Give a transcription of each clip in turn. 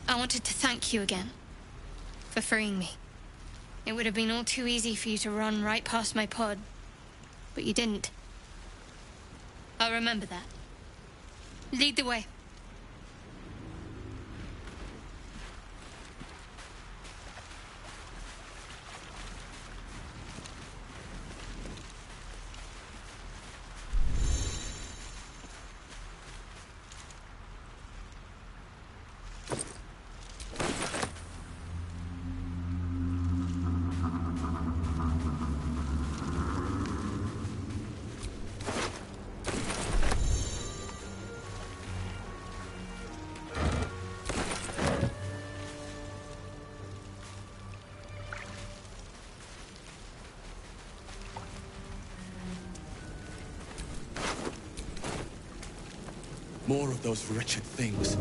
I wanted to thank you again for freeing me. It would have been all too easy for you to run right past my pod, but you didn't. I'll remember that. Lead the way. More of those wretched things.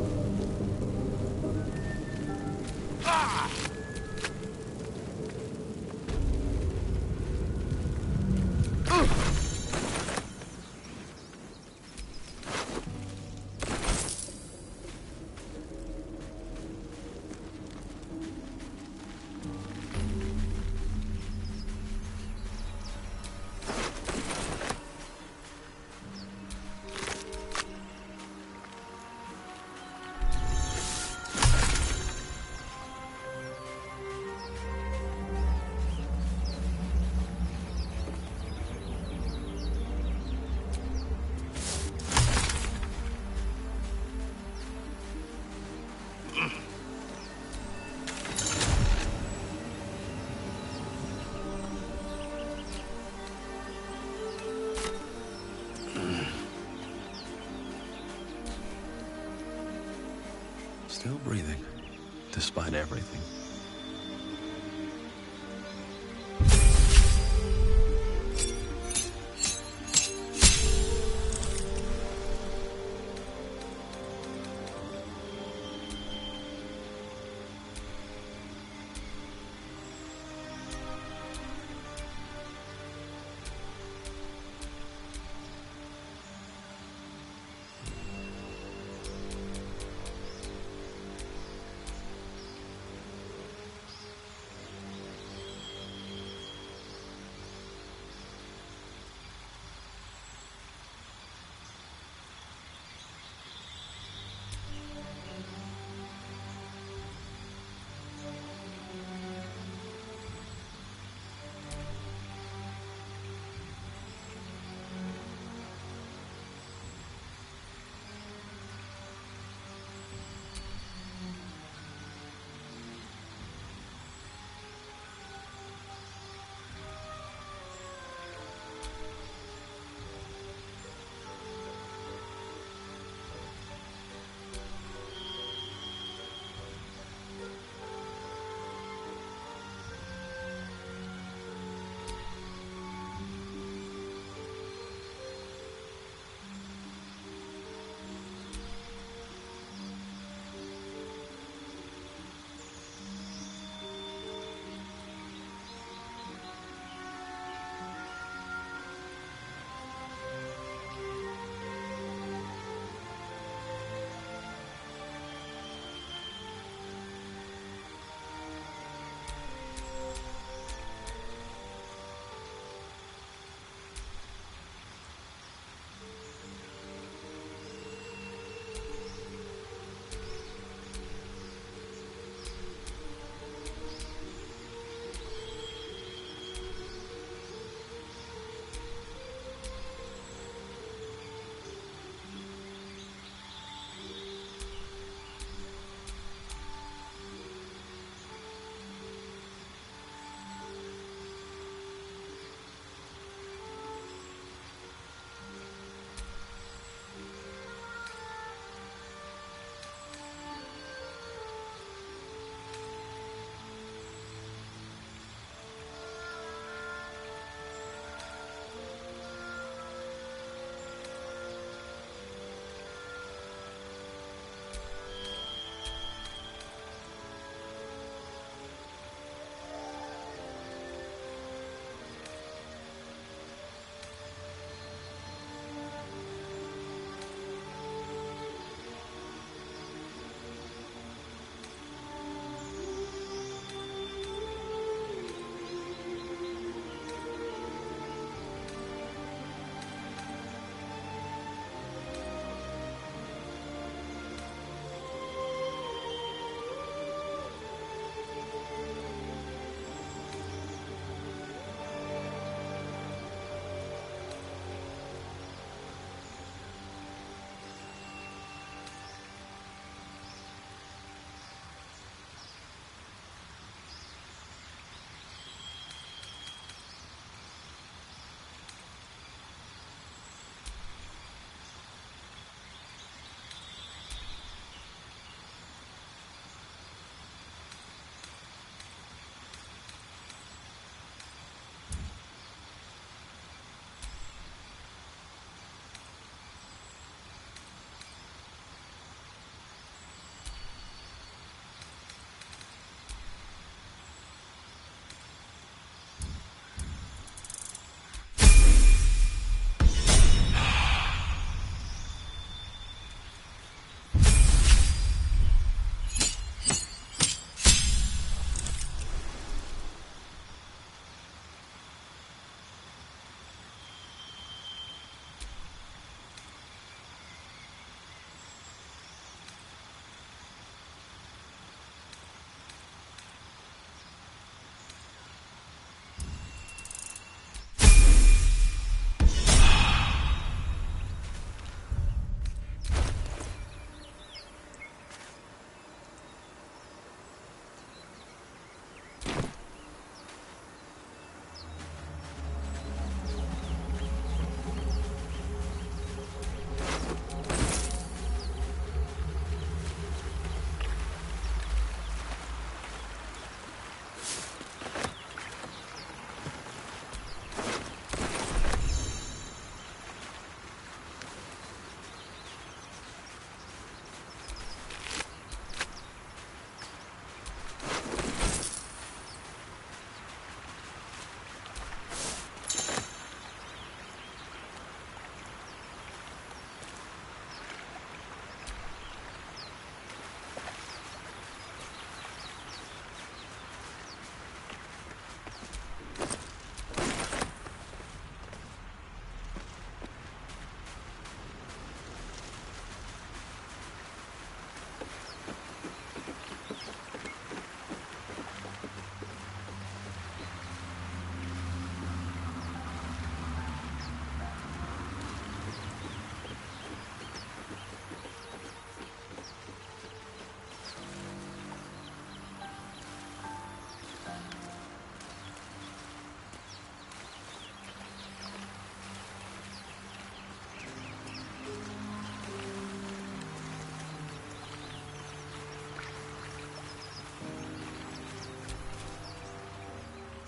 Still breathing, despite everything.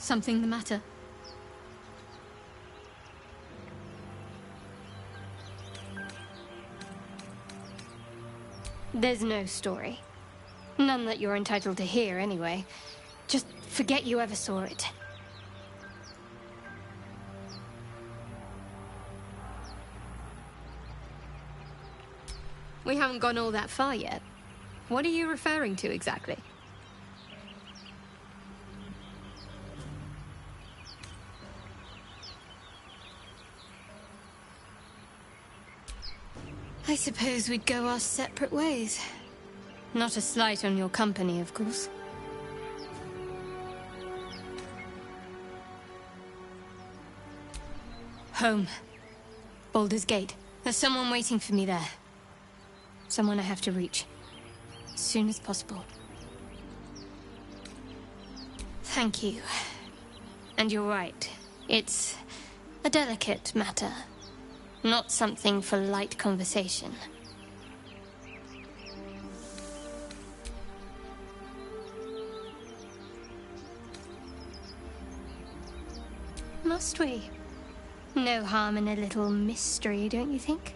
Something the matter? There's no story. None that you're entitled to hear, anyway. Just forget you ever saw it. We haven't gone all that far yet. What are you referring to exactly? I suppose we'd go our separate ways. Not a slight on your company, of course. Home. Baldur's Gate. There's someone waiting for me there. Someone I have to reach. As soon as possible. Thank you. And you're right. It's a delicate matter. Not something for light conversation. Must we? No harm in a little mystery, don't you think?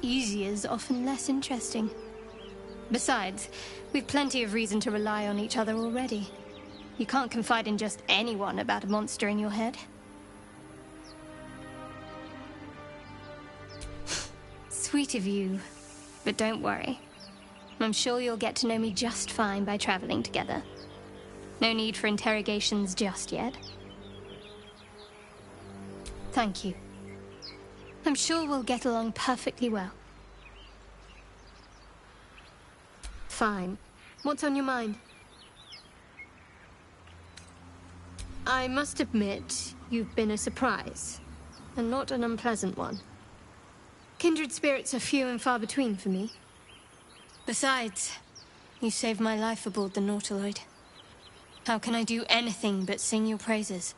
Easier's often less interesting. Besides, we've plenty of reason to rely on each other already. You can't confide in just anyone about a monster in your head. Sweet of you, but don't worry. I'm sure you'll get to know me just fine by traveling together. No need for interrogations just yet. Thank you. I'm sure we'll get along perfectly well. Fine. What's on your mind? I must admit, you've been a surprise, and not an unpleasant one. Kindred spirits are few and far between for me. Besides, you saved my life aboard the Nautiloid. How can I do anything but sing your praises?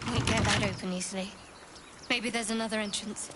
Won't get that open easily. Maybe there's another entrance.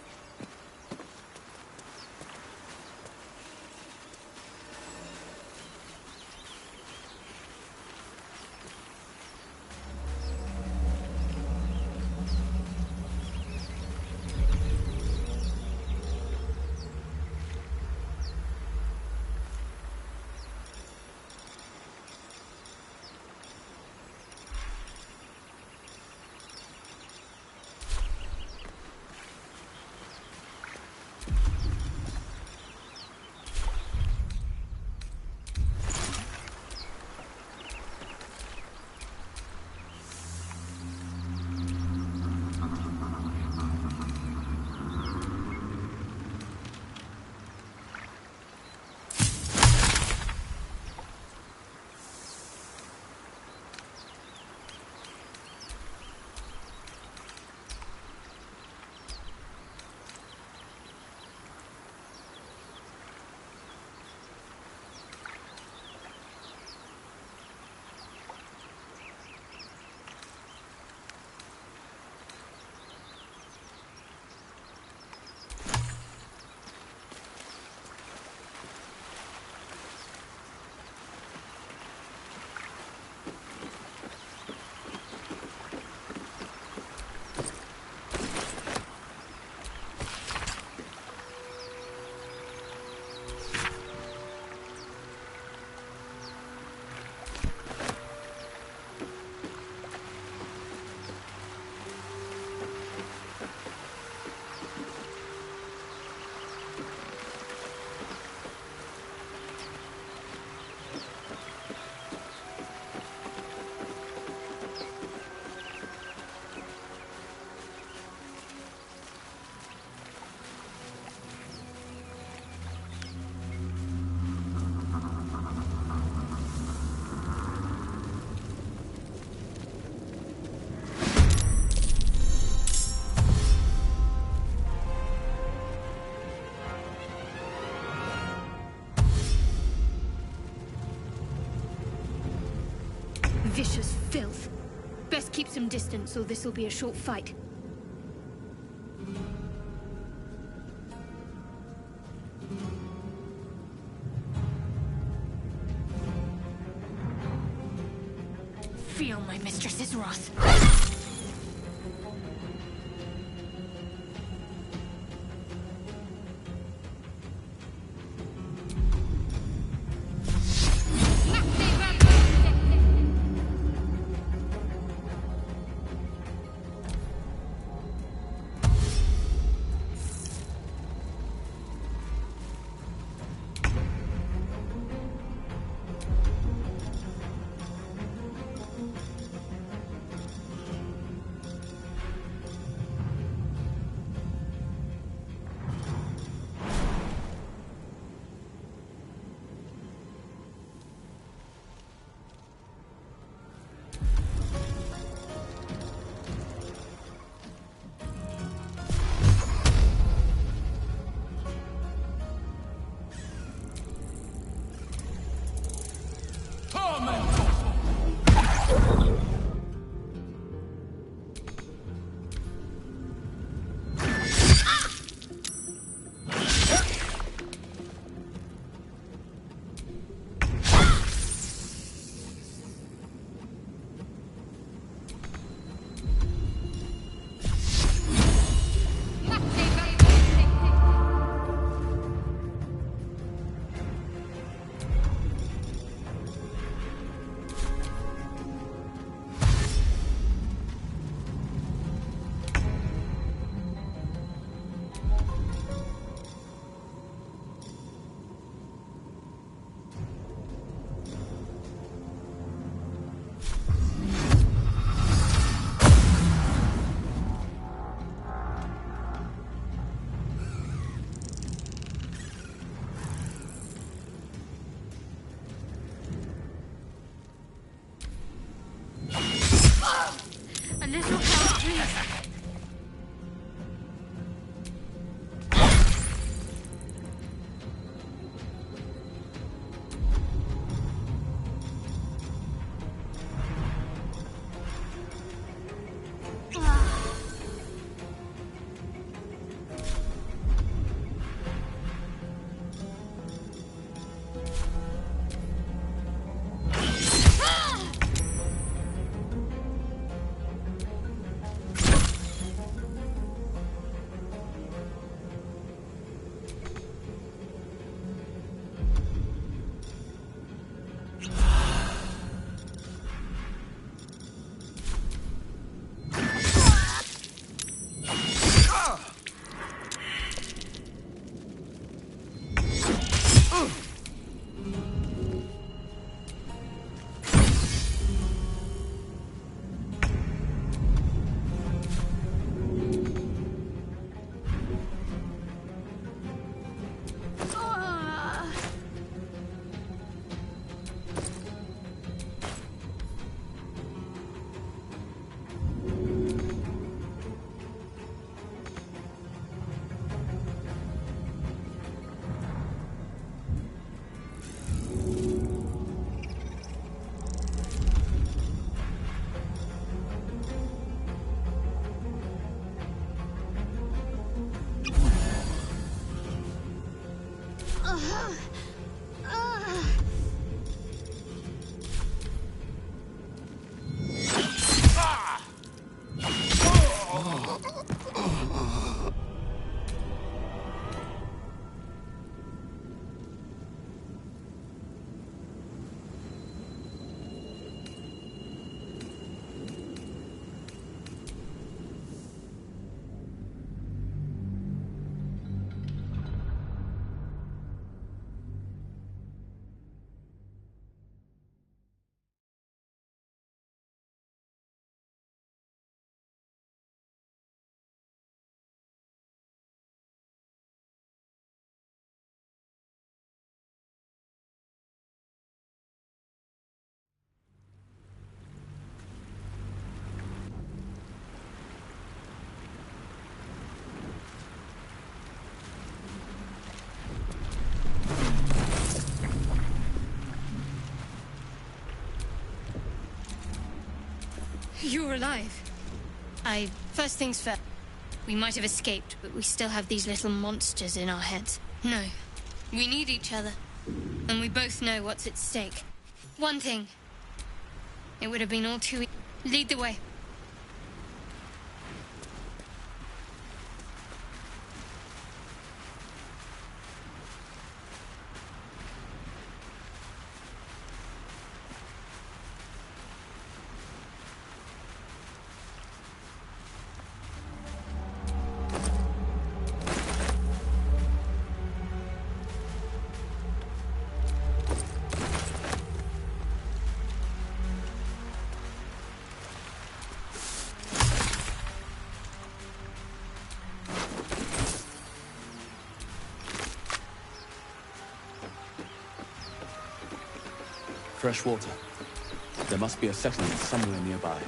Vicious filth. Keep some distance, or this will be a short fight. Feel my mistress's wrath. alive. First things first. We might have escaped, but we still have these little monsters in our heads. No. We need each other. And we both know what's at stake. One thing. It would have been all too Lead the way. Fresh water. There must be a settlement somewhere nearby.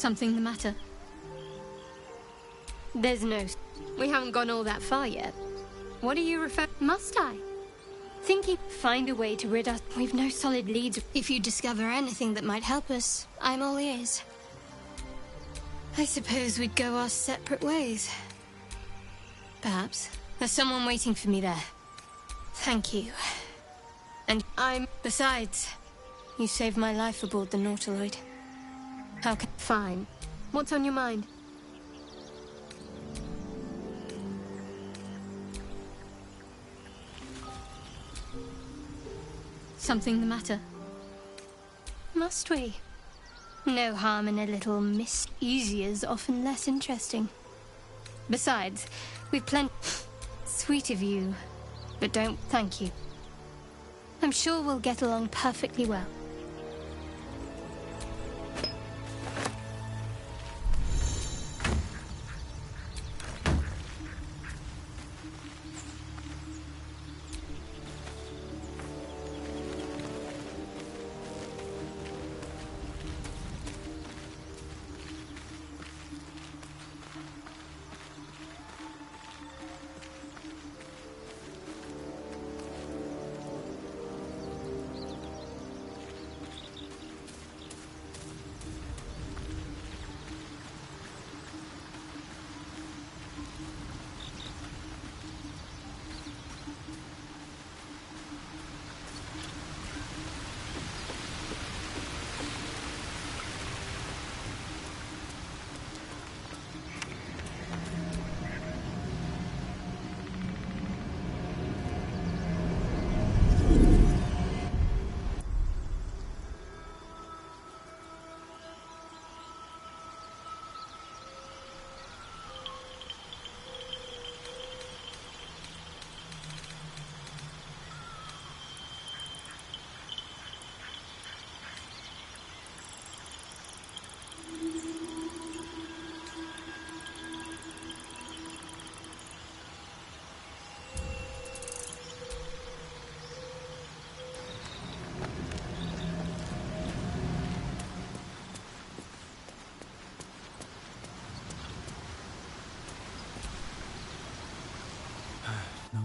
Something the matter? There's no... We haven't gone all that far yet. What are you referring... Must I? Thinking... Find a way to rid us... We've no solid leads. If you discover anything that might help us, I'm all ears. I suppose we'd go our separate ways. Perhaps. There's someone waiting for me there. Thank you. And I'm... Besides, you saved my life aboard the Nautiloid. How can... Fine. What's on your mind? Something the matter? Must we? No harm in a little miss. Easier's often less interesting. Besides, we've plenty... Sweet of you. But don't... Thank you. I'm sure we'll get along perfectly well.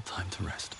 time to rest.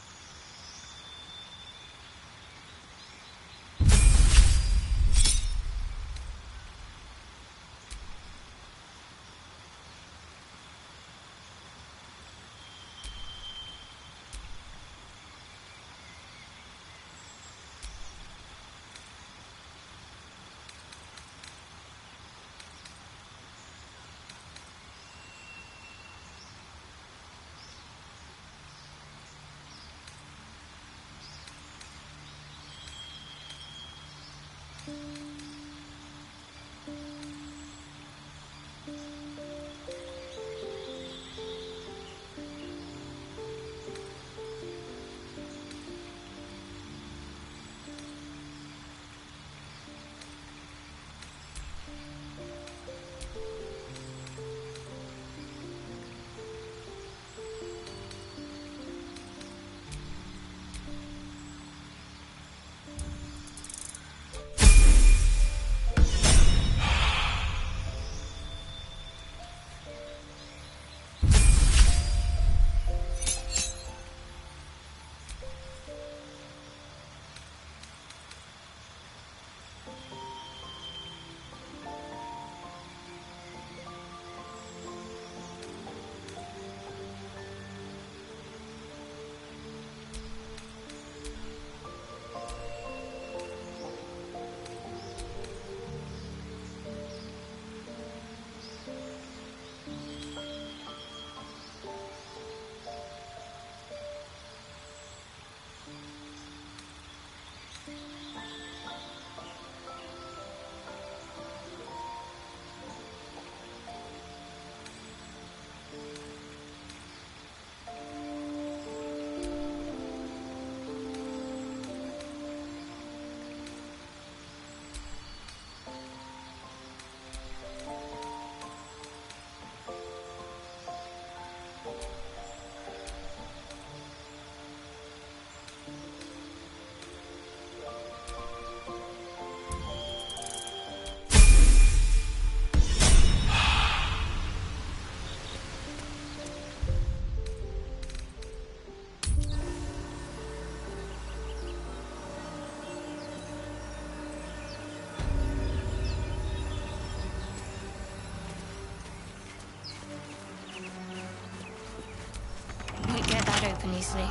Open easily.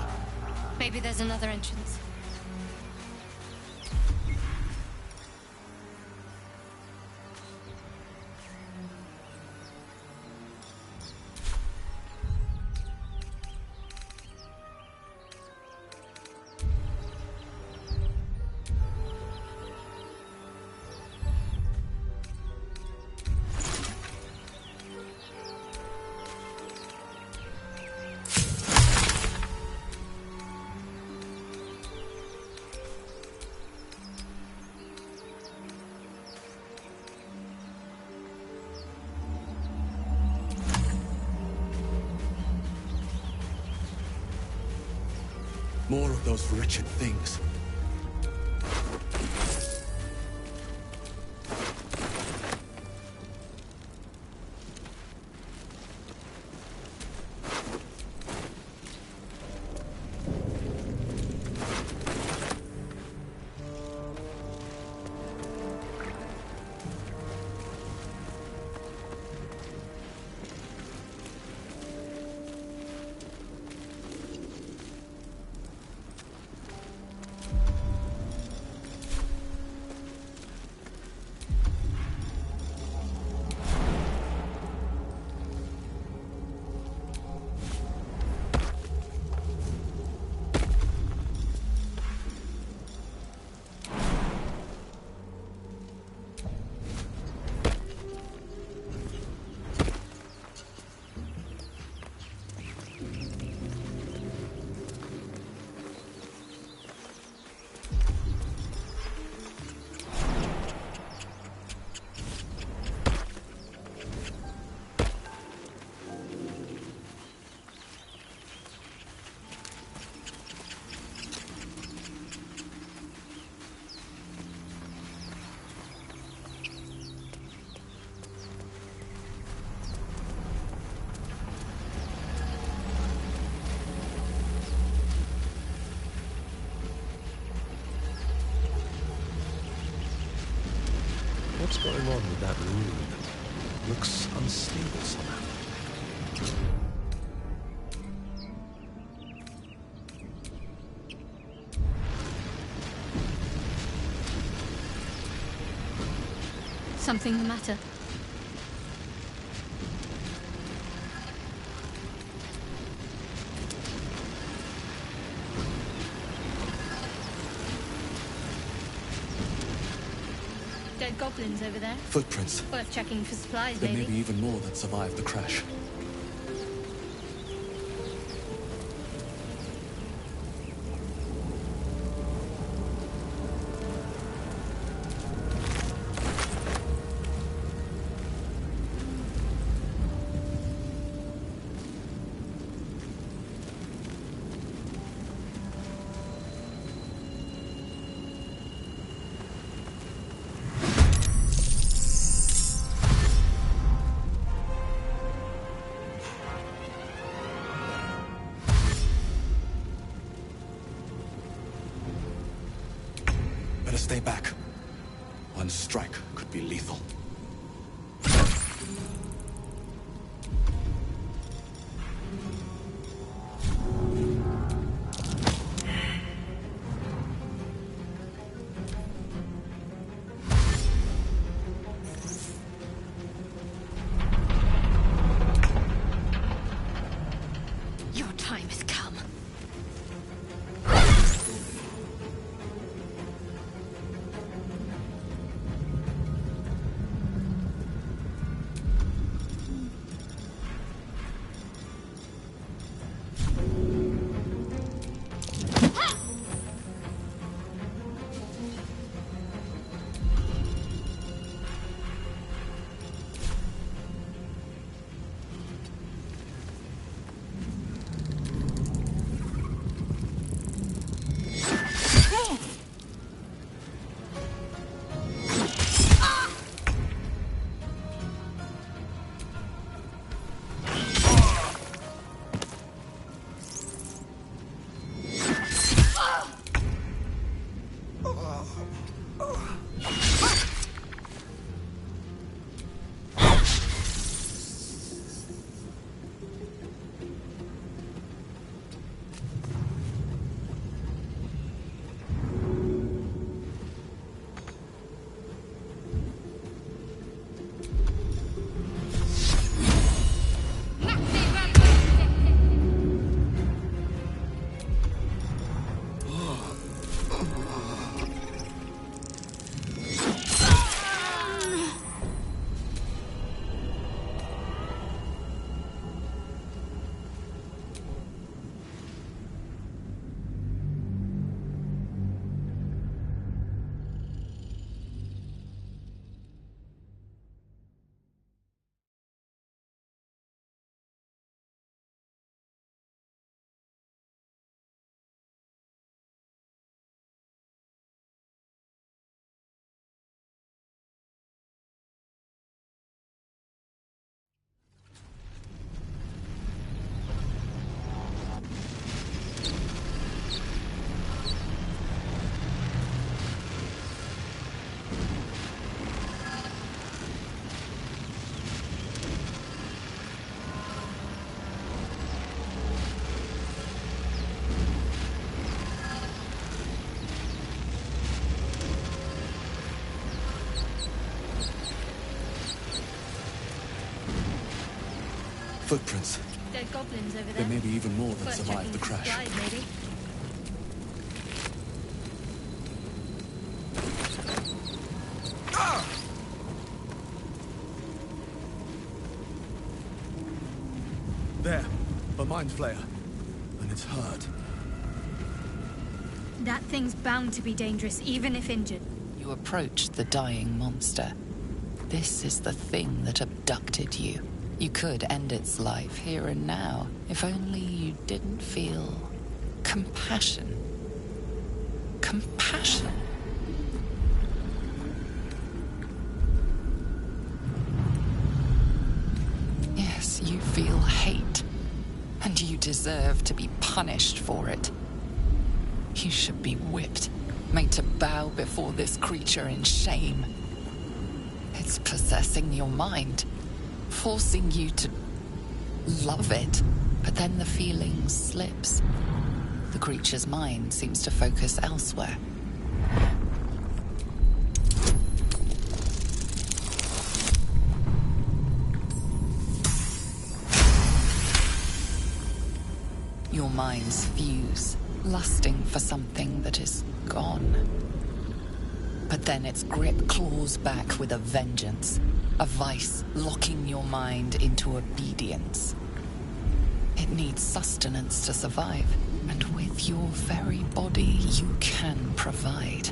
Maybe there's another entrance. More of those wretched things. What's going on with that rune? Looks unstable somehow. Something the matter? Dead goblins over there. Footprints. Worth checking for supplies, There may maybe. be even more that survived the crash. Better stay back. One strike could be lethal. Your time has come. Footprints. Dead goblins over there. There may be even more that Worth survived the checking for crash. supplies, maybe. There, a mind flayer. And it's hurt. That thing's bound to be dangerous, even if injured. You approached the dying monster. This is the thing that abducted you. You could end its life here and now, if only you didn't feel compassion. Compassion. Yes, you feel hate, and you deserve to be punished for it. You should be whipped, made to bow before this creature in shame. It's possessing your mind, forcing you to love it. But then the feeling slips. The creature's mind seems to focus elsewhere. Your minds fuse, lusting for something that is gone. But then its grip claws back with a vengeance, a vice locking your mind into obedience. It needs sustenance to survive, and with your very body, you can provide.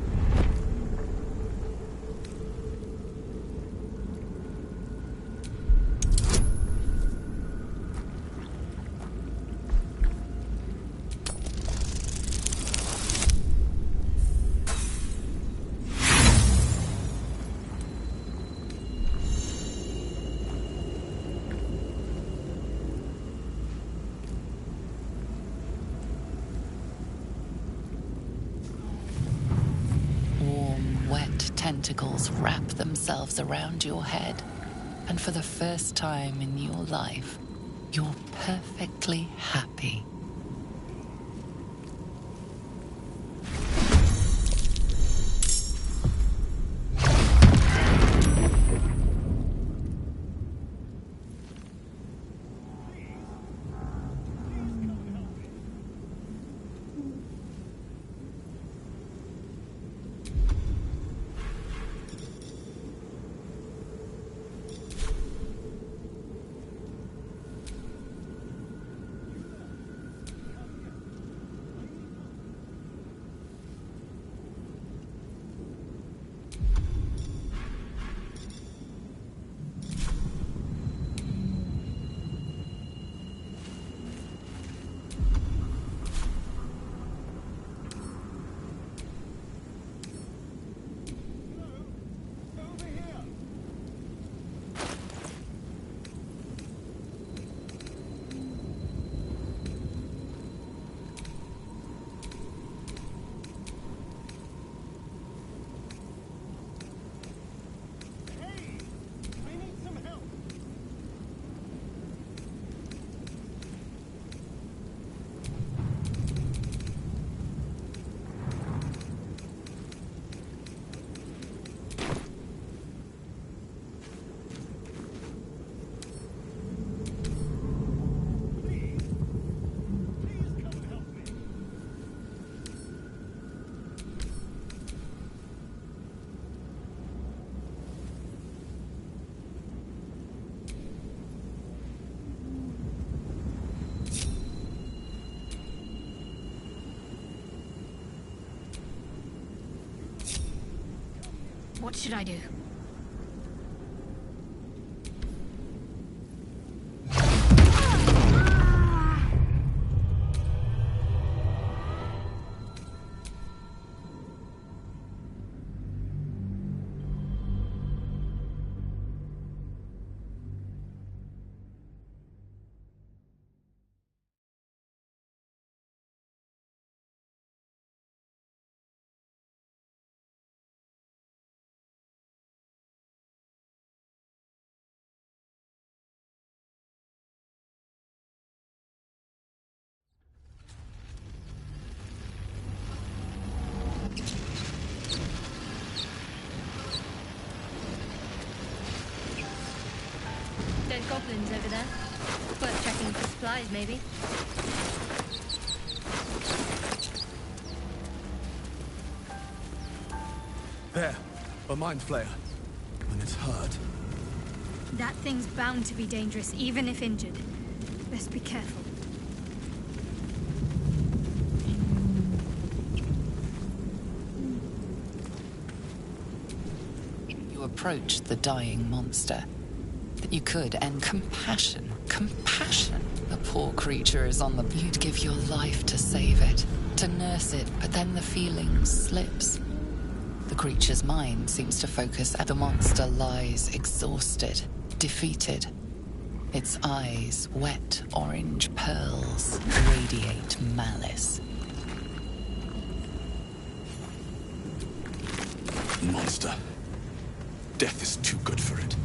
Tentacles wrap themselves around your head, and for the first time in your life, you're perfectly happy. What should I do? Dead goblins over there. Worth checking for supplies, maybe. There, a mind flayer. When it's hurt. That thing's bound to be dangerous, even if injured. Best be careful. You approach the dying monster. That you could end compassion. Compassion. The poor creature is on the... You'd give your life to save it, to nurse it, but then the feeling slips. The creature's mind seems to focus as the monster lies exhausted, defeated. Its eyes, wet orange pearls, radiate malice. Monster. Death is too good for it.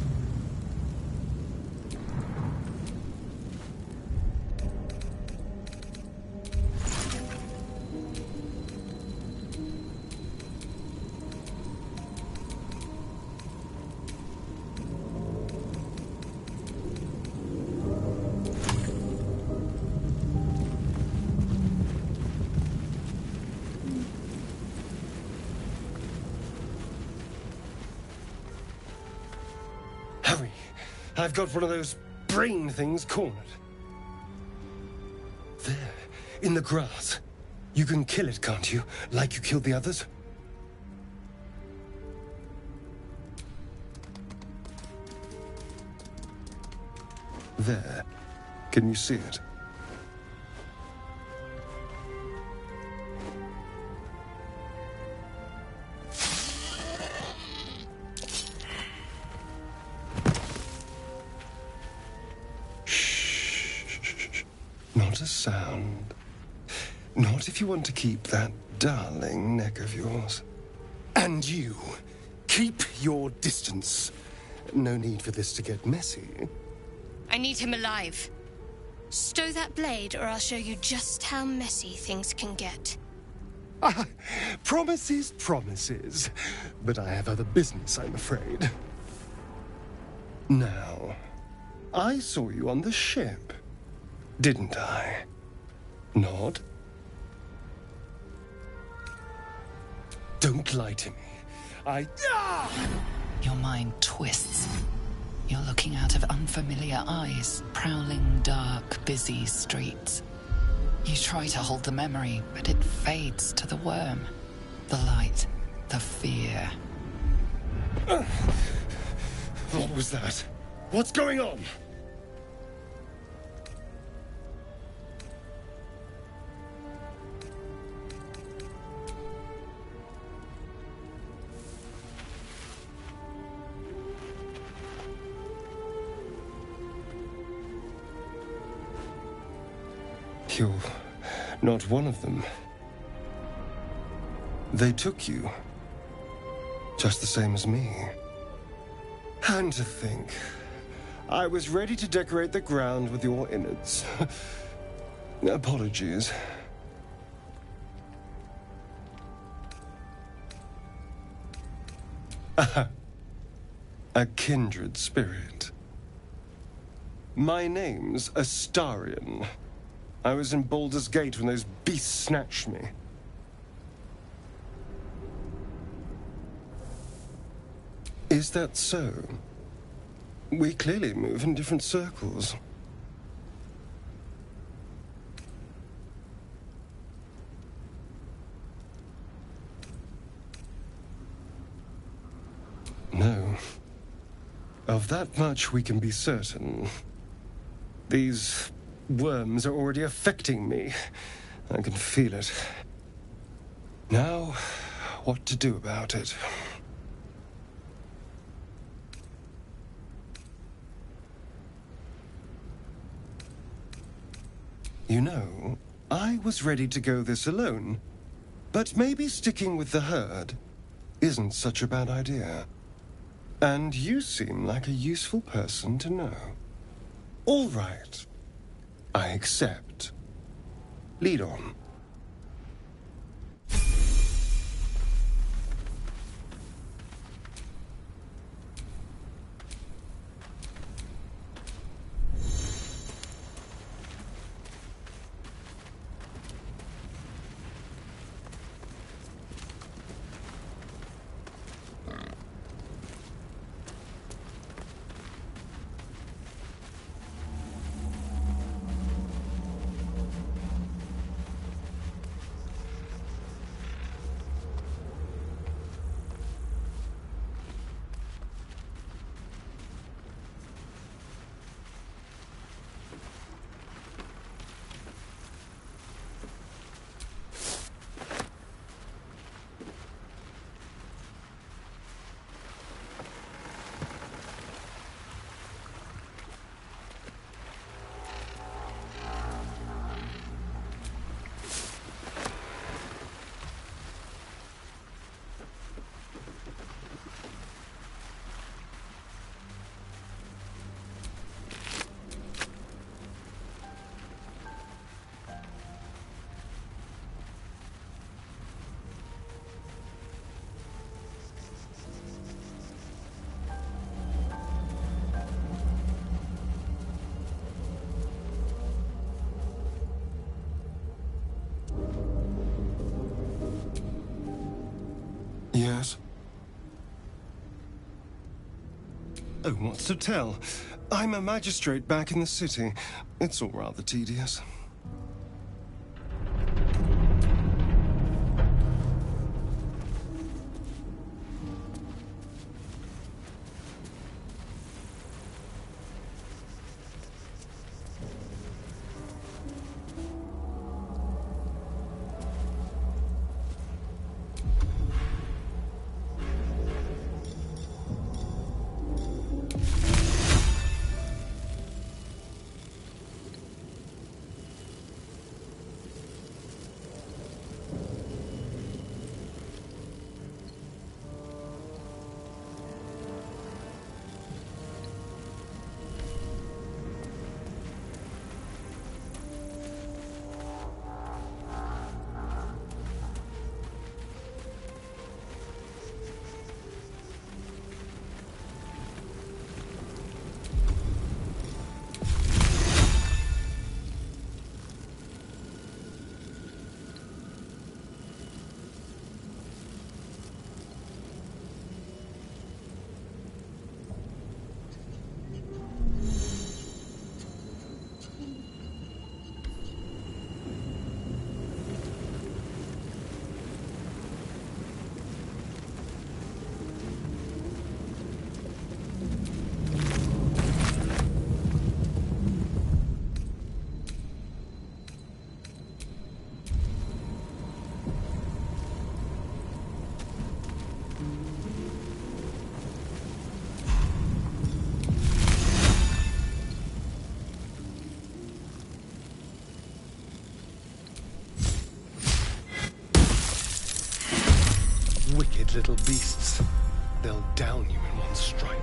Hurry! I've got one of those brain things cornered. There, in the grass. You can kill it, can't you? Like you killed the others? There. Can you see it? Not a sound. Not if you want to keep that darling neck of yours. And you, keep your distance. No need for this to get messy. I need him alive. Stow that blade, or I'll show you just how messy things can get. Promises, promises. But I have other business, I'm afraid. Now, I saw you on the ship, didn't I? Nod? Don't lie to me. Your mind twists. You're looking out of unfamiliar eyes, prowling dark, busy streets. You try to hold the memory, but it fades to the worm. The light, the fear. What was that? What's going on? You're not one of them. They took you. Just the same as me. And to think, I was ready to decorate the ground with your innards. Apologies. A kindred spirit. My name's Astarion. I was in Baldur's Gate when those beasts snatched me. Is that so? We clearly move in different circles. No. Of that much we can be certain. These worms are already affecting me. I can feel it. Now, what to do about it? You know, I was ready to go this alone, but maybe sticking with the herd isn't such a bad idea. And you seem like a useful person to know. All right. I accept. Lead on. Oh, what's to tell? I'm a magistrate back in the city. It's all rather tedious. Wicked little beasts. They'll down you in one strike.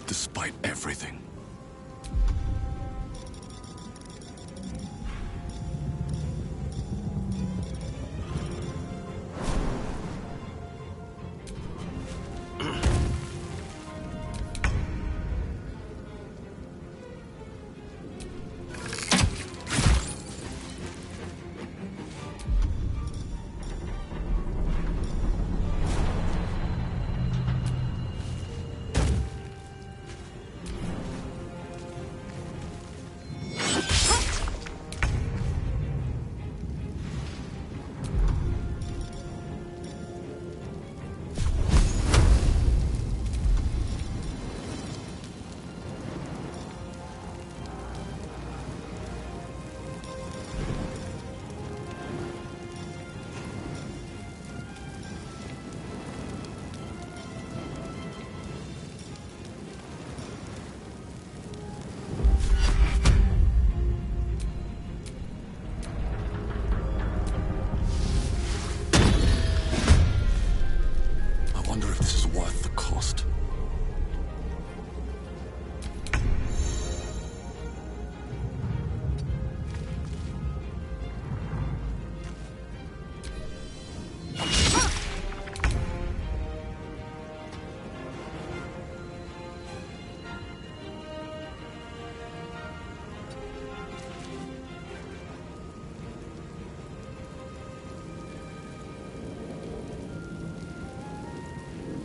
Despite everything.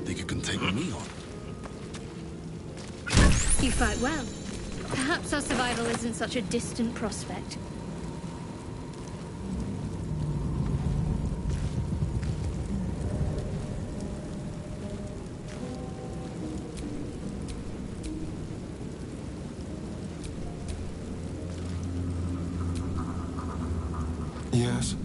Think you can take me on? You fight well. Perhaps our survival isn't such a distant prospect. Yes?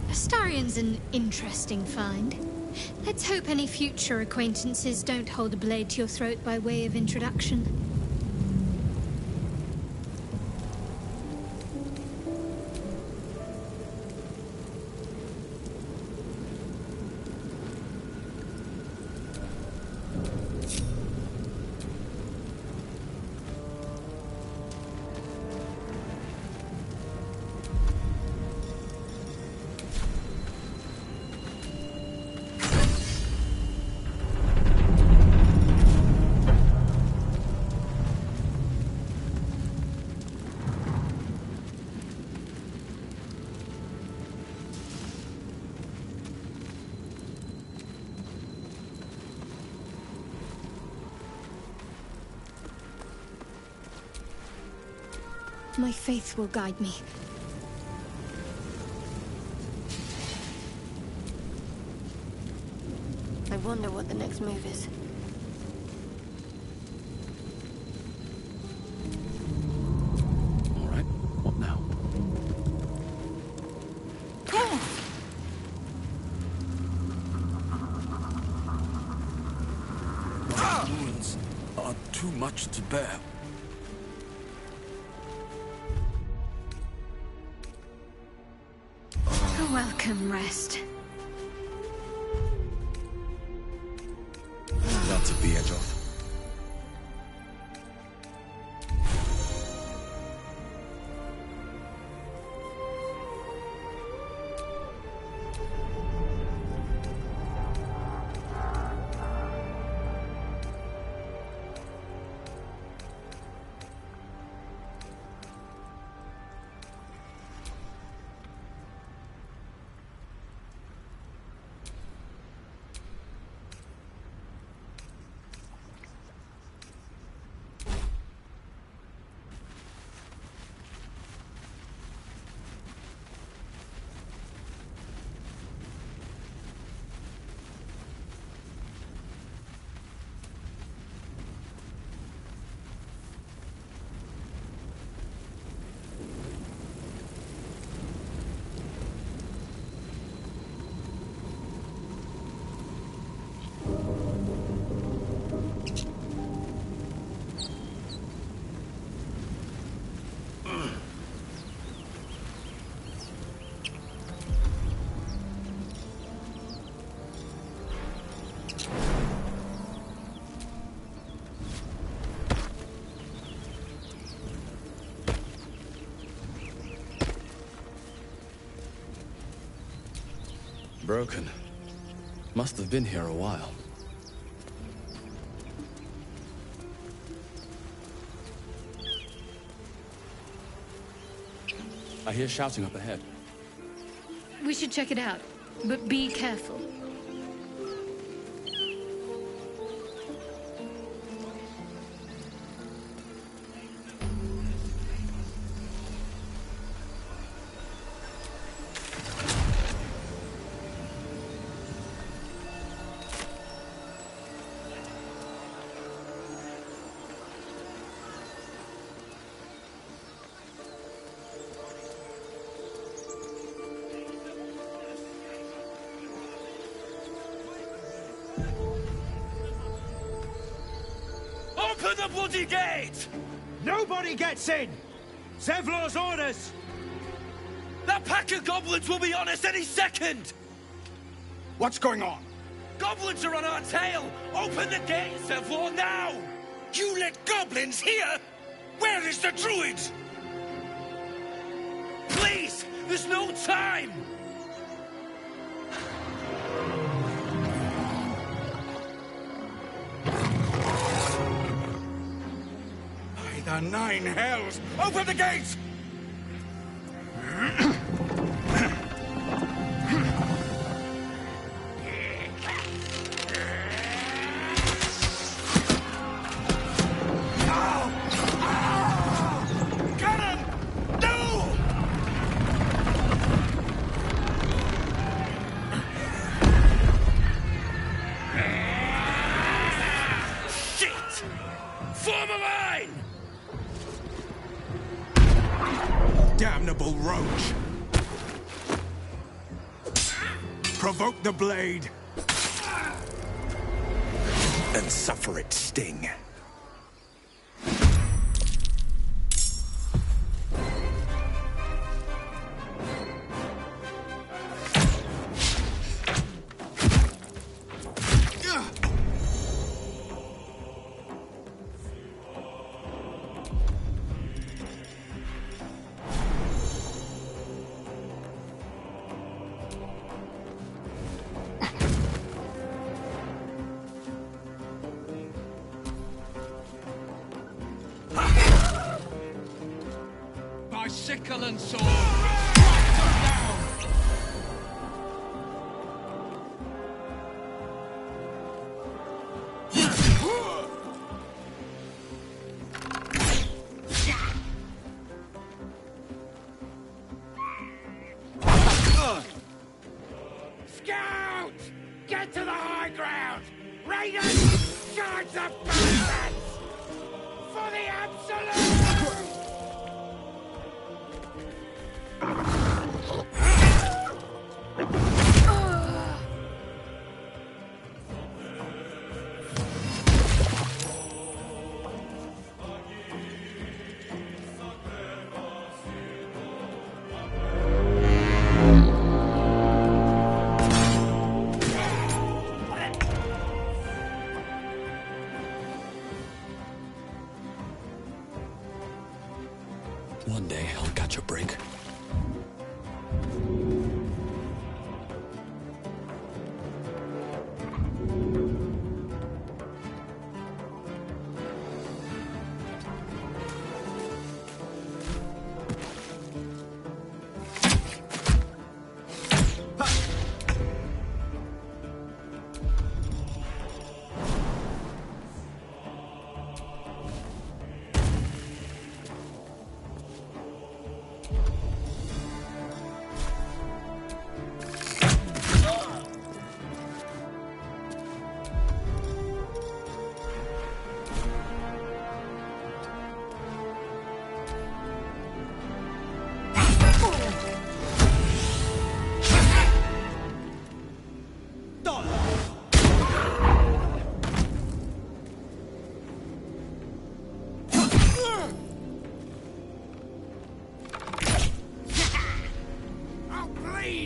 Astarion's an interesting find. Let's hope any future acquaintances don't hold a blade to your throat by way of introduction. My faith will guide me. I wonder what the next move is. All right, what now? My wounds are too much to bear. A welcome rest. Broken. Must have been here a while. I hear shouting up ahead. We should check it out, but be careful. Open the bloody gate! Nobody gets in! Zevlor's orders! That pack of goblins will be on us any second! What's going on? Goblins are on our tail! Open the gate, Zevlor, now! You let goblins here? Where is the druid? Please! There's no time! By the nine hells! Open the gates! Damnable roach! Provoke the blade! And suffer its sting. Sickle and sword! Scout! Get to the high ground! Raiders! Charge the bastards! For the absolute! One day I'll catch a break.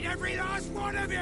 Every last one of you!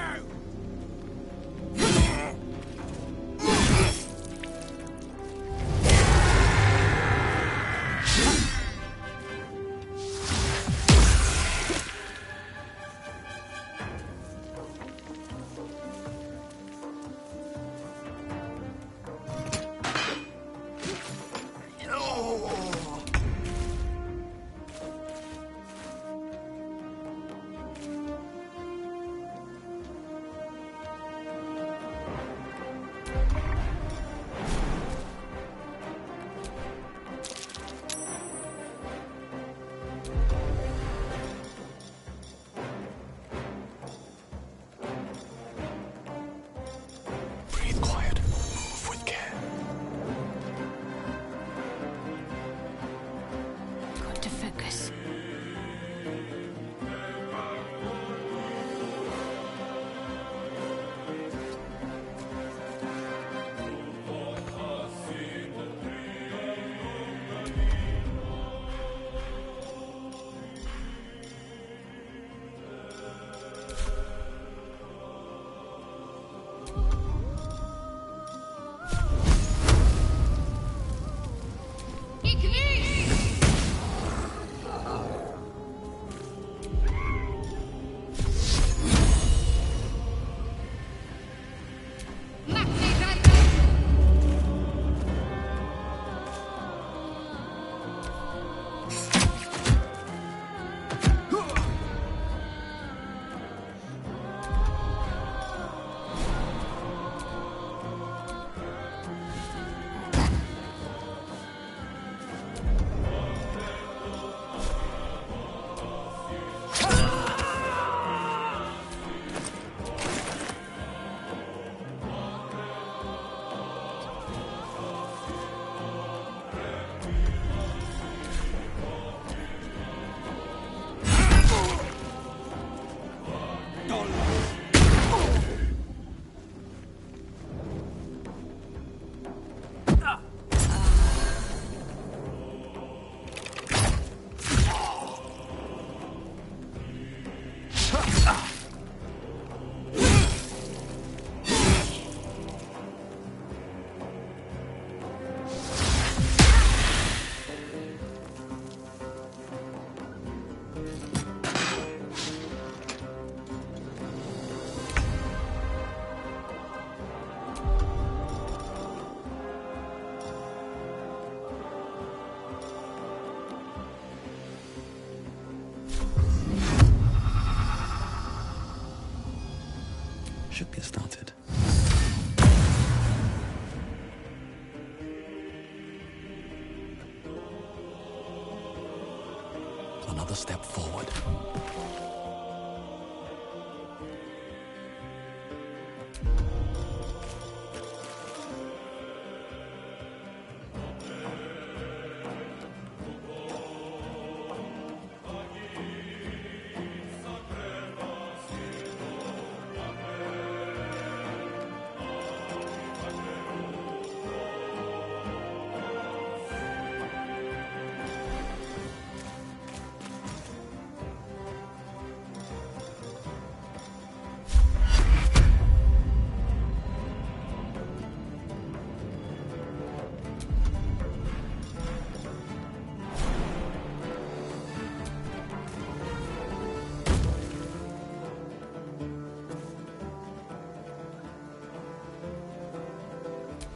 should get started. Another step forward.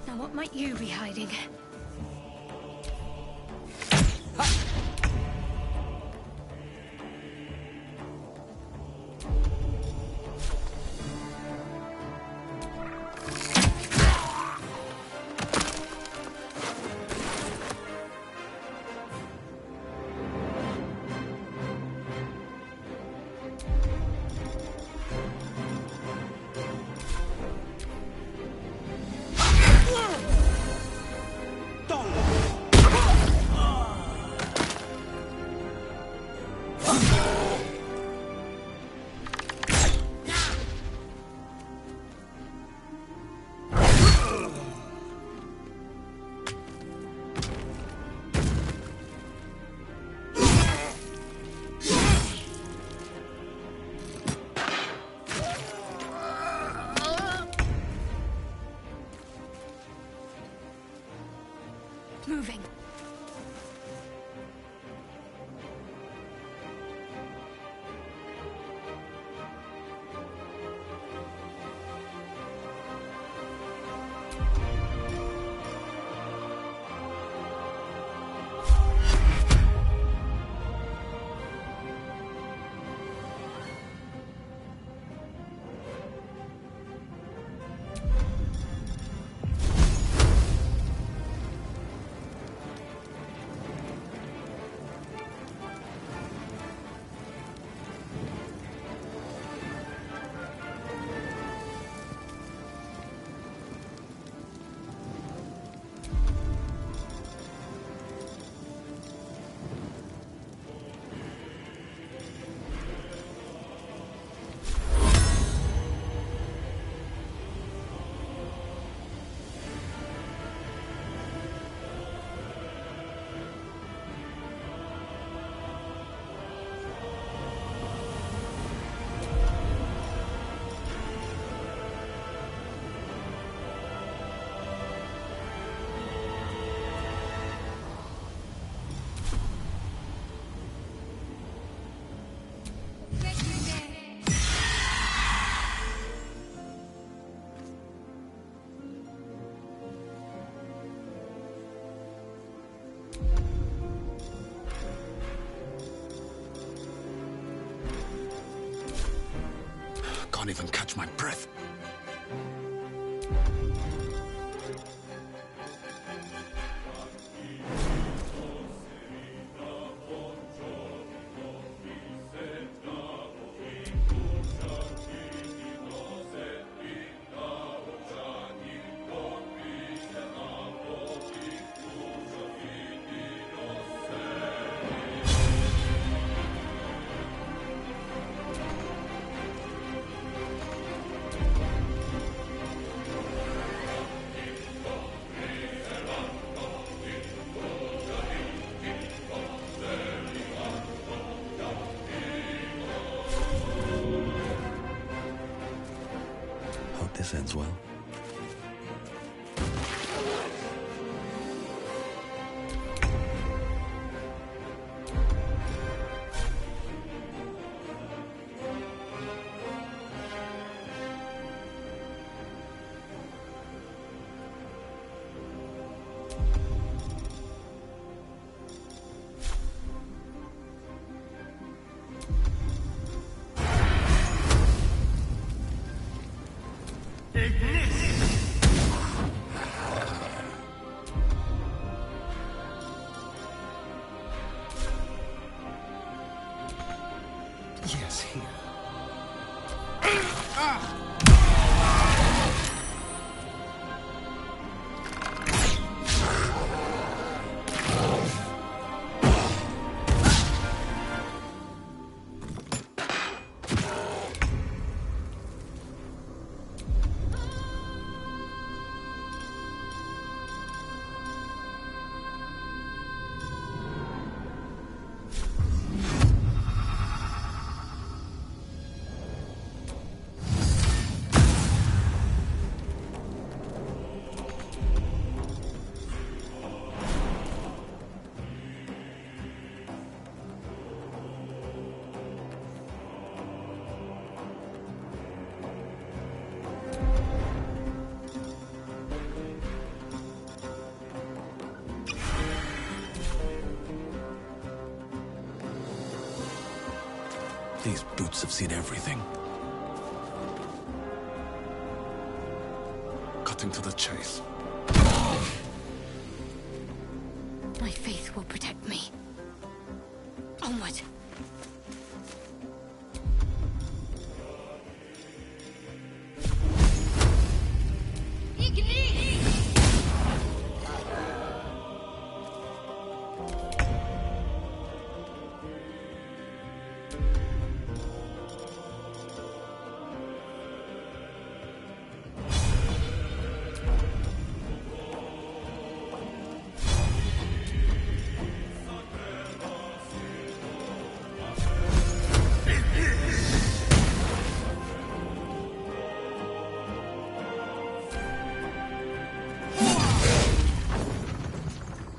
Now, what might you be hiding? Moving. Can't even catch my breath. Hope this ends well. Yes, here. These boots have seen everything. Cutting to the chase. My faith will protect me. Onward.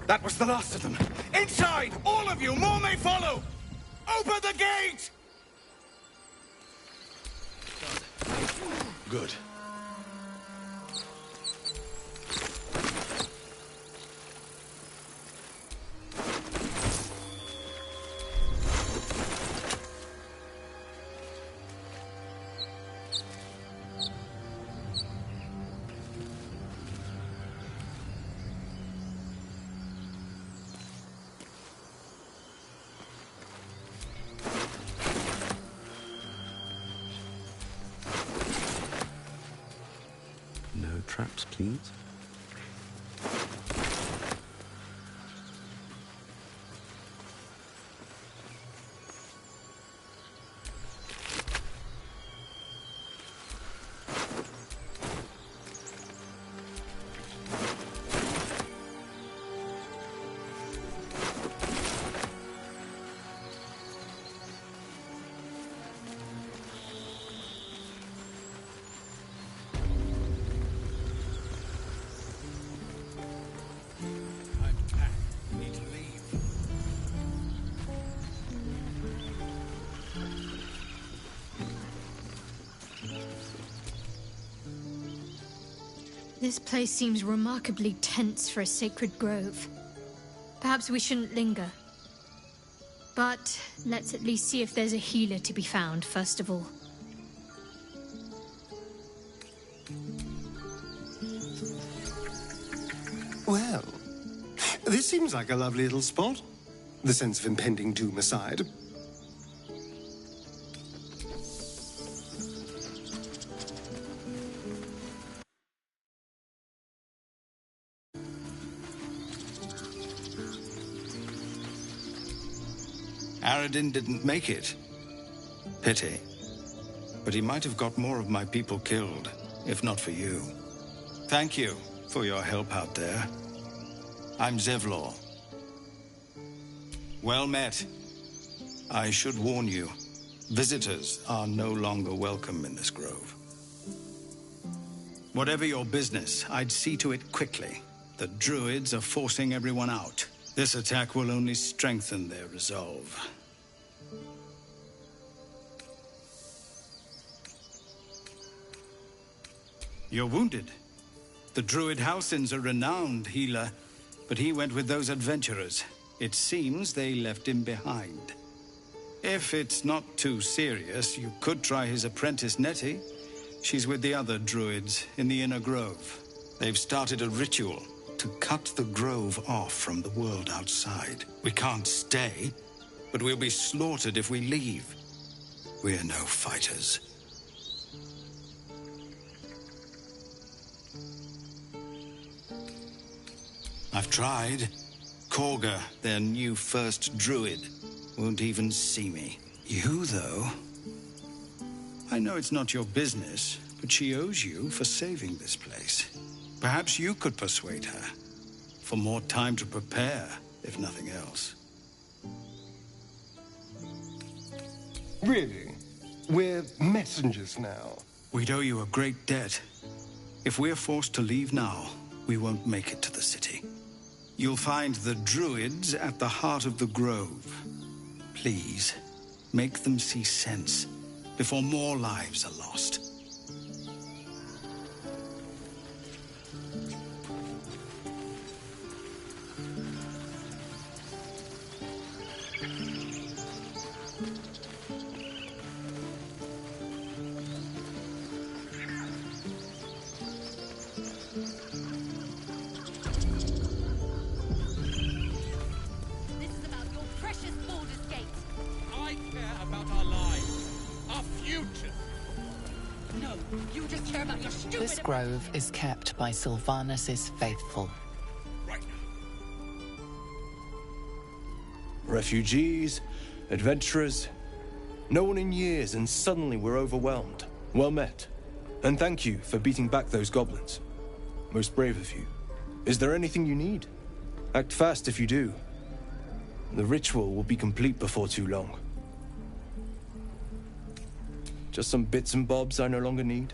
That was the last of them. Inside! All of you! More may follow! Open the gate! Good. No traps, please. This place seems remarkably tense for a sacred grove. Perhaps we shouldn't linger. But let's at least see if there's a healer to be found, first of all. Well, this seems like a lovely little spot. The sense of impending doom aside. Aradin didn't make it. Pity. But he might have got more of my people killed, if not for you. Thank you for your help out there. I'm Zevlor. Well met. I should warn you, visitors are no longer welcome in this grove. Whatever your business, I'd see to it quickly. The druids are forcing everyone out. This attack will only strengthen their resolve. You're wounded. The druid Halsin's a renowned healer, but he went with those adventurers. It seems they left him behind. If it's not too serious, you could try his apprentice Nettie. She's with the other druids in the inner grove. They've started a ritual to cut the grove off from the world outside. We can't stay, but we'll be slaughtered if we leave. We're no fighters. I've tried. Korga, their new first druid, won't even see me. You, though... I know it's not your business, but she owes you for saving this place. Perhaps you could persuade her. For more time to prepare, if nothing else. Really? We're messengers now. We'd owe you a great debt. If we're forced to leave now, we won't make it to the city. You'll find the druids at the heart of the grove. Please, make them see sense before more lives are lost. This grove is kept by Sylvanus' faithful. Refugees, adventurers, no one in years, and suddenly we're overwhelmed. Well met. And thank you for beating back those goblins. Most brave of you. Is there anything you need? Act fast if you do. The ritual will be complete before too long. Just some bits and bobs I no longer need.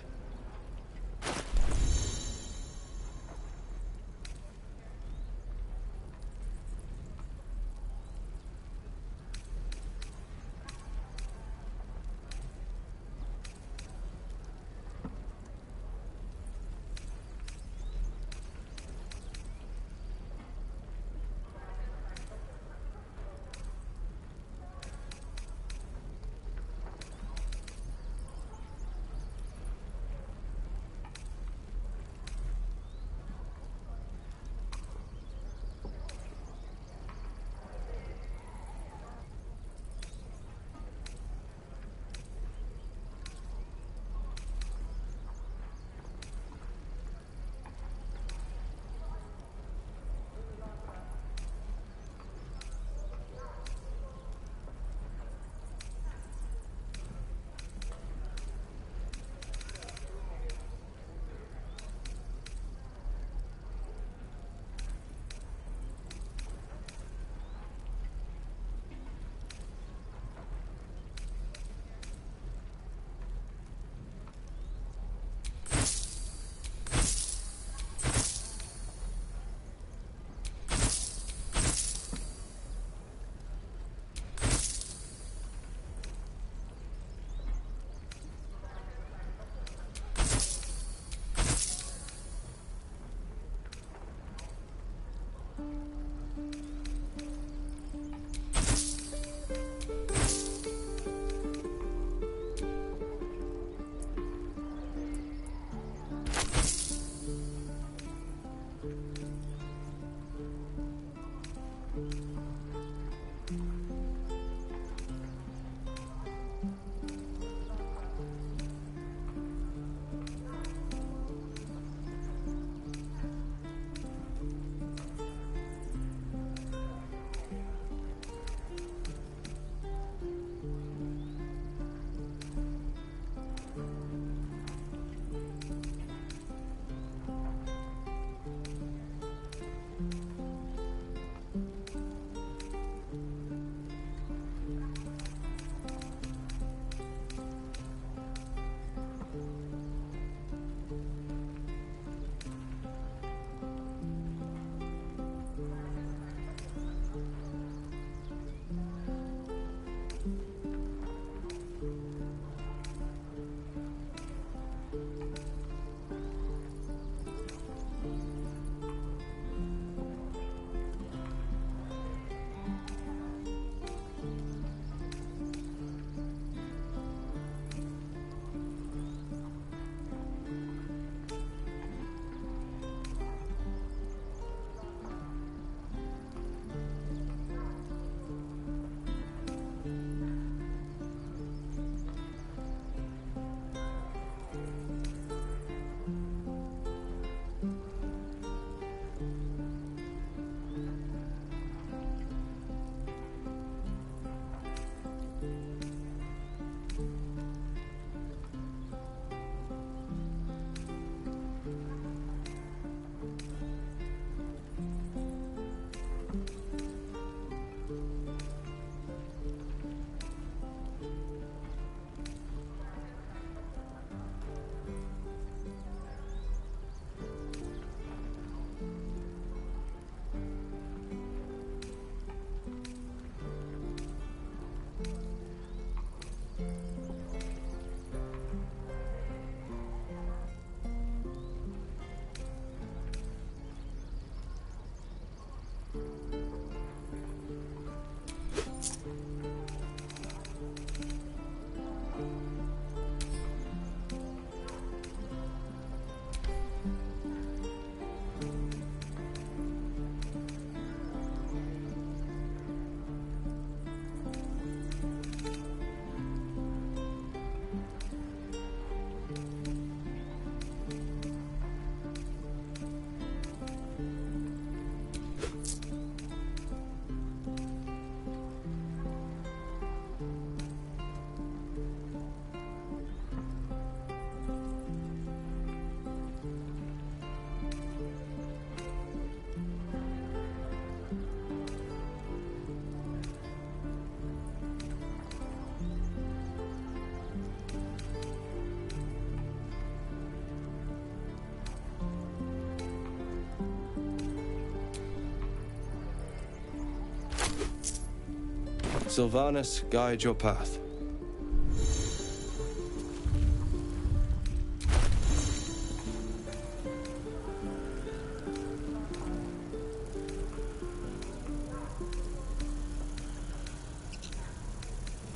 Sylvanas, guide your path.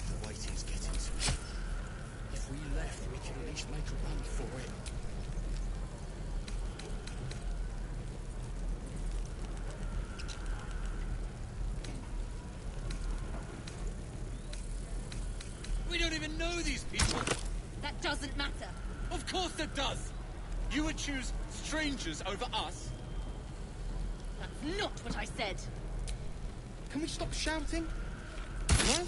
The waiting's getting to me. If we left, we could at least make a run for it. We don't even know these people. That doesn't matter. Of course it does. You would choose strangers over us. That's not what I said. Can we stop shouting? No?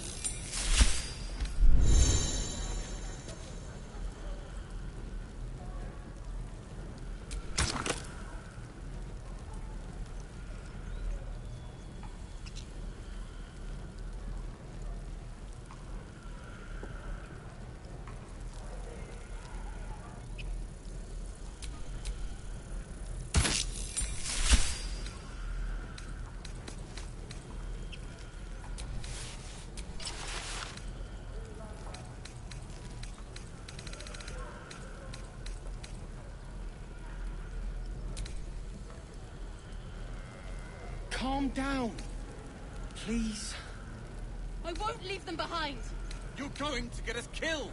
Calm down. Please. I won't leave them behind. You're going to get us killed.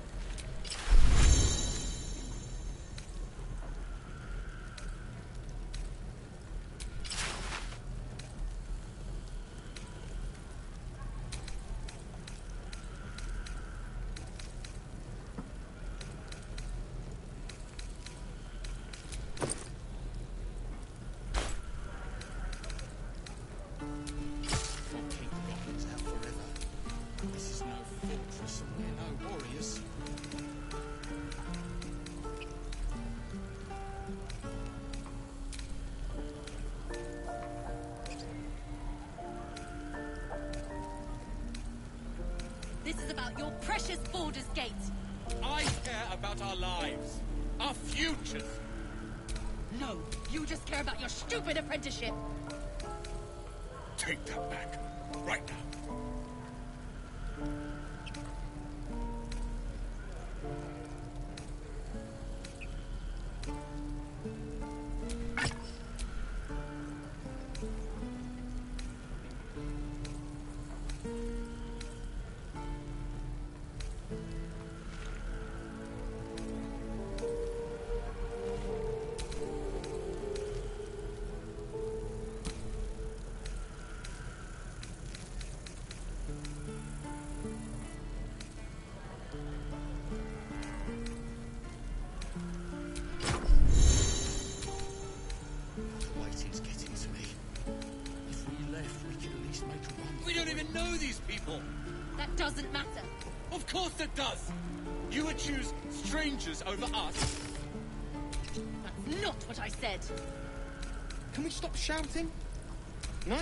Can't keep the goblins out forever. This is no fortress and we're no warriors. This is about your precious Baldur's Gate. I care about our lives, our futures. No, you just care about your stupid apprenticeship. Take that back, right now. The waiting's getting to me. If we left, we could at least make a run. We don't even know these people. That doesn't matter. Of course it does. You would choose strangers over us. That's not what I said. Can we stop shouting? No?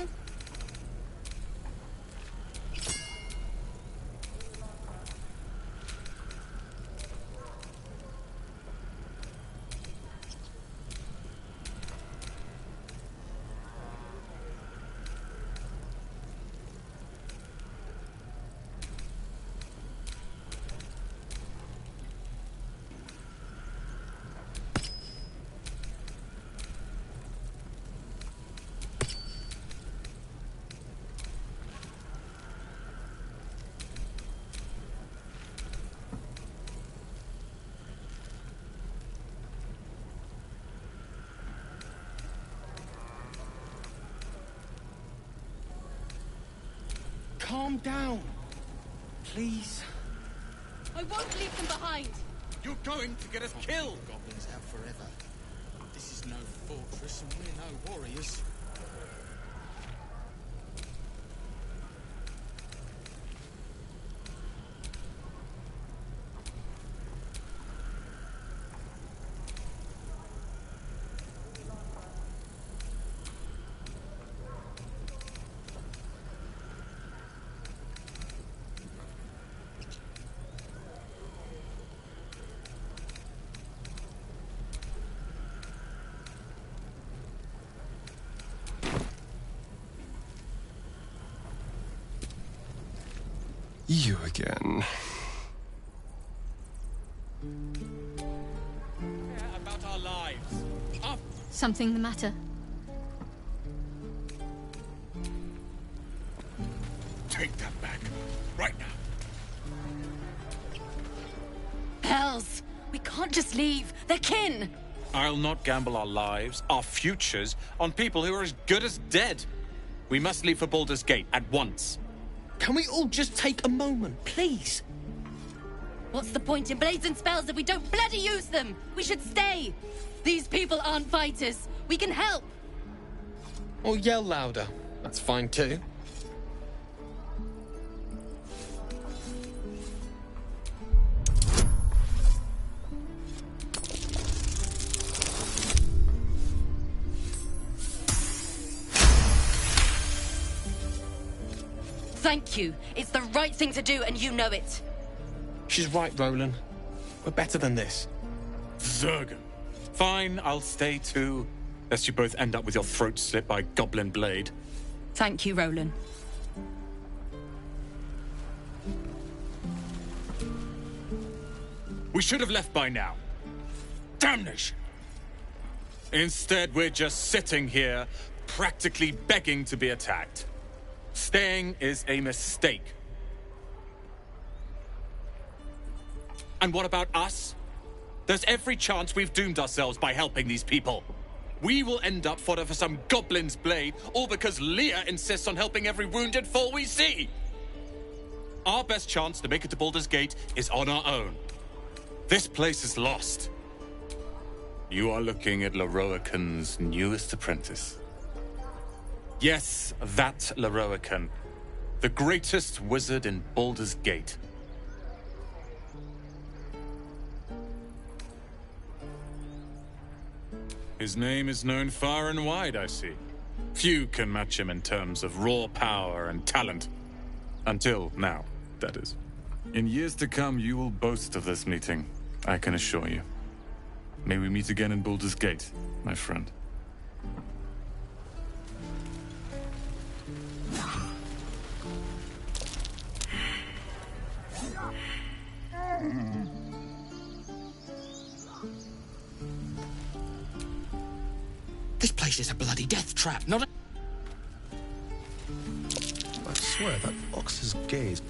Calm down. Please. I won't leave them behind. You're going to get us killed. Goblins out forever. This is no fortress and we're no warriors. You again. About our lives. Up. Something the matter? Take that back. Right now. Hells! We can't just leave. They're kin! I'll not gamble our lives, our futures, on people who are as good as dead. We must leave for Baldur's Gate at once. Can we all just take a moment, please? What's the point in blazing spells if we don't bloody use them? We should stay! These people aren't fighters. We can help! Or yell louder. That's fine too. Thank you. It's the right thing to do, and you know it. She's right, Roland. We're better than this. Zergan. Fine, I'll stay too. Lest you both end up with your throat slit by Goblin Blade. Thank you, Roland. We should have left by now. Damnation! Instead, we're just sitting here, practically begging to be attacked. Staying is a mistake. And what about us? There's every chance we've doomed ourselves by helping these people. We will end up fodder for some goblin's blade, all because Leah insists on helping every wounded foe we see. Our best chance to make it to Baldur's Gate is on our own. This place is lost. You are looking at Leroican's newest apprentice. Yes, that Leroican. The greatest wizard in Baldur's Gate. His name is known far and wide, I see. Few can match him in terms of raw power and talent. Until now, that is. In years to come, you will boast of this meeting, I can assure you. May we meet again in Baldur's Gate, my friend. This place is a bloody death trap, not a... I swear, that fox's gaze...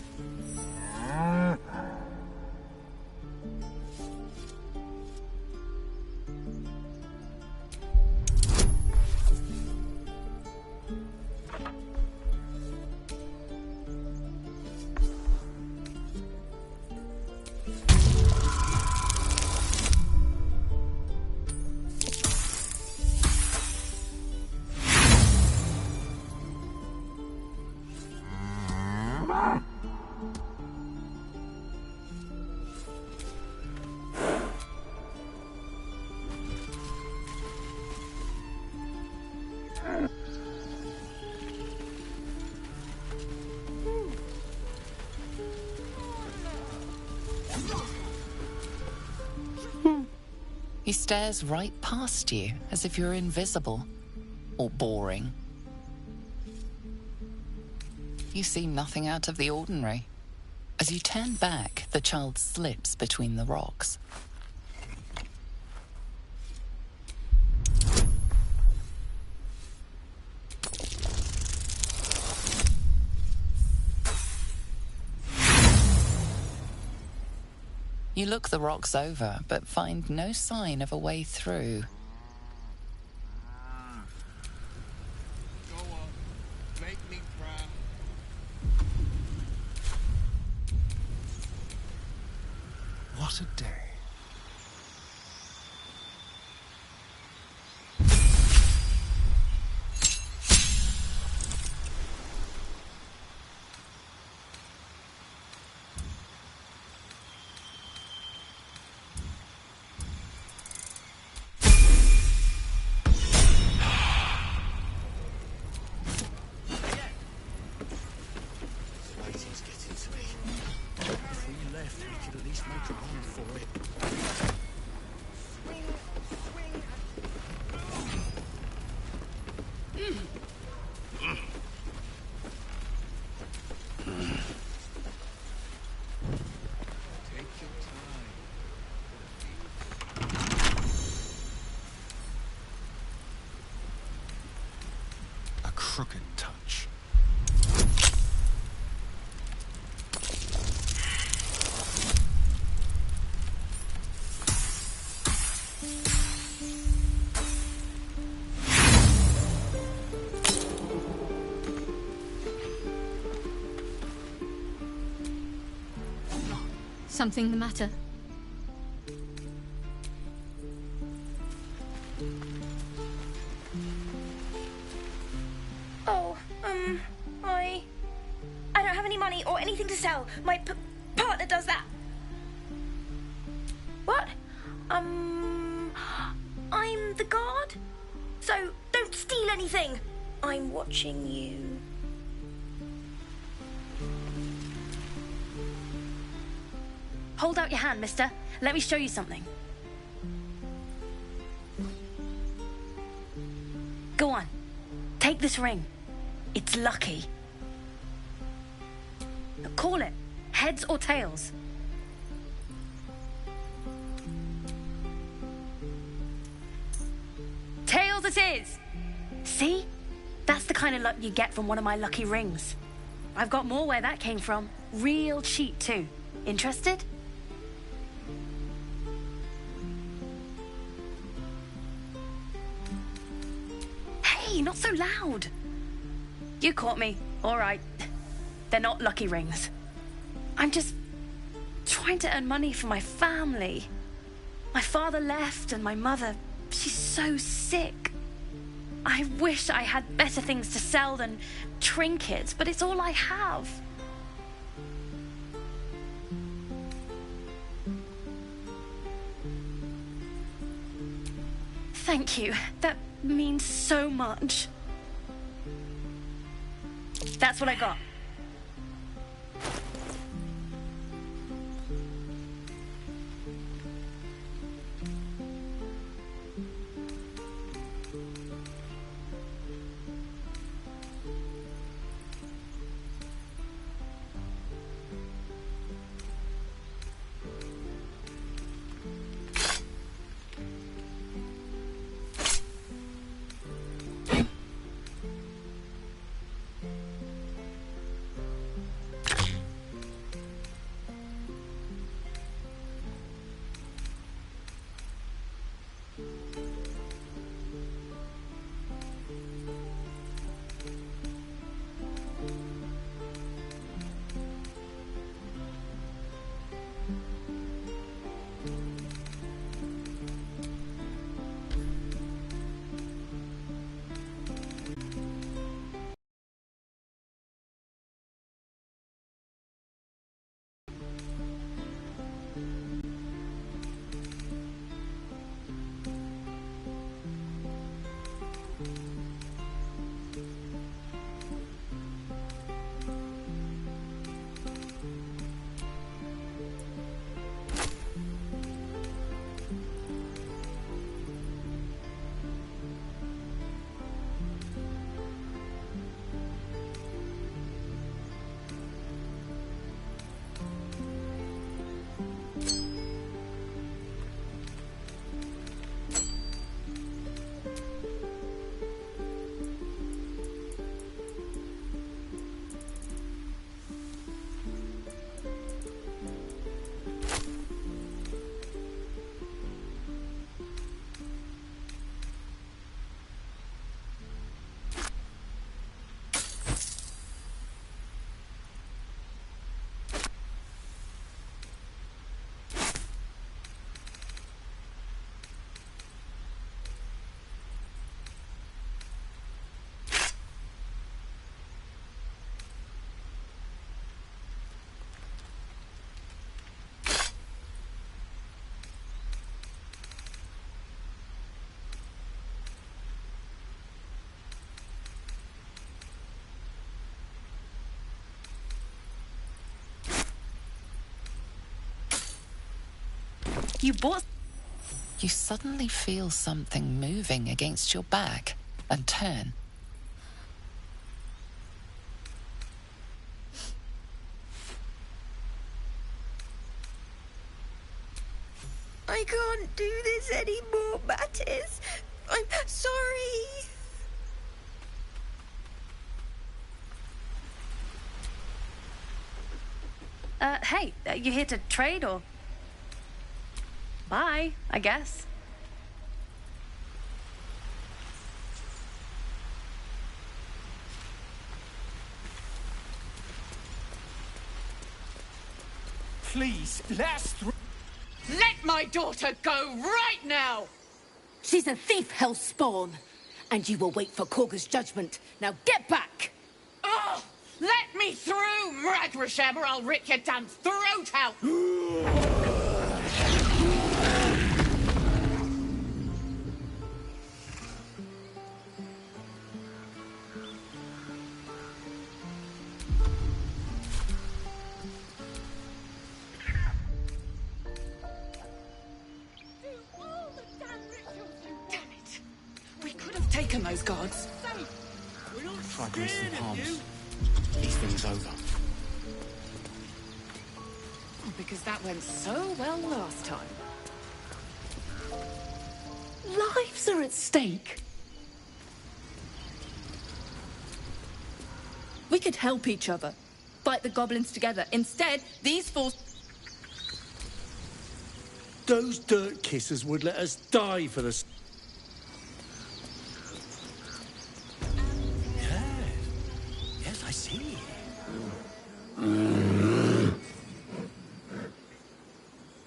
He stares right past you, as if you're invisible. Or boring. You see nothing out of the ordinary. As you turn back, the child slips between the rocks. You look the rocks over, but find no sign of a way through. Go on. Make me proud. What a day. Waiting's getting to me. If we left, we could at least make a run for it. crooked touch. Something the matter? Oh, I don't have any money or anything to sell. My partner does that. What? I'm the guard. So don't steal anything. I'm watching you. Hold out your hand, mister. Let me show you something. Go on. Take this ring. It's lucky. Call it. Heads or tails. Tails it is! See? That's the kind of luck you get from one of my lucky rings. I've got more where that came from. Real cheap, too. Interested? Hey, not so loud. You caught me. All right. They're not lucky rings. I'm just trying to earn money for my family. My father left and my mother, she's so sick. I wish I had better things to sell than trinkets, but it's all I have. Thank you. That means so much. That's what I got. You bought... You suddenly feel something moving against your back and turn. I can't do this anymore, Mattis. I'm sorry. Hey, you here to trade or? Bye, I guess. Please, let us through. Let my daughter go right now! She's a thief, hellspawn. And you will wait for Korga's judgment. Now get back! Oh! Let me through, Mragrasham, or I'll rip your damn throat out! Taken those guards. Try doing some harms. These things over. Because that went so well last time. Lives are at stake. We could help each other. Fight the goblins together. Instead, these fools... Those dirt kissers would let us die for the... Yes, I see.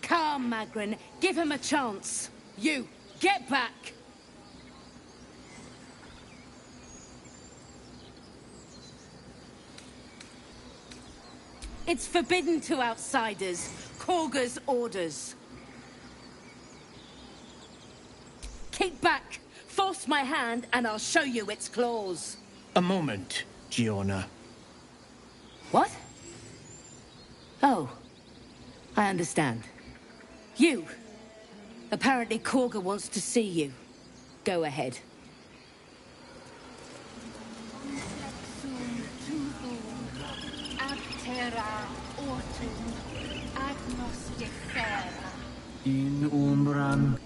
Come, Magrin. Give him a chance. You, get back. It's forbidden to outsiders. Korga's orders. Keep back. Force my hand and I'll show you its claws. A moment, Giona. What? Oh. I understand. You. Apparently Korga wants to see you. Go ahead. In Umbran.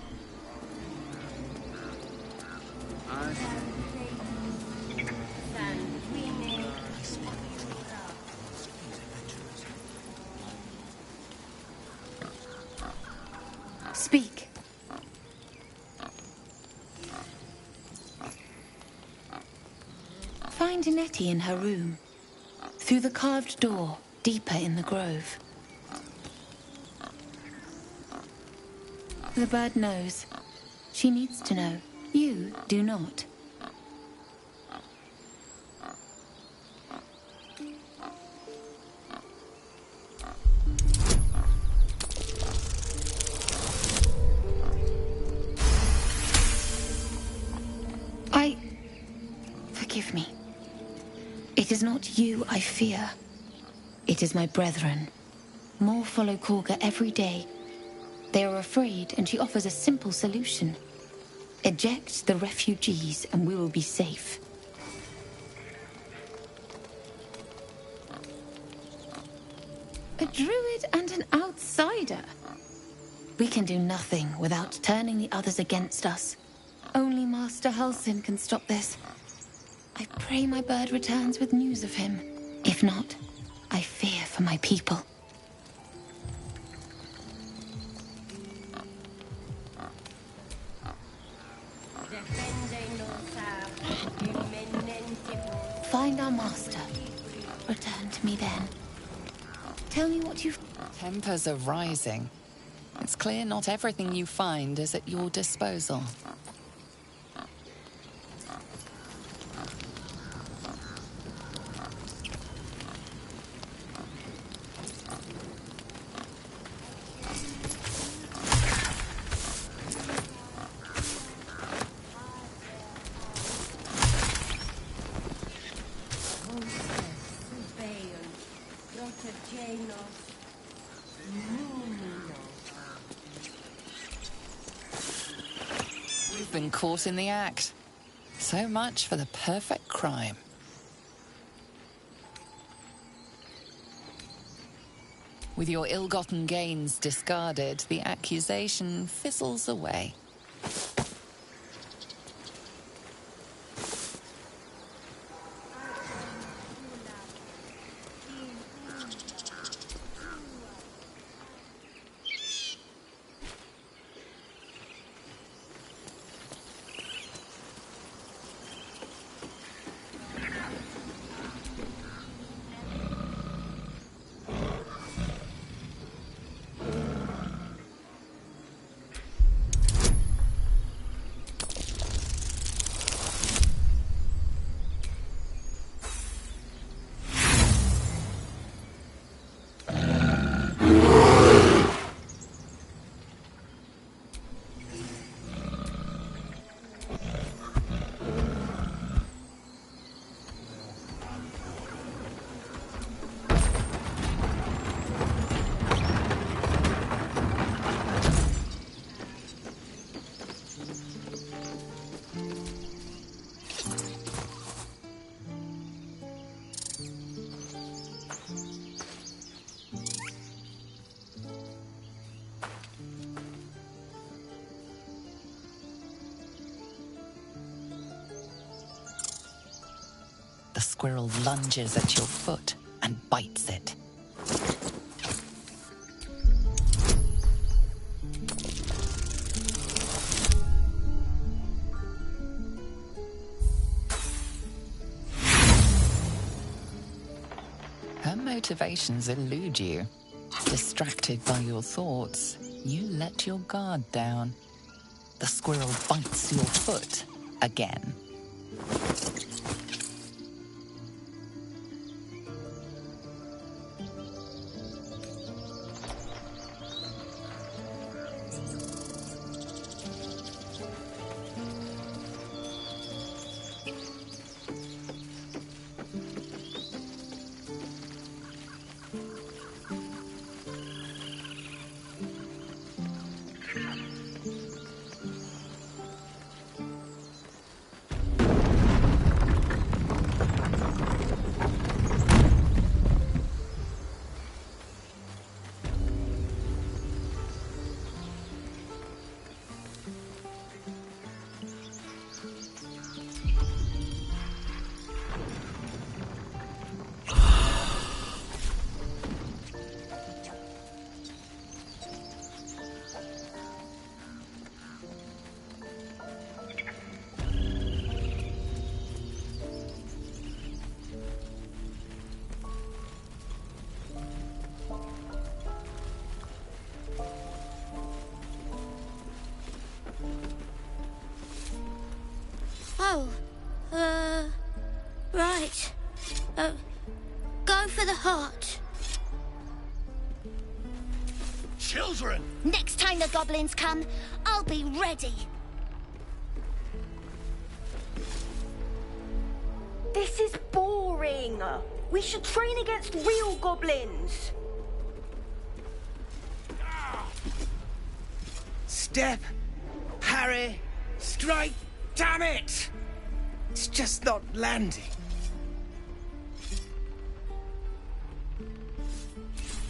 Speak. Find Nettie in her room. Through the carved door, deeper in the grove. The bird knows. She needs to know. You do not. Forgive me. It is not you I fear. It is my brethren. More follow Korga every day. They are afraid, and she offers a simple solution. Eject the refugees, and we will be safe. A druid and an outsider. We can do nothing without turning the others against us. Only Master Halsin can stop this. I pray my bird returns with news of him. If not, I fear for my people. Find our master. Return to me then. Tell me what you've... Tempers are rising. It's clear not everything you find is at your disposal. You've been caught in the act. So much for the perfect crime. With your ill-gotten gains discarded, the accusation fizzles away. squirrel lunges at your foot and bites it. Her motivations elude you. Distracted by your thoughts, you let your guard down. The squirrel bites your foot again. Oh, right. Go for the heart. Children! Next time the goblins come, I'll be ready. This is boring. We should train against real goblins. Step, parry, strike, damn it! It's just not landing.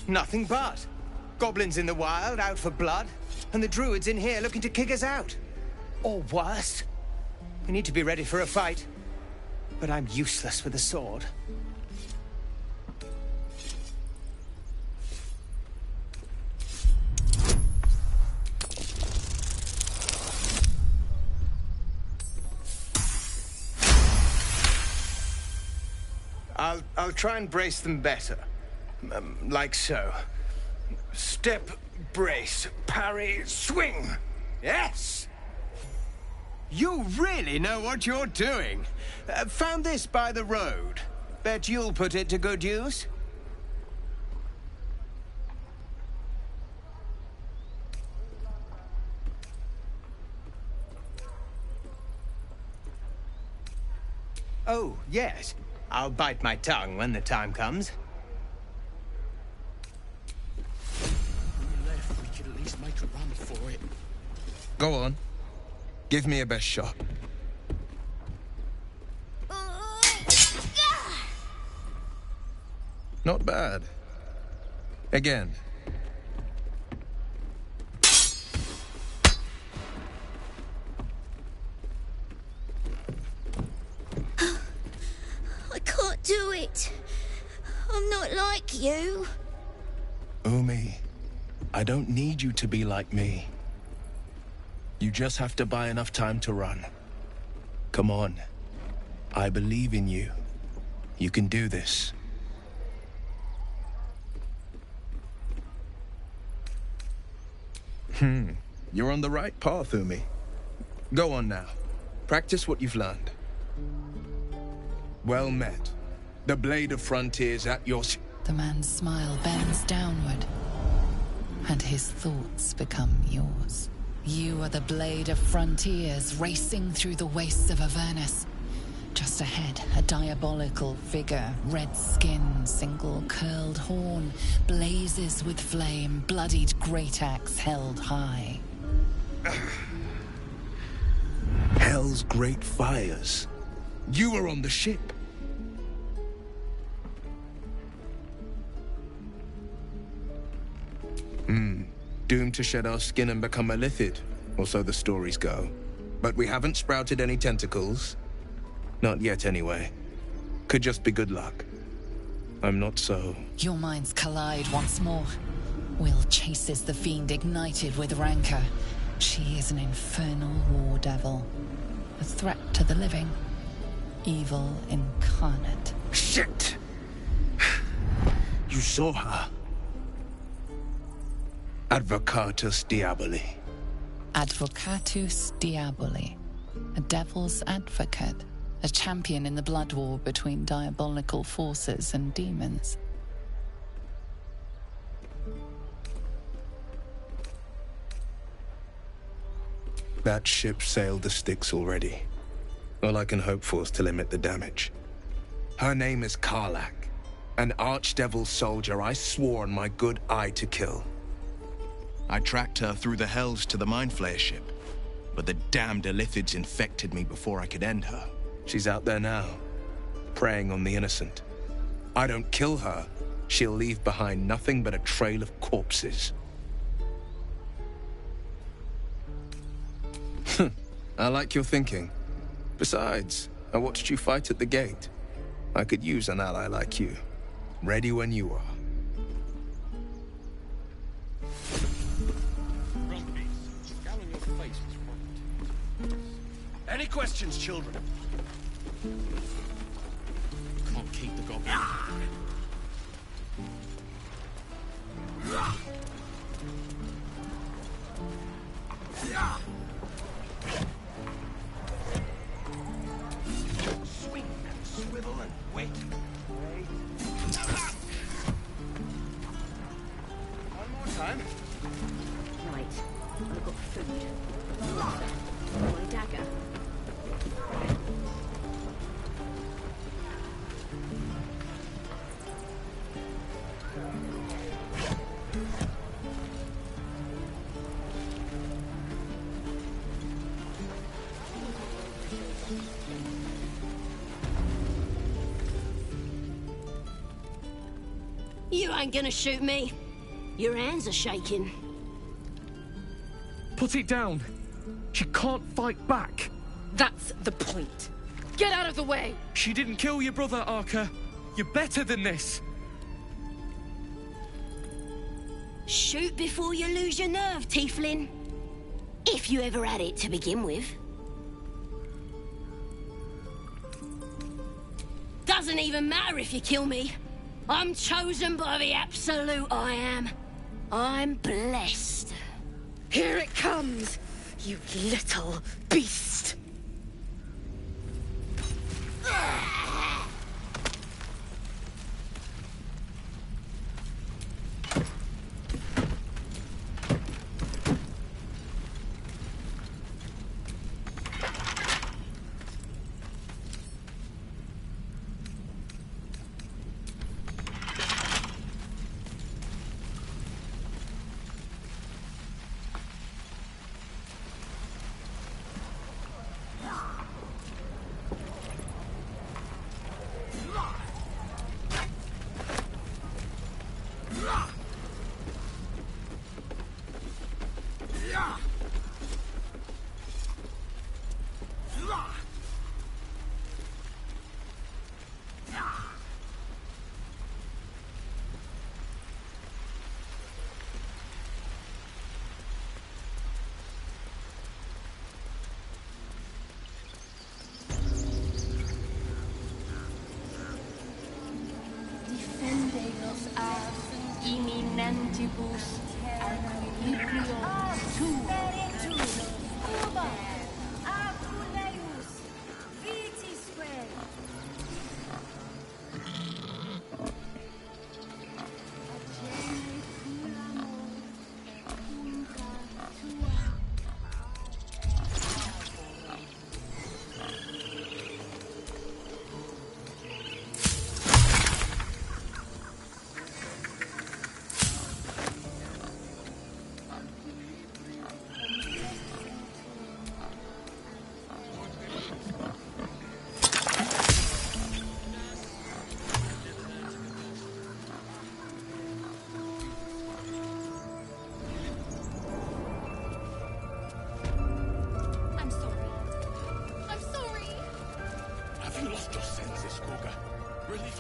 Nothing but. Goblins in the wild, out for blood, and the druids in here looking to kick us out. Or worse. We need to be ready for a fight. But I'm useless with a sword. I'll try and brace them better. Like so. Step, brace, parry, swing. Yes! You really know what you're doing. Found this by the road. Bet you'll put it to good use. Oh, yes. I'll bite my tongue when the time comes. We could at least make a run for it. Go on. Give me a best shot. Not bad. Again. I can't do it. I'm not like you. Umi, I don't need you to be like me. You just have to buy enough time to run. Come on. I believe in you. You can do this. You're on the right path, Umi. Go on now. Practice what you've learned. Well met. The blade of frontiers at your... The man's smile bends downward, and his thoughts become yours. You are the blade of frontiers racing through the wastes of Avernus. Just ahead, a diabolical figure, red skin, single curled horn, blazes with flame, bloodied great axe held high. Hell's great fires. You were on the ship. Doomed to shed our skin and become a lithid, or so the stories go. But we haven't sprouted any tentacles. Not yet, anyway. Could just be good luck. I'm not so... Your minds collide once more. Will chases the fiend ignited with rancor. She is an infernal war devil. A threat to the living. Evil incarnate. Shit! You saw her. Advocatus Diaboli. Advocatus Diaboli. A devil's advocate. A champion in the blood war between diabolical forces and demons. That ship sailed the Styx already. All I can hope for is to limit the damage. Her name is Karlak, an archdevil soldier I swore on my good eye to kill. I tracked her through the hells to the Mindflayer ship, but the damned Illithids infected me before I could end her. She's out there now, preying on the innocent. I don't kill her, she'll leave behind nothing but a trail of corpses. I like your thinking. Besides, I watched you fight at the gate. I could use an ally like you. Ready when you are. Any questions, children? Can't keep the goblin. Swing and swivel and wait. One more time. Right. I've got food. My dagger. You ain't gonna shoot me. Your hands are shaking. Put it down. She can't fight back. That's the point. Get out of the way! She didn't kill your brother, Arca. You're better than this. Shoot before you lose your nerve, Tiefling. If you ever had it to begin with. Doesn't even matter if you kill me. I'm chosen by the Absolute, I am. I'm blessed. Here it comes, you little beast! Defendenos ad iminentibus equilibrium tuum.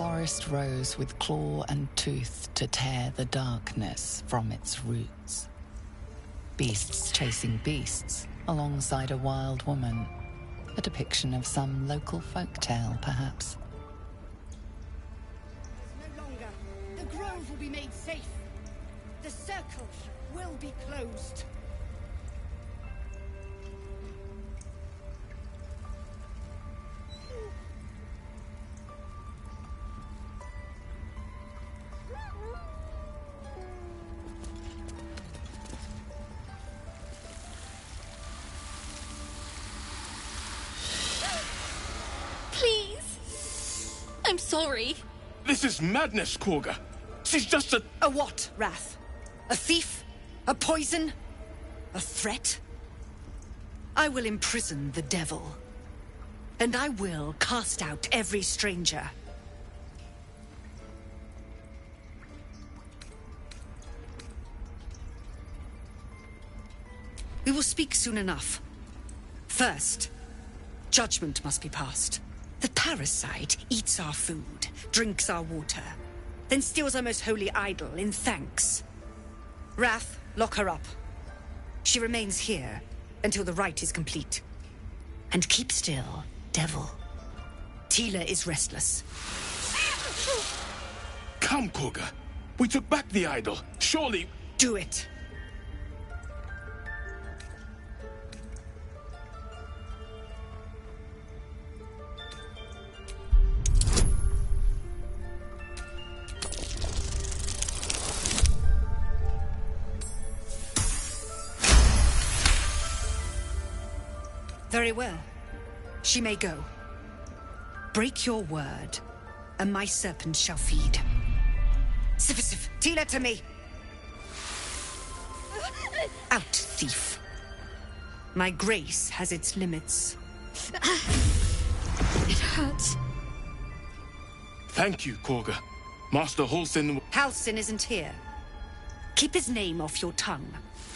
forest rose with claw and tooth to tear the darkness from its roots. Beasts chasing beasts alongside a wild woman. A depiction of some local folktale, perhaps. No longer. The grove will be made safe. The circle will be closed. Please. I'm sorry. This is madness, Korga. She's just a... A what, Wrath? A thief? A poison? A threat? I will imprison the devil. And I will cast out every stranger. We will speak soon enough. First, judgment must be passed. The parasite eats our food, drinks our water, then steals our most holy idol in thanks. Wrath, lock her up. She remains here until the rite is complete. And keep still, devil. Tila is restless. Come, Korga. We took back the idol. Surely... Do it. Very well. She may go. Break your word, and my serpent shall feed. Sif, Tila to me! Out, thief. My grace has its limits. It hurts. Thank you, Korga. Master Halsin... Halsin isn't here. Keep his name off your tongue,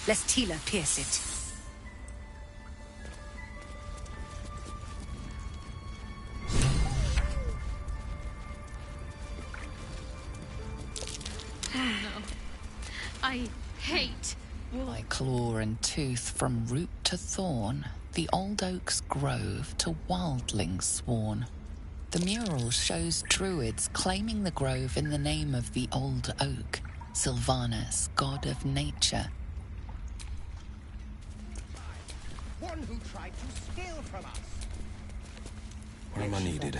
lest Tila pierce it. No. I hate... By claw and tooth from root to thorn, the old oak's grove to wildlings sworn. The mural shows druids claiming the grove in the name of the old oak, Sylvanas, god of nature. One who tried to steal from us. Where am I needed?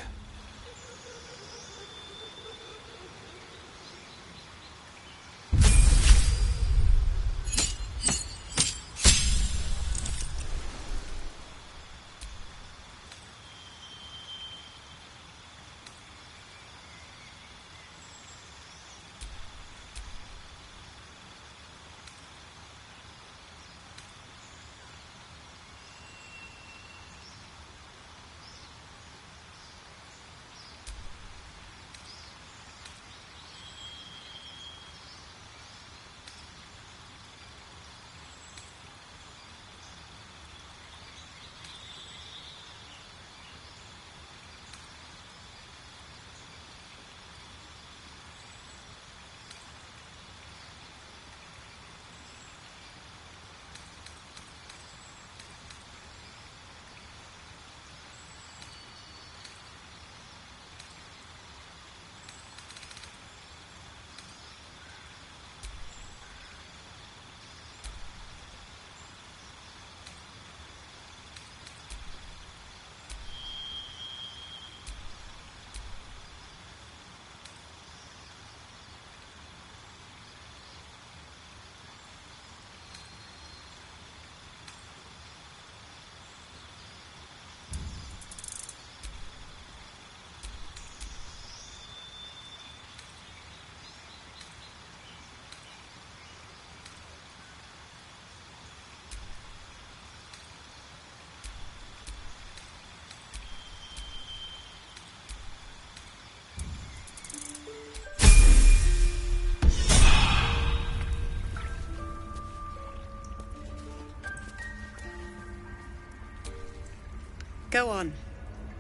Go on.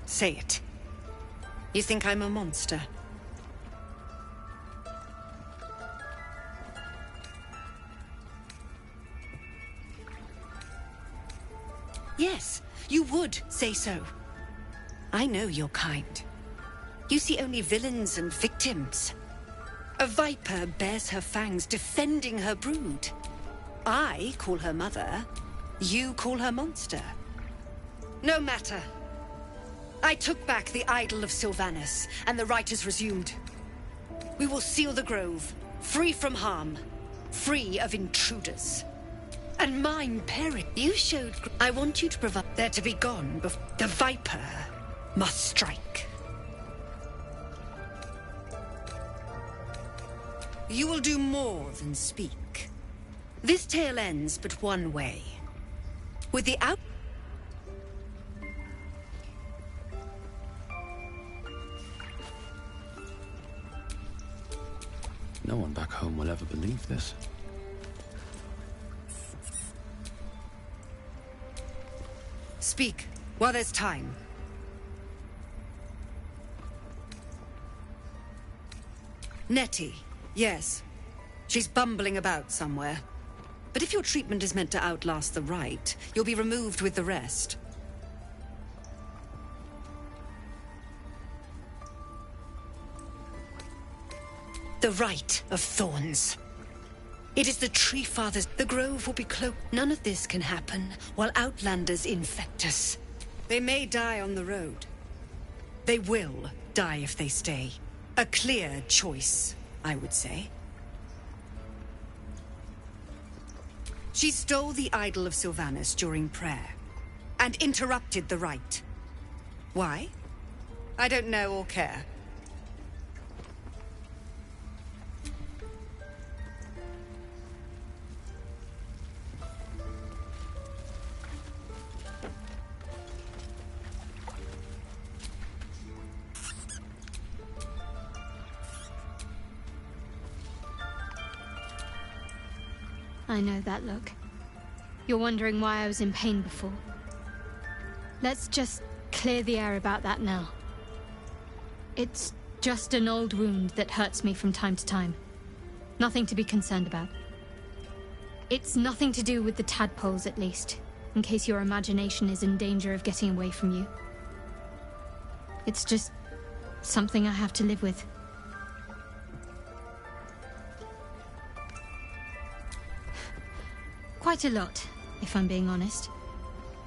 Say it. You think I'm a monster? Yes, you would say so. I know your kind. You see only villains and victims. A viper bears her fangs defending her brood. I call her mother. You call her monster. No matter. I took back the idol of Sylvanus, and the rite is resumed. We will seal the grove, free from harm, free of intruders. And mine parent, you showed... I want you to provide... They're to be gone before... The viper must strike. You will do more than speak. This tale ends but one way. With the out... No one back home will ever believe this. Speak, while there's time. Nettie, yes. She's bumbling about somewhere. But if your treatment is meant to outlast the rite, you'll be removed with the rest. The Rite of Thorns. It is the Tree Fathers. The grove will be cloaked. None of this can happen while Outlanders infect us. They may die on the road. They will die if they stay. A clear choice, I would say. She stole the idol of Sylvanus during prayer, and interrupted the rite. Why? I don't know or care. I know that look. You're wondering why I was in pain before. Let's just clear the air about that now. It's just an old wound that hurts me from time to time. Nothing to be concerned about. It's nothing to do with the tadpoles, at least, in case your imagination is in danger of getting away from you. It's just something I have to live with. Quite a lot, if I'm being honest.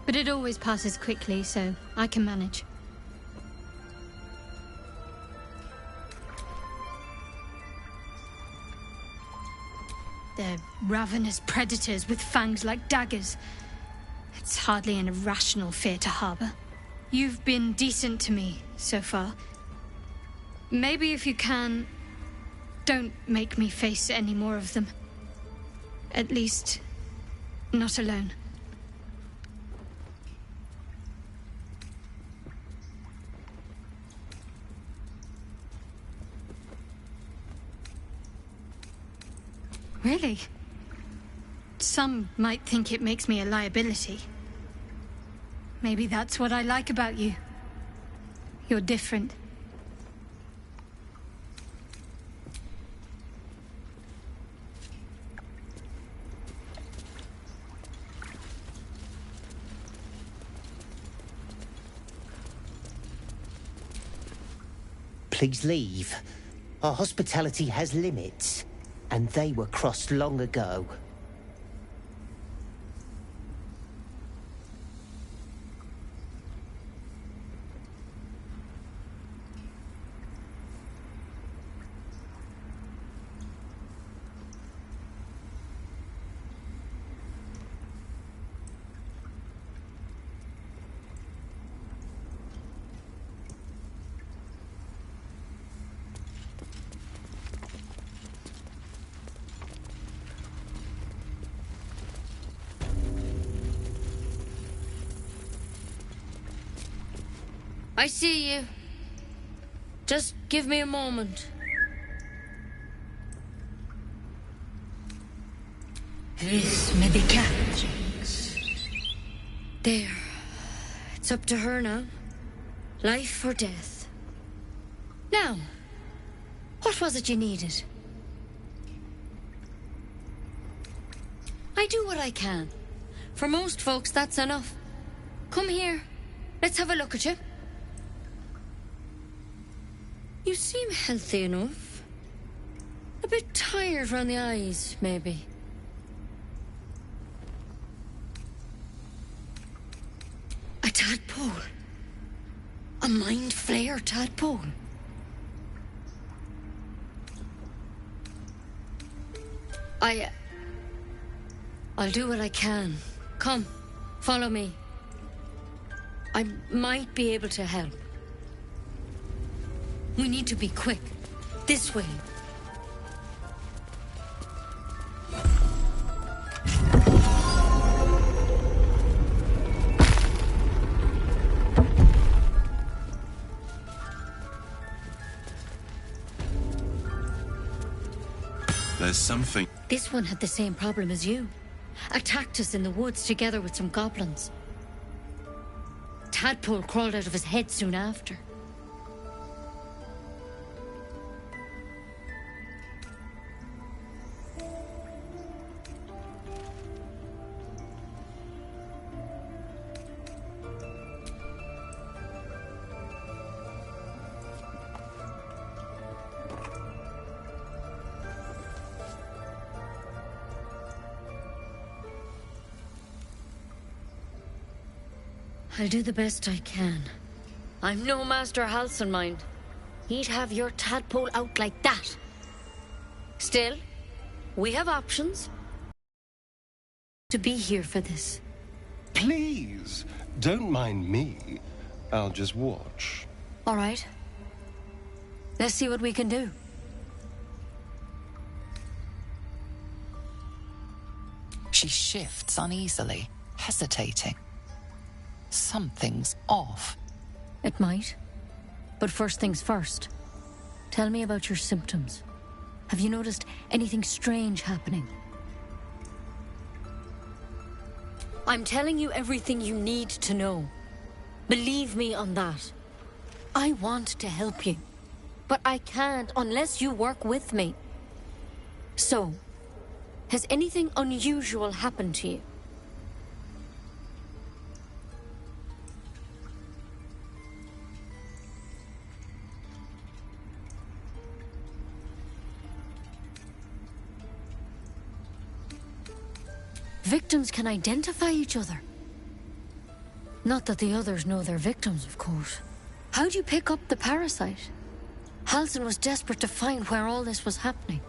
But it always passes quickly, so I can manage. They're ravenous predators with fangs like daggers. It's hardly an irrational fear to harbor. You've been decent to me so far. Maybe if you can, don't make me face any more of them. At least... not alone. Really? Some might think it makes me a liability. Maybe that's what I like about you. You're different. Please leave. Our hospitality has limits, and they were crossed long ago. I see you. Just give me a moment. This may be Jinx. There. It's up to her now. Life or death. Now, what was it you needed? I do what I can. For most folks, that's enough. come here. Let's have a look at you. You seem healthy enough. A bit tired around the eyes, maybe. A tadpole. A mind flayer tadpole. I'll do what I can. Come, follow me. I might be able to help. We need to be quick. This way. There's something. This one had the same problem as you. Attacked us in the woods together with some goblins. Tadpole crawled out of his head soon after. I'll do the best I can. I'm no Master Halcyon, mind. He'd have your tadpole out like that. Still, we have options. To be here for this. Please, don't mind me. I'll just watch. All right. Let's see what we can do. She shifts uneasily, hesitating. Something's off. It might. But first things first. Tell me about your symptoms. Have you noticed anything strange happening? I'm telling you everything you need to know. Believe me on that. I want to help you. But I can't unless you work with me. So, has anything unusual happened to you? Victims can identify each other. Not that the others know they're victims, of course. How'd you pick up the parasite? Halcyon was desperate to find where all this was happening.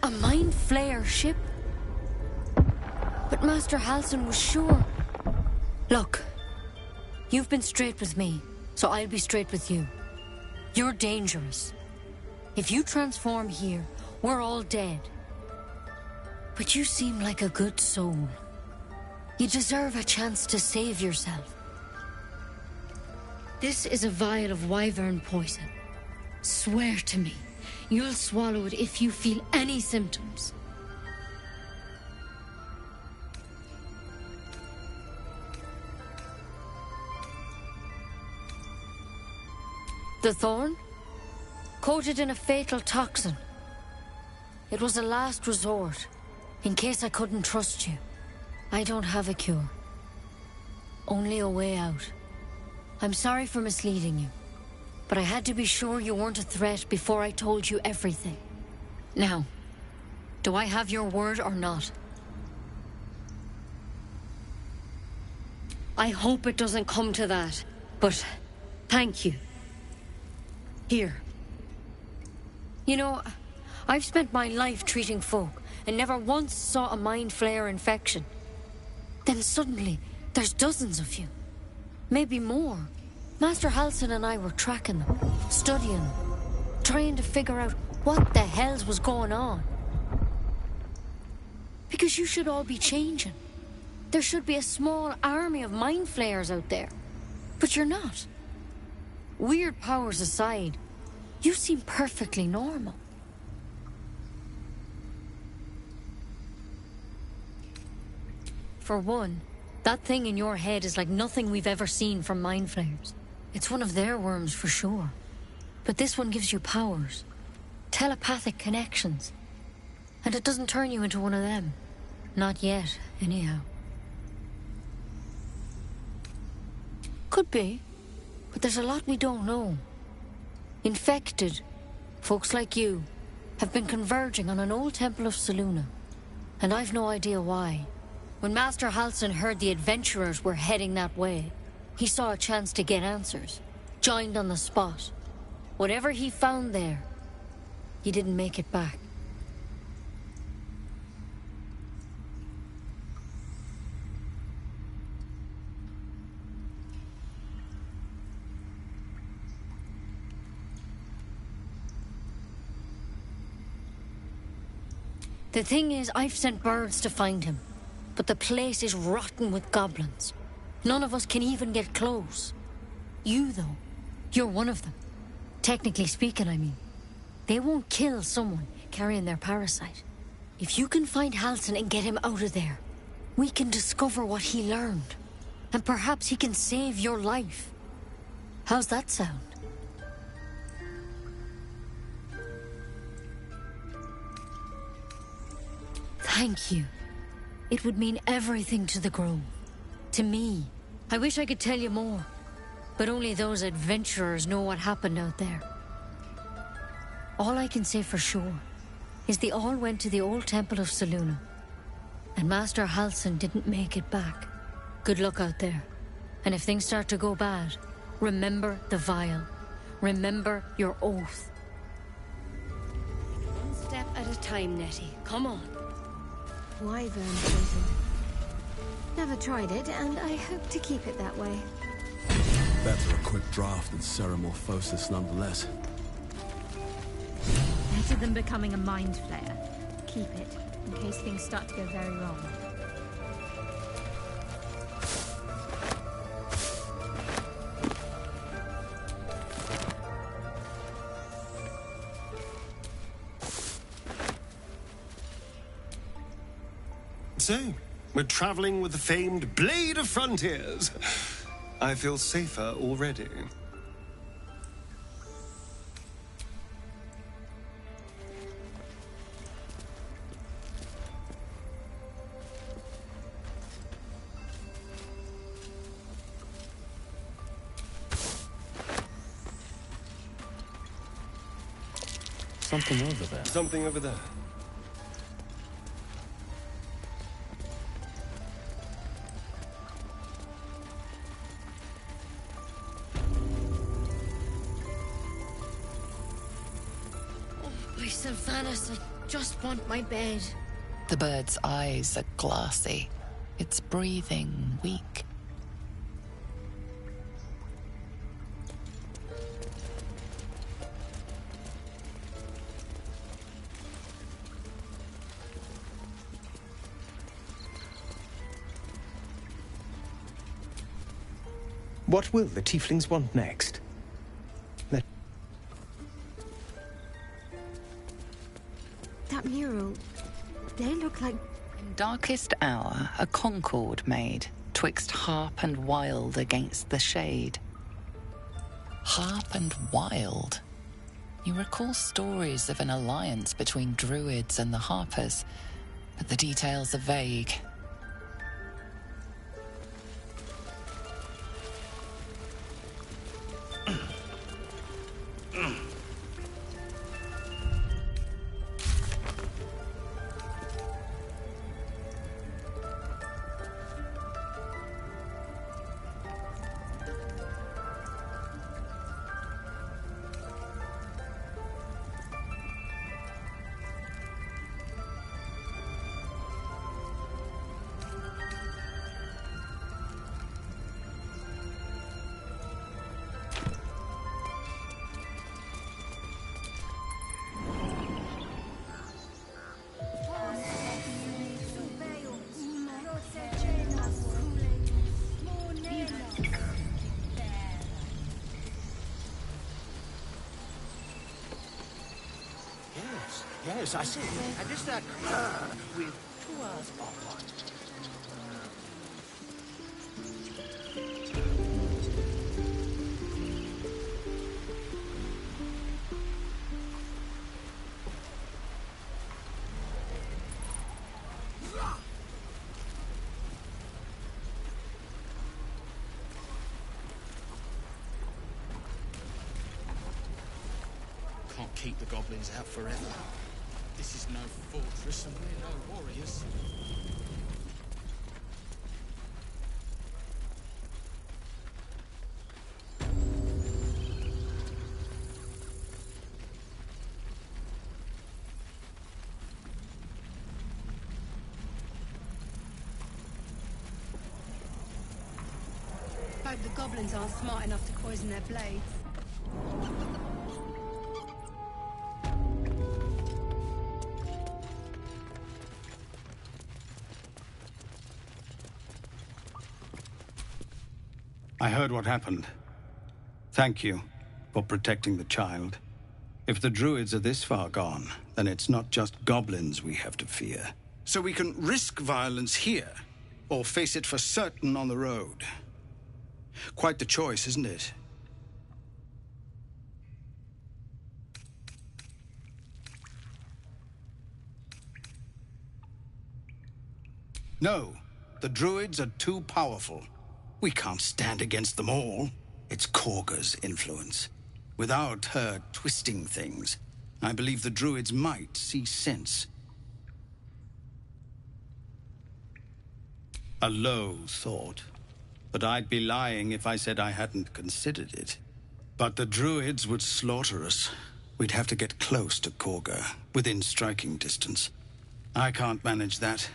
A mind flayer ship? But Master Halcyon was sure. Look, you've been straight with me. So I'll be straight with you. You're dangerous. If you transform here, we're all dead. But you seem like a good soul. You deserve a chance to save yourself. This is a vial of wyvern poison. Swear to me, you'll swallow it if you feel any symptoms. The thorn? Coated in a fatal toxin. It was a last resort, in case I couldn't trust you. I don't have a cure. Only a way out. I'm sorry for misleading you, but I had to be sure you weren't a threat before I told you everything. Now, do I have your word or not? I hope it doesn't come to that, but thank you. Here. You know, I've spent my life treating folk and never once saw a mind flayer infection. Then suddenly, there's dozens of you. Maybe more. Master Halcyon and I were tracking them, studying them, trying to figure out what the hells was going on. Because you should all be changing. There should be a small army of mind flayers out there. But you're not. Weird powers aside, you seem perfectly normal. For one, that thing in your head is like nothing we've ever seen from mind flayers. It's one of their worms for sure. But this one gives you powers. telepathic connections. And it doesn't turn you into one of them. Not yet, anyhow. Could be, but there's a lot we don't know. Infected, folks like you, have been converging on an old temple of Selûne, and I've no idea why. When Master Halsin heard the adventurers were heading that way, he saw a chance to get answers, joined on the spot. Whatever he found there, he didn't make it back. The thing is, I've sent birds to find him, but the place is rotten with goblins. None of us can even get close. You, though, you're one of them. Technically speaking, I mean. They won't kill someone carrying their parasite. If you can find Halsin and get him out of there, we can discover what he learned. And perhaps he can save your life. How's that sound? Thank you. It would mean everything to the Grove. To me. I wish I could tell you more. But only those adventurers know what happened out there. All I can say for sure is they all went to the old temple of Selûne. And Master Halsin didn't make it back. Good luck out there. And if things start to go bad, remember the vial. Remember your oath. One step at a time, Nettie. Come on. Wyvern poison. Never tried it, and I hope to keep it that way. Better a quick draft than ceramorphosis nonetheless. Better than becoming a mind flayer. Keep it, in case things start to go very wrong. So, we're traveling with the famed Blade of Frontiers. I feel safer already. Something over there. Something over there. Sylvanas, I just want my bed. The bird's eyes are glassy. Its breathing weak. What will the tieflings want next? That mural, they look like... In darkest hour, a concord made, twixt harp and wild against the shade. Harp and wild? You recall stories of an alliance between druids and the harpers, but the details are vague. Yes, I see. And is that with 2 hours off? keep the goblins out forever. This is no fortress and we're no warriors. Hope the goblins aren't smart enough to poison their blades. I heard what happened. Thank you for protecting the child. If the druids are this far gone, then it's not just goblins we have to fear. So we can risk violence here, or face it for certain on the road. Quite the choice, isn't it? No, the druids are too powerful. We can't stand against them all. It's Korga's influence. Without her twisting things, I believe the druids might see sense. A low thought. But I'd be lying if I said I hadn't considered it. But the druids would slaughter us. We'd have to get close to Korga, within striking distance. I can't manage that.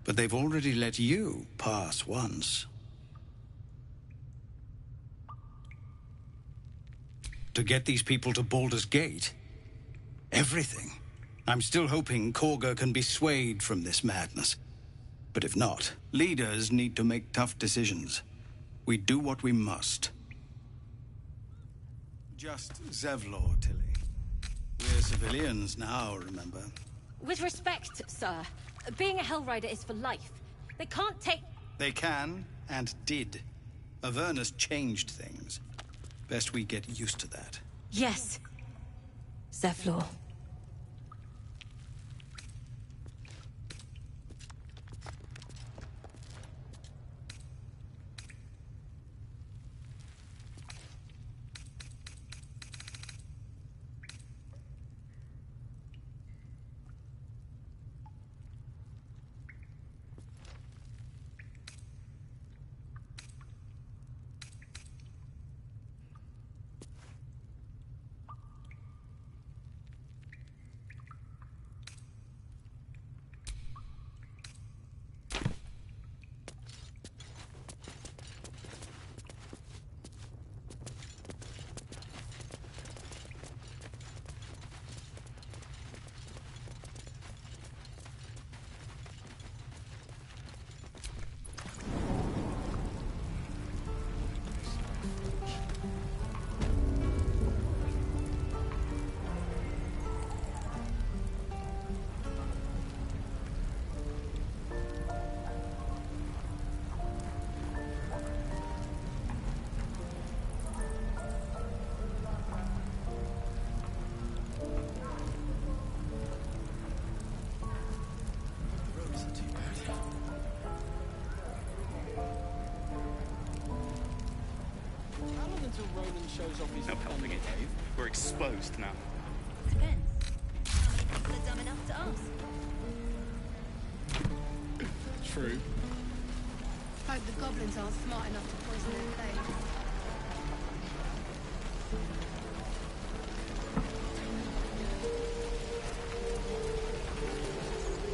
But they've already let you pass once. To get these people to Baldur's Gate? Everything. I'm still hoping Korga can be swayed from this madness. But if not, leaders need to make tough decisions. We do what we must. Just Zevlor, Tilly. We're civilians now, remember? With respect, sir, being a Hellrider is for life. They can't take... They can, and did. Avernus changed things. Best we get used to that. Yes. Zevlor. Shows off his no helping it, Dave. We're exposed now. Depends. How many people are dumb enough to ask? True. Hope the goblins aren't smart enough to poison their blades.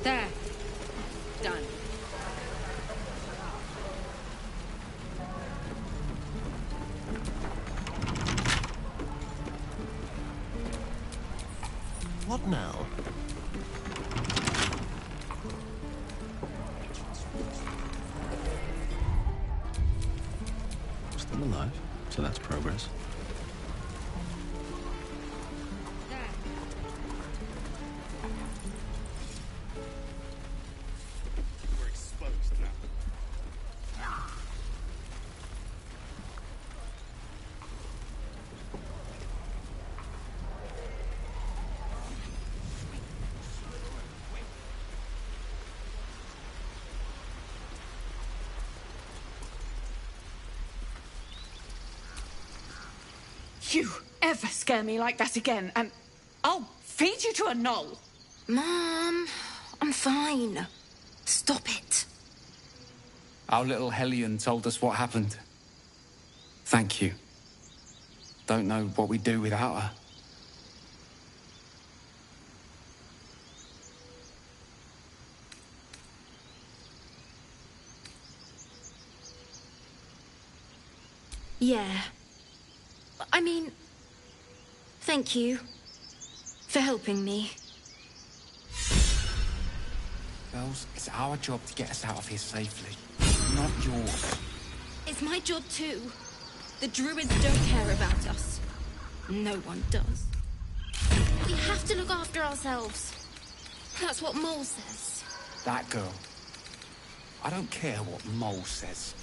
There. Done. What now? Still alive, so that's progress. We're exposed now. You ever scare me like that again, and I'll feed you to a gnoll. Mom, I'm fine. Stop it. Our little Hellion told us what happened. Thank you. Don't know what we'd do without her. Yeah. I mean, thank you for helping me. Girls, it's our job to get us out of here safely, not yours. It's my job too. The druids don't care about us. No one does. We have to look after ourselves. That's what Mole says. That girl. I don't care what Mole says.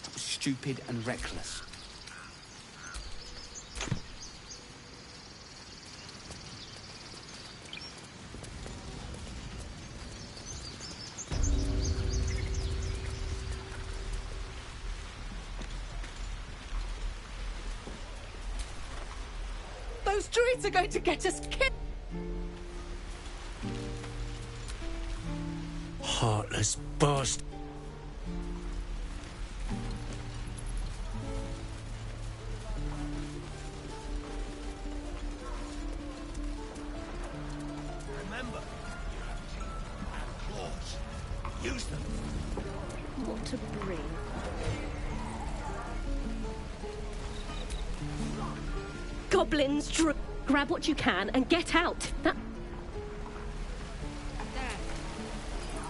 That was stupid and reckless. Those druids are going to get us killed. Heartless bastard. Remember, you have teeth and claws. Use them. What to bring? Goblins, grab what you can and get out.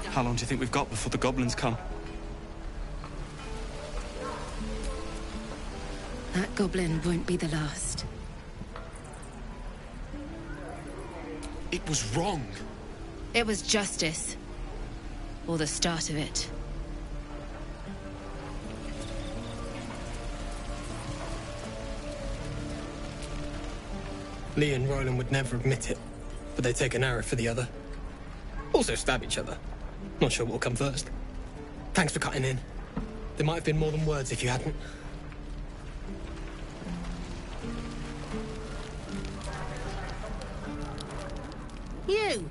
How long do you think we've got before the goblins come? That goblin won't be the last. It was wrong. It was justice. Or the start of it. Lee and Roland would never admit it, but they take an arrow for the other. Also stab each other. Not sure what will come first. Thanks for cutting in. There might have been more than words if you hadn't. You!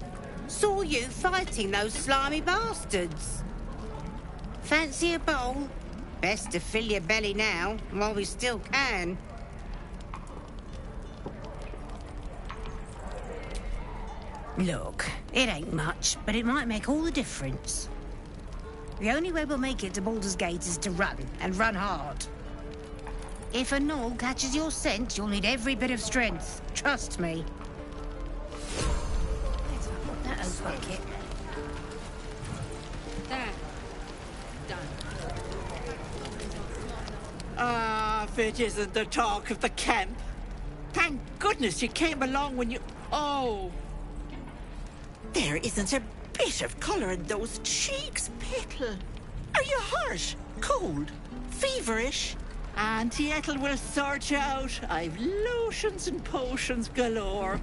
Saw you fighting those slimy bastards. Fancy a bowl? Best to fill your belly now, while we still can. Look, it ain't much, but it might make all the difference. The only way we'll make it to Baldur's Gate is to run, and run hard. If a gnoll catches your scent, you'll need every bit of strength. Trust me. Let's put that old bucket. There. Done. Ah, if it isn't the talk of the camp. Thank goodness you came along when you... Oh. There isn't a bit of colour in those cheeks, Pickle. Are you hurt? Cold? Feverish? Auntie Ethel will sort you out. I've lotions and potions galore.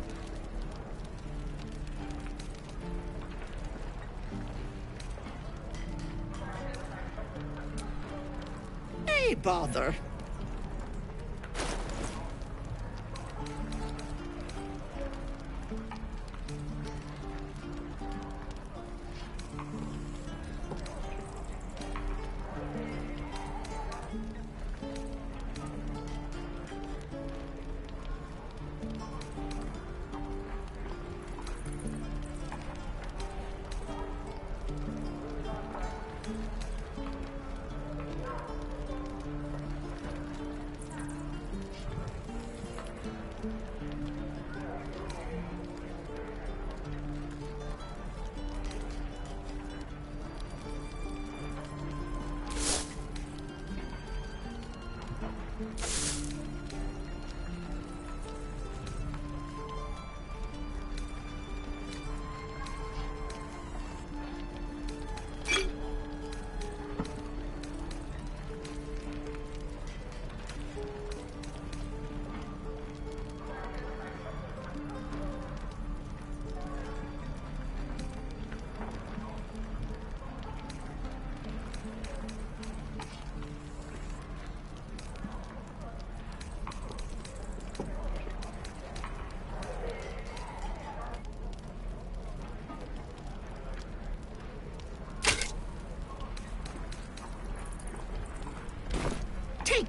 Hey, bother.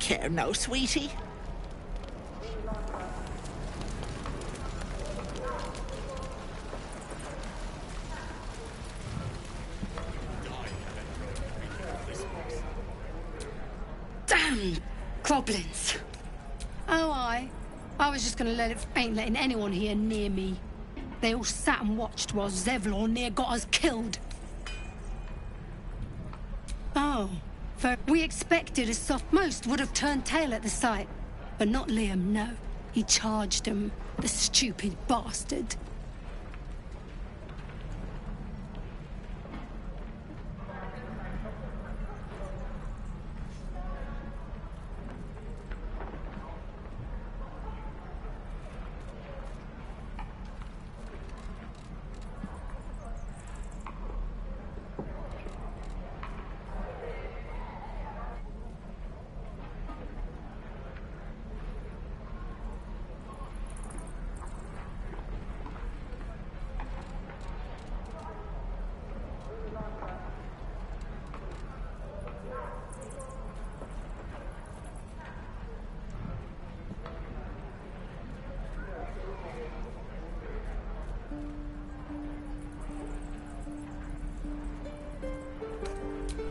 care now, sweetie. Damn goblins! Oh, I was just gonna ain't letting anyone here near me. They all sat and watched while Zevlor near got us killed. Oh, we expected a soft. Most would have turned tail at the sight, but not Liam, no. He charged them, the stupid bastard.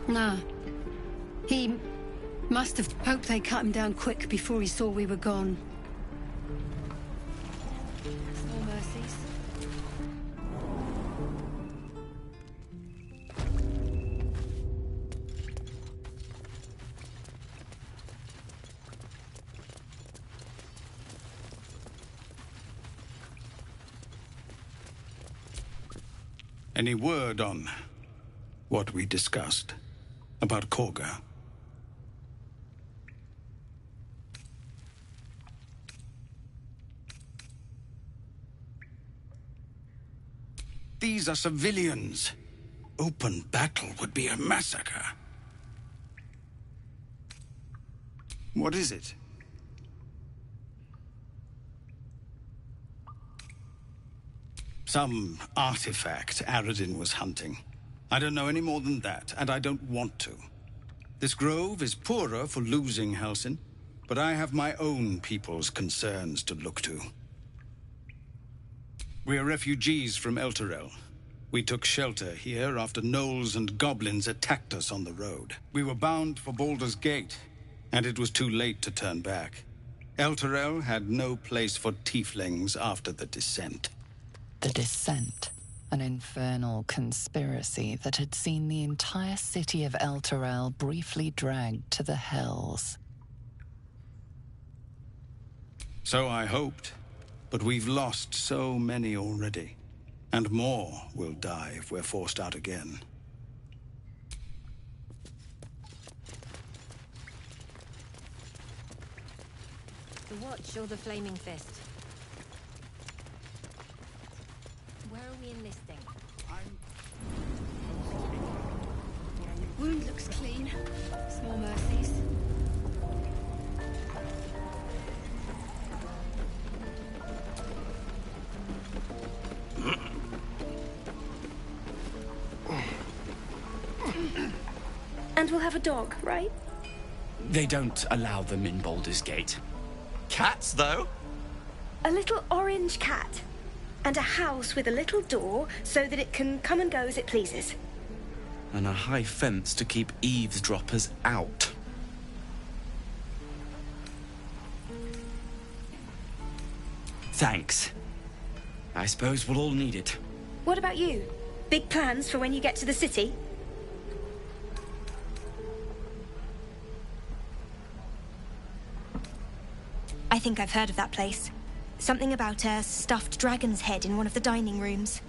Nah. He must have hoped they cut him down quick before he saw we were gone. Small mercies. Any word on what we discussed about Korga? These are civilians. Open battle would be a massacre. What is it? Some artifact Aradin was hunting. I don't know any more than that, and I don't want to. This grove is poorer for losing Halsin, but I have my own people's concerns to look to. We are refugees from Elturel. We took shelter here after gnolls and goblins attacked us on the road. We were bound for Baldur's Gate, and it was too late to turn back. Elturel had no place for tieflings after the descent. The Descent, an infernal conspiracy that had seen the entire city of Elturel briefly dragged to the hells. So I hoped, but we've lost so many already. And more will die if we're forced out again. The Watch or the Flaming Fist? Where are we enlisting? Wound looks clean. Small mercies. And we'll have a dog, right? They don't allow them in Baldur's Gate. Cats, though? A little orange cat. And a house with a little door so that it can come and go as it pleases. And a high fence to keep eavesdroppers out. Thanks. I suppose we'll all need it. What about you? Big plans for when you get to the city? I think I've heard of that place. Something about a stuffed dragon's head in one of the dining rooms.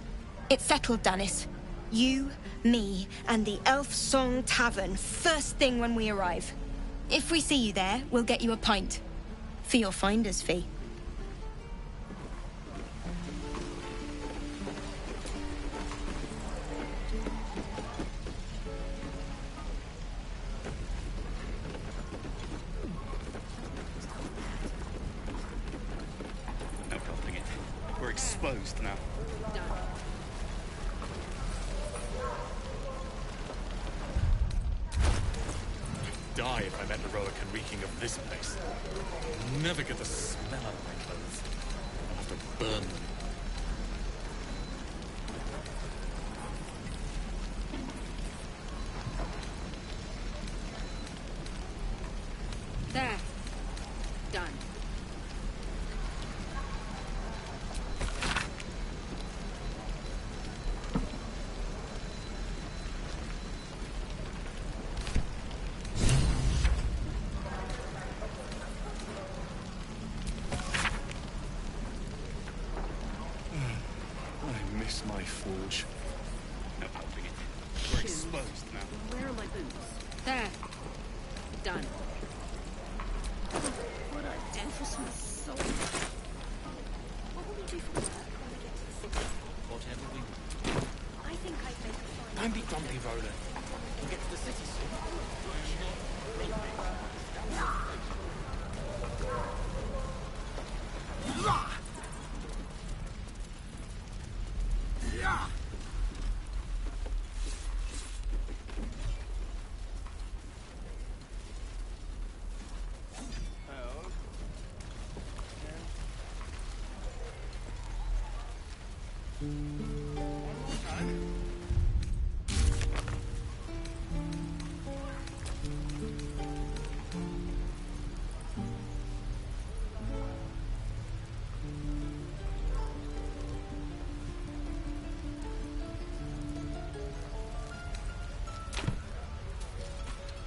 It's settled, Danis. You, me, and the Elf Song Tavern first thing when we arrive. If we see you there, we'll get you a pint. For your finder's fee. Exposed now. die if I met Eroica reeking of this place. I'll never get the smell out of my clothes. I'll have to burn them. There. Done. I miss my forge. No helping it. We're exposed now. Where are my boots? There. Done. What a death for some soul. What will we do for work when we get to the city? Whatever we... I think I'd make a fine... Don't be grumpy, Roland. We'll get to the city soon.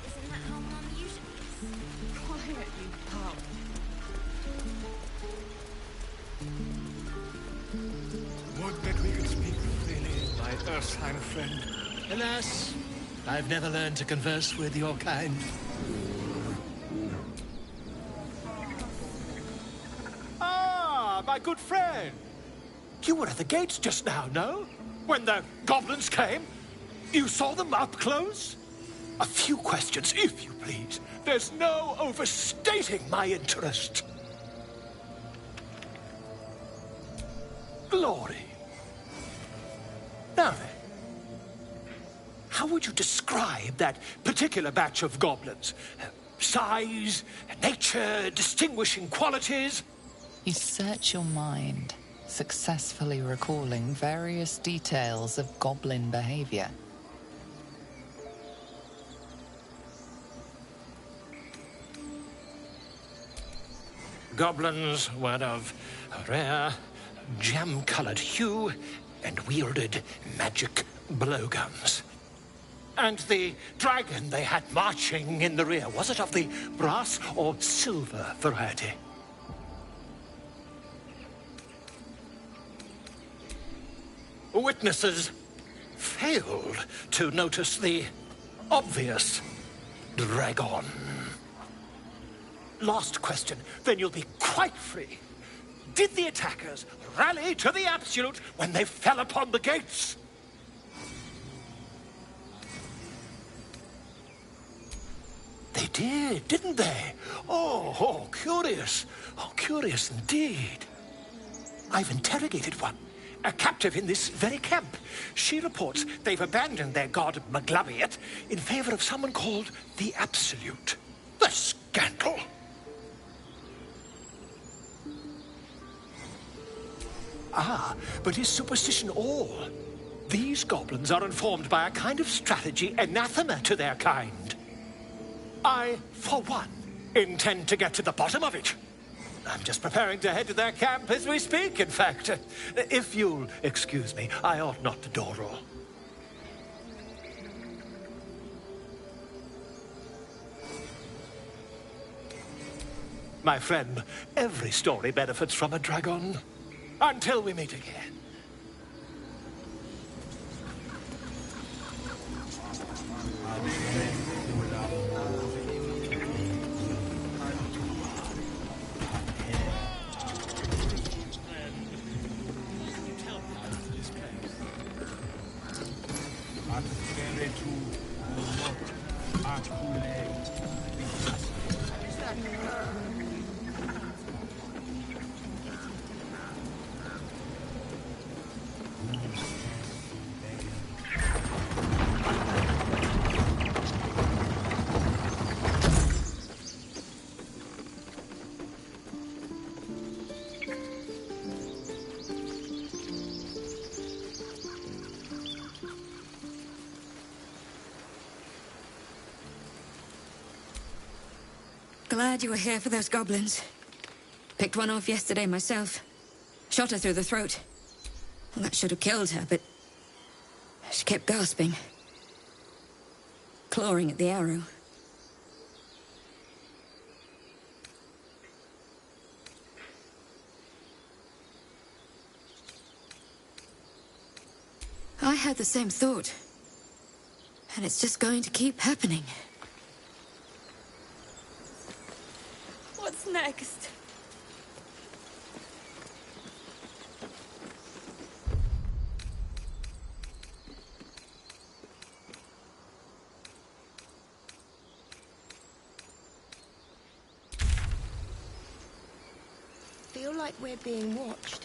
Isn't that how Mum usually is? Quiet, you pup. Would that we could speak freely, my Earthside friend. Alas, I've never learned to converse with your kind. Ah, my good friend. You were at the gates just now, no? When the goblins came? You saw them up close? A few questions, if you please. There's no overstating my interest. Glory. Now then, how would you describe that particular batch of goblins? Size, nature, distinguishing qualities? You search your mind, successfully recalling various details of goblin behavior. Goblins were of a rare, jam-colored hue and wielded magic blowguns. And the dragon they had marching in the rear, was it of the brass or silver variety? Witnesses failed to notice the obvious dragon. Last question, then you'll be quite free. Did the attackers rally to the absolute when they fell upon the gates? They did, didn't they? Oh, curious. Oh, curious indeed. I've interrogated one, a captive in this very camp. She reports they've abandoned their god Maglabiet in favor of someone called the Absolute. The scandal! Ah, but is superstition all? These goblins are informed by a kind of strategy anathema to their kind. I, for one, intend to get to the bottom of it. I'm just preparing to head to their camp as we speak, in fact. If you'll excuse me, I ought not to door roll. My friend, every story benefits from a dragon. Until we meet again. Glad you were here for those goblins. Picked one off yesterday myself. Shot her through the throat. Well, that should have killed her, but she kept gasping. Clawing at the arrow. I had the same thought. And it's just going to keep happening. What's next? Feel like we're being watched.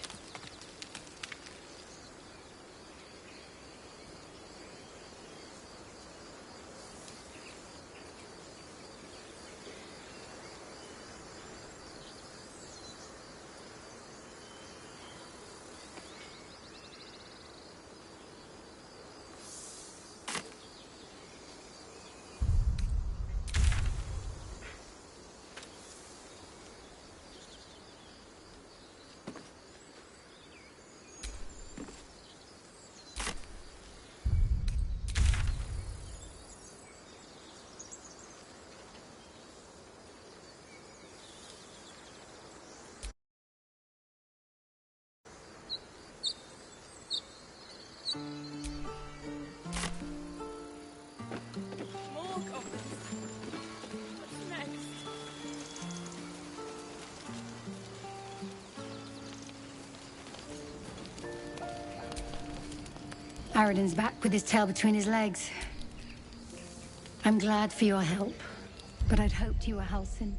More goblins. What's next? Aradin's back with his tail between his legs. I'm glad for your help, but I'd hoped you were Halsin.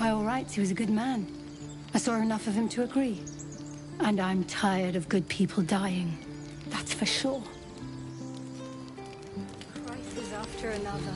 By all rights, he was a good man. I saw enough of him to agree. And I'm tired of good people dying. That's for sure. Crisis after another.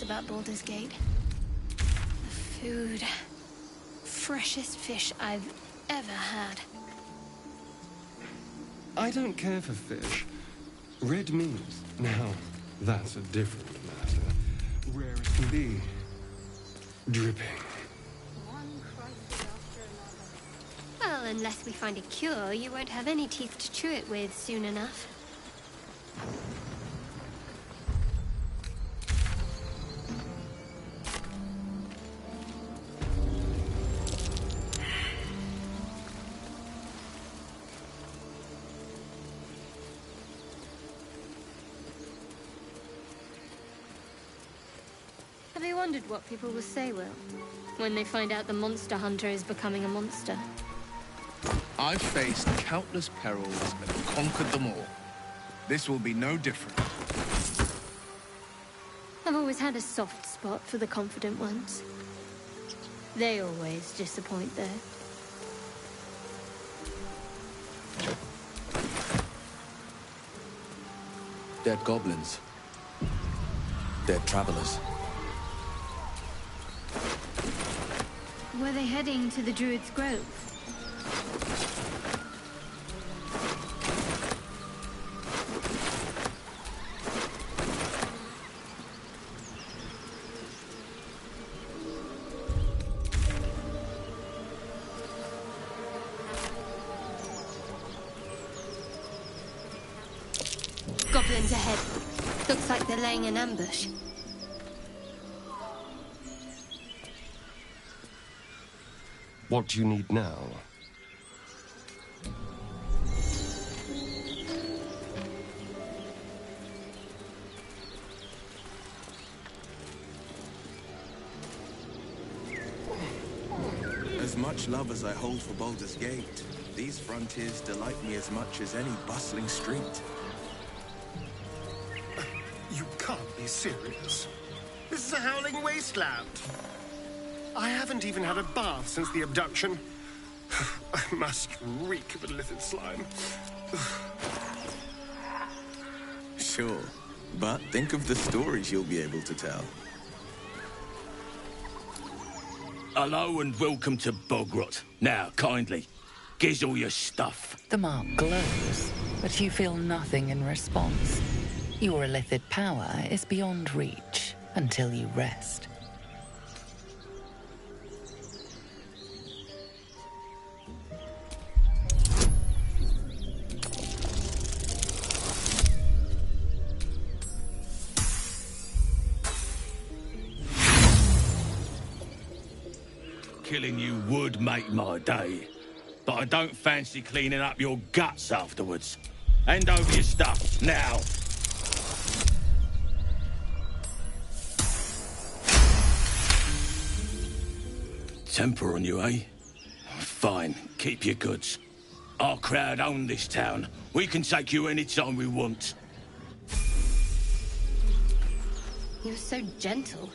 About Baldur's Gate. The food. Freshest fish I've ever had. I don't care for fish. Red meat, now, that's a different matter. Rare as can be. Dripping. Well, unless we find a cure, you won't have any teeth to chew it with soon enough. Have you wondered what people will say, Will, when they find out the monster hunter is becoming a monster? I've faced countless perils and conquered them all. This will be no different. I've always had a soft spot for the confident ones. They always disappoint, though. Dead goblins. Dead travelers. Were they heading to the Druid's Grove? Goblins ahead. Looks like they're laying an ambush. What do you need now? As much love as I hold for Baldur's Gate, these frontiers delight me as much as any bustling street. You can't be serious. This is a howling wasteland. I haven't even had a bath since the abduction. I must reek of illithid slime. Sure, but think of the stories you'll be able to tell. Hello and welcome to Bogrot. Now, kindly, giz all your stuff. The mark glows, but you feel nothing in response. Your illithid power is beyond reach until you rest. Killing you would make my day, but I don't fancy cleaning up your guts afterwards. Hand over your stuff, now. Temper on you, eh? Fine, keep your goods. Our crowd own this town. We can take you any time we want. You're so gentle.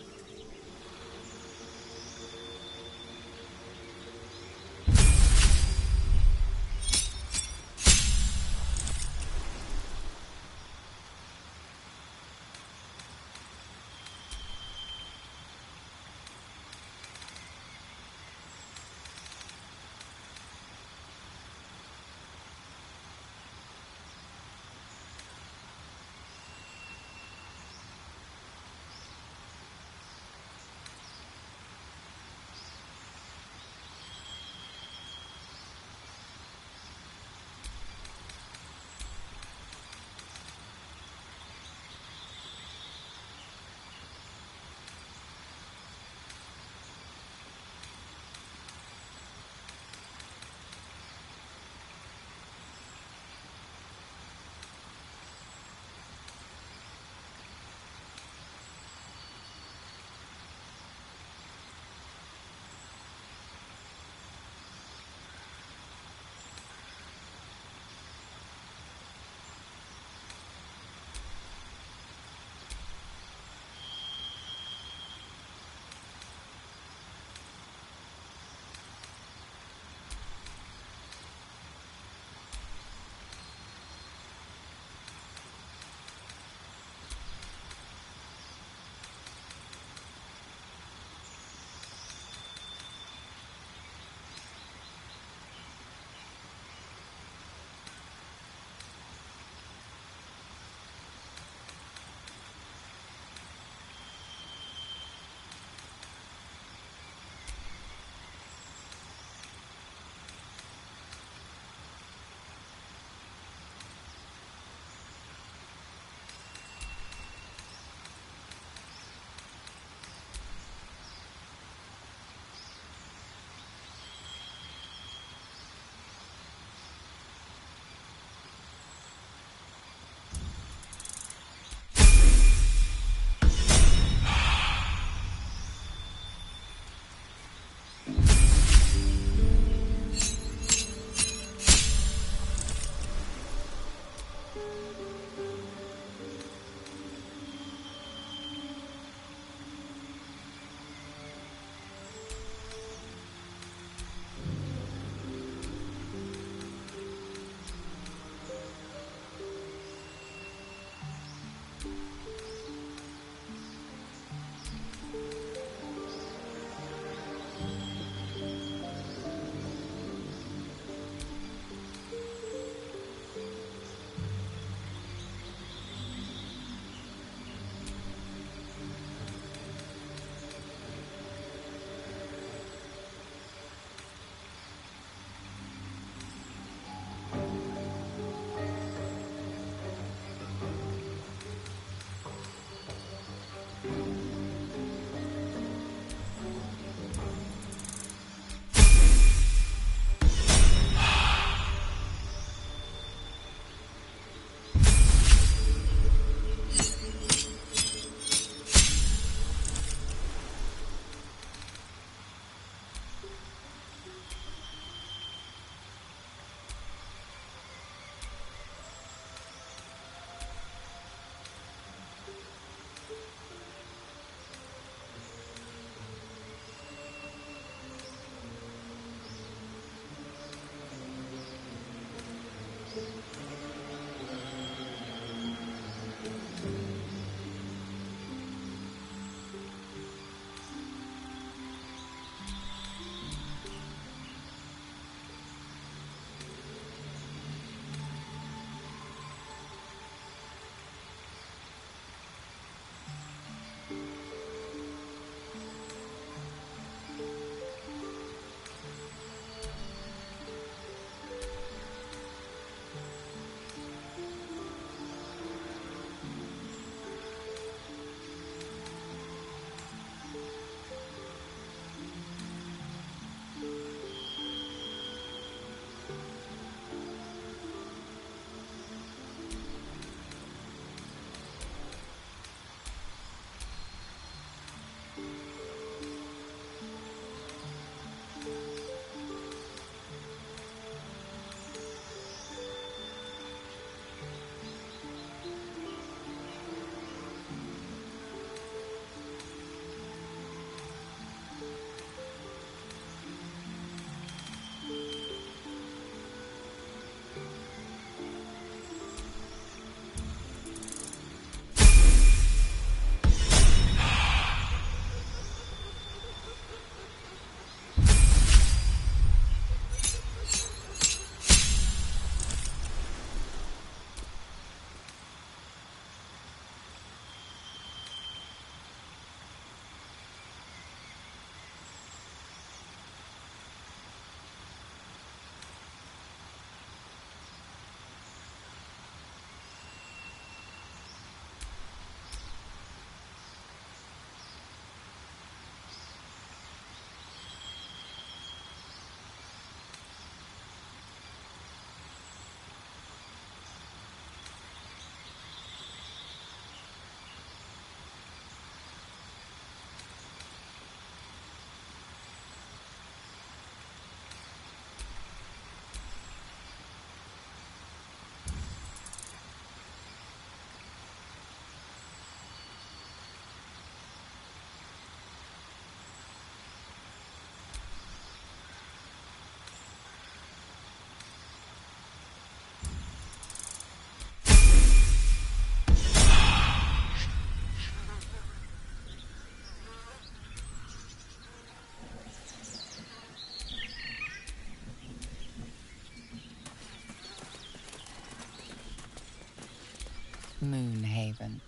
Moonhaven.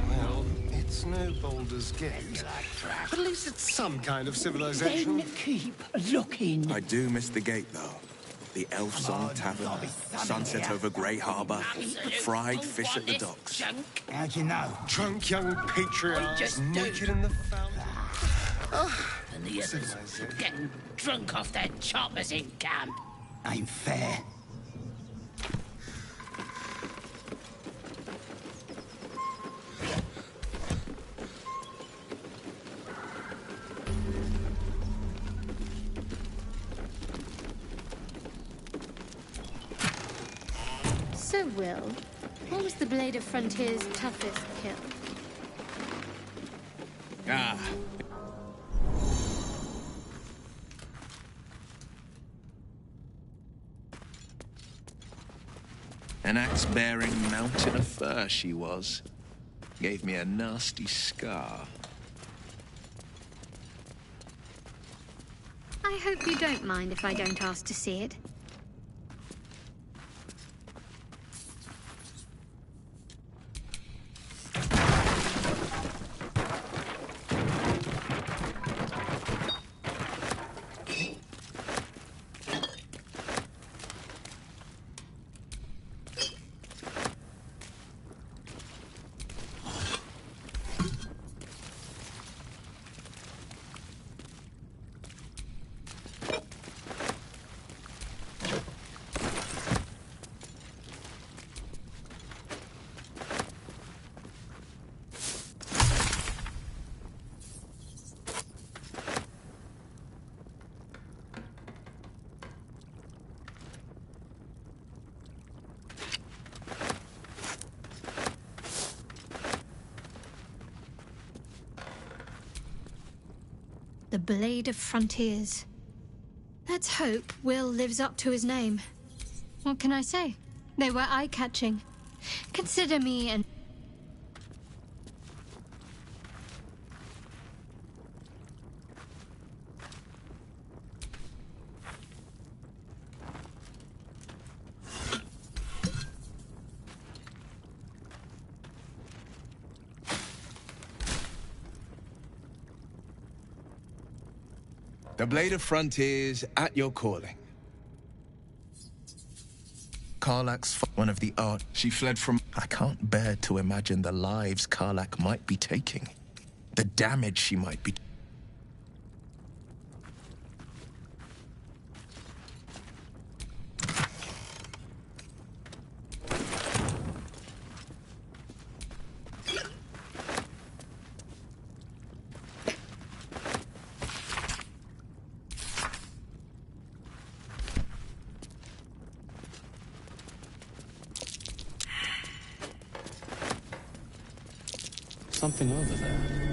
Well, it's no Baldur's Gate, but at least it's some kind of civilization. Then keep looking. I do miss the gate, though. The Elf Song Tavern, sunset over Grey Harbour, fried fish at the docks. How'd you know? Drunk young patriarchs naked in the fountain. And the others getting drunk off their choppers in camp. Ain't fair. So, Will, what was the Blade of Frontier's toughest kill? Ah. An axe-bearing mountain of fur she was. Gave me a nasty scar. I hope you don't mind if I don't ask to see it. The Blade of Frontiers. Let's hope Will lives up to his name. What can I say? They were eye-catching. Consider me an... The Blade of Frontiers at your calling. Karlach's one of the art. She fled from... I can't bear to imagine the lives Karlach might be taking. The damage she might be... Something over there.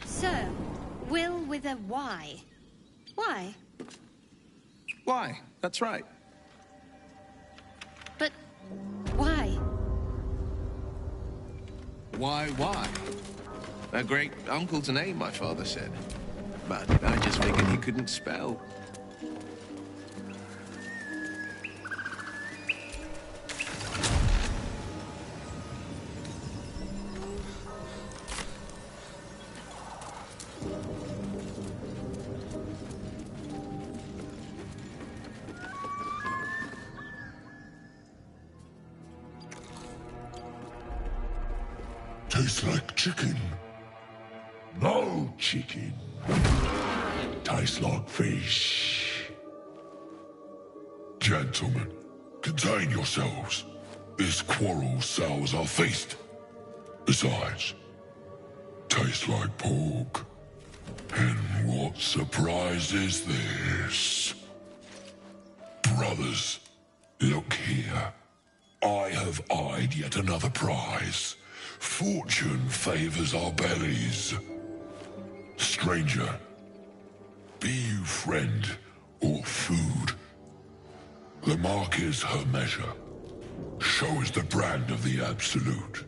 So, Will with a Y. Why? Why? That's right. But why? Why? A great uncle's name, my father said. but I just figured he couldn't spell. Tastes like chicken. No chicken. Tastes like fish. Gentlemen, contain yourselves. This quarrel sours our feast. Besides, tastes like pork. And what surprise is this? Brothers, look here. I have eyed yet another prize. Fortune favors our bellies. Stranger, be you friend or food, the mark is her measure. Show is the brand of the absolute.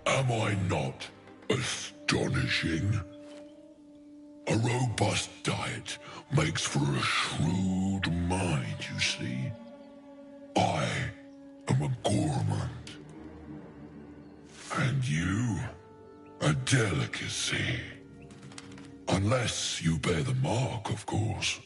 Am I not astonishing? A robust diet makes for a shrewd mind, you see. I am a gourmand. And you, a delicacy. Unless you bear the mark, of course.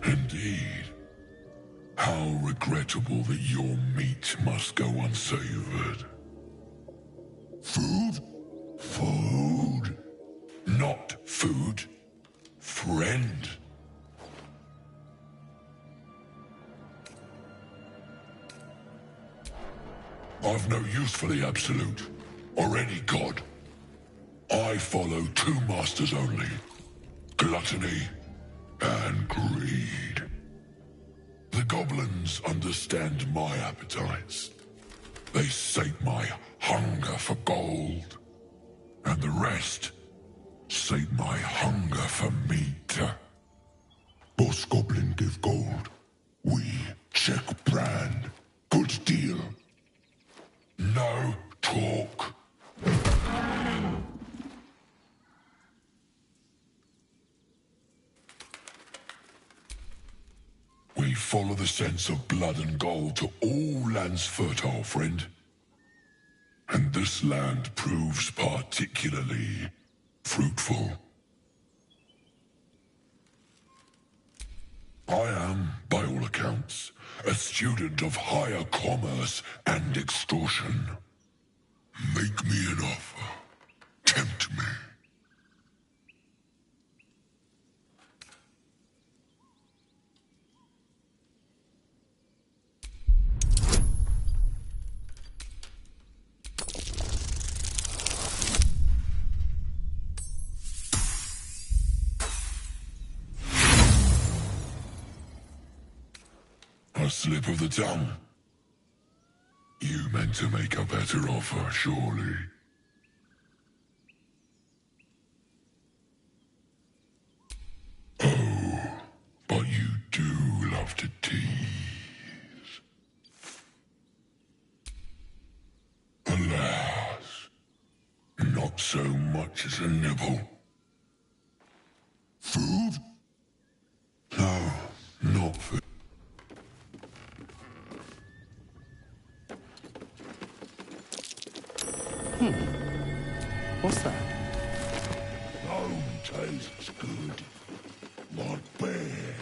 Indeed. How regrettable that your meat must go unsavored. Food? Food. Not food. Friend. I've no use for the Absolute, or any god. I follow two masters only. Gluttony and greed. The goblins understand my appetites. They sate my hunger for gold. And the rest sate my hunger for meat. Boss Goblin give gold. We check brand. Good deal. No talk. We follow the sense of blood and gold to all lands fertile, friend. And this land proves particularly fruitful. I am, by all accounts, a student of higher commerce and extortion. Make me an offer. Tempt me. A slip of the tongue. You meant to make a better offer, surely. Oh, but you do love to tease. Alas, not so much as a nibble. Food? No, not food. What's that? Bone tastes good. Not bad.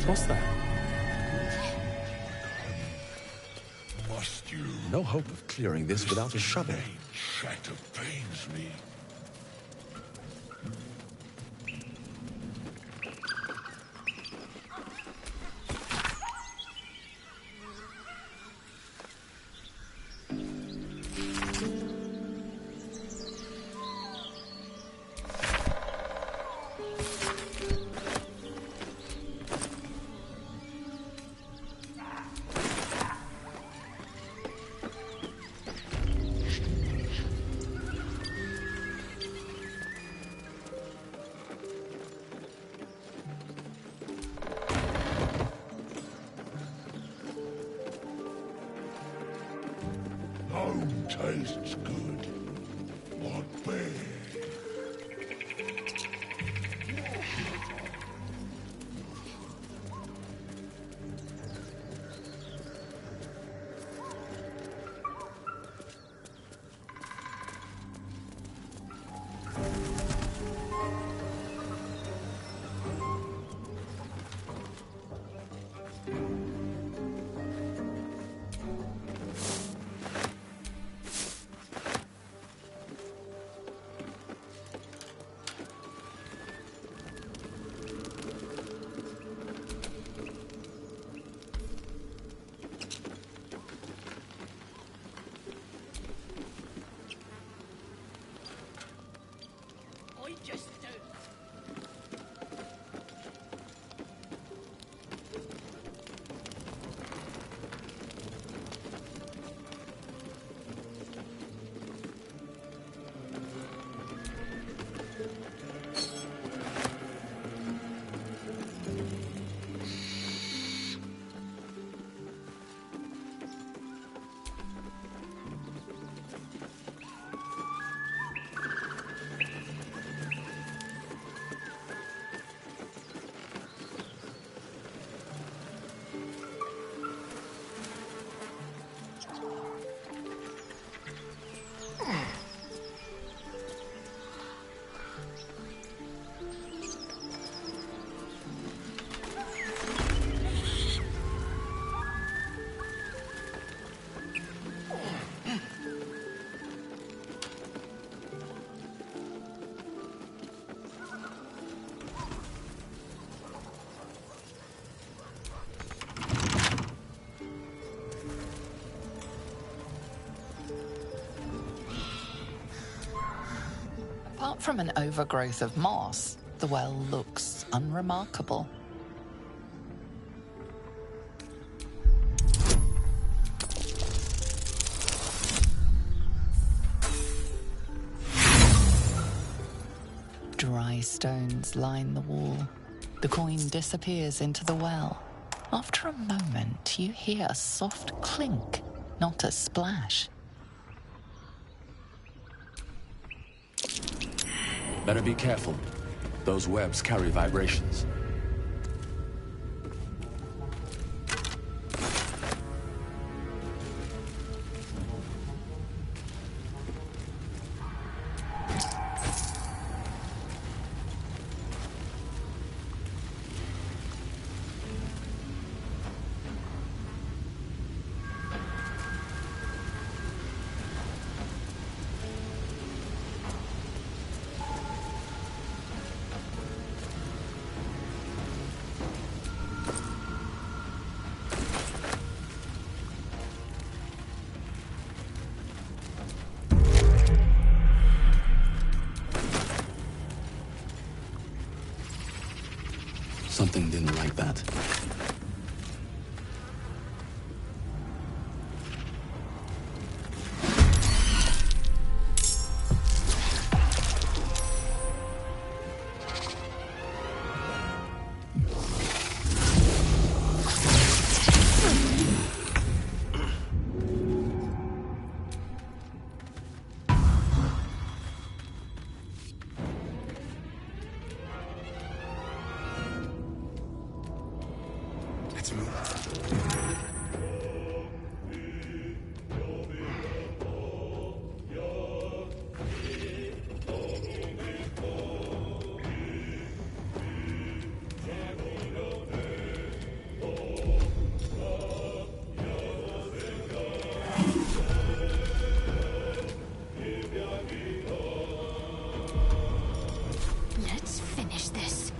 What's that? Must you? No hope of clearing this without a shovel. Chatter pains me. tastes good. Not bad. Apart from an overgrowth of moss, the well looks unremarkable. Dry stones line the wall. The coin disappears into the well. After a moment, you hear a soft clink, not a splash. Better be careful. Those webs carry vibrations. Something didn't like that. Let's move. Let's finish this.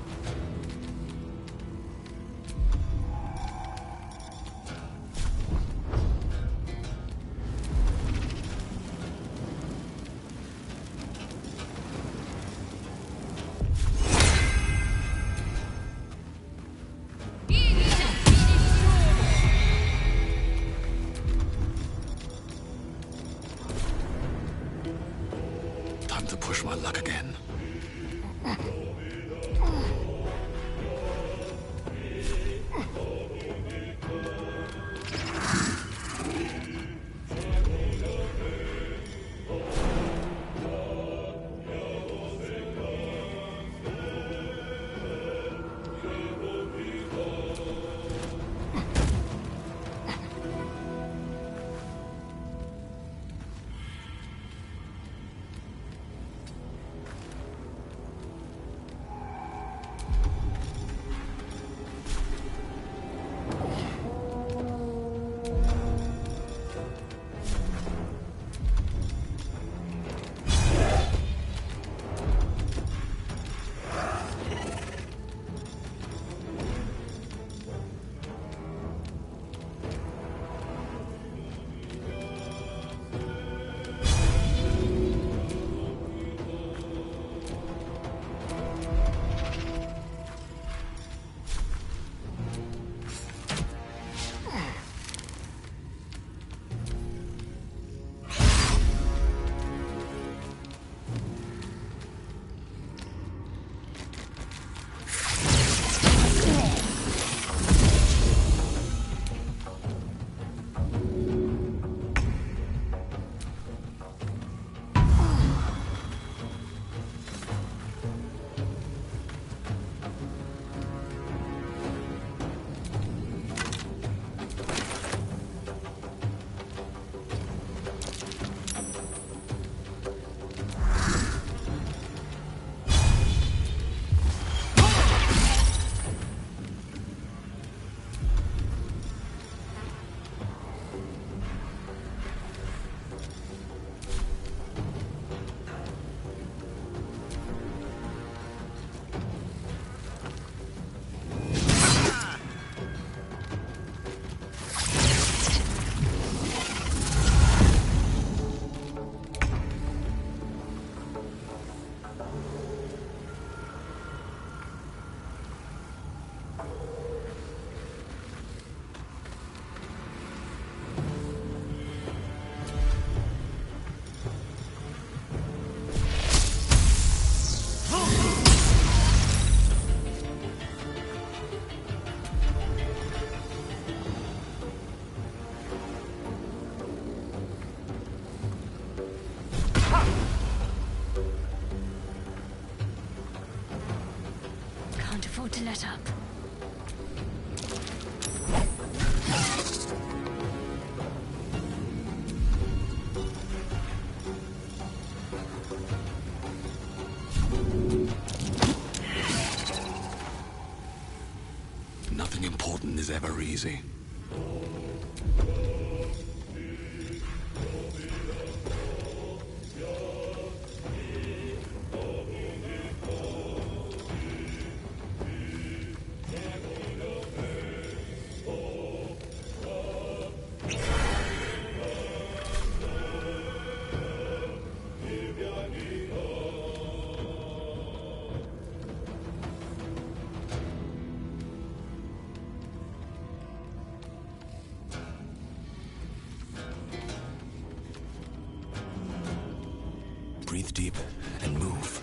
let up. Nothing important is ever easy. Breathe deep and move.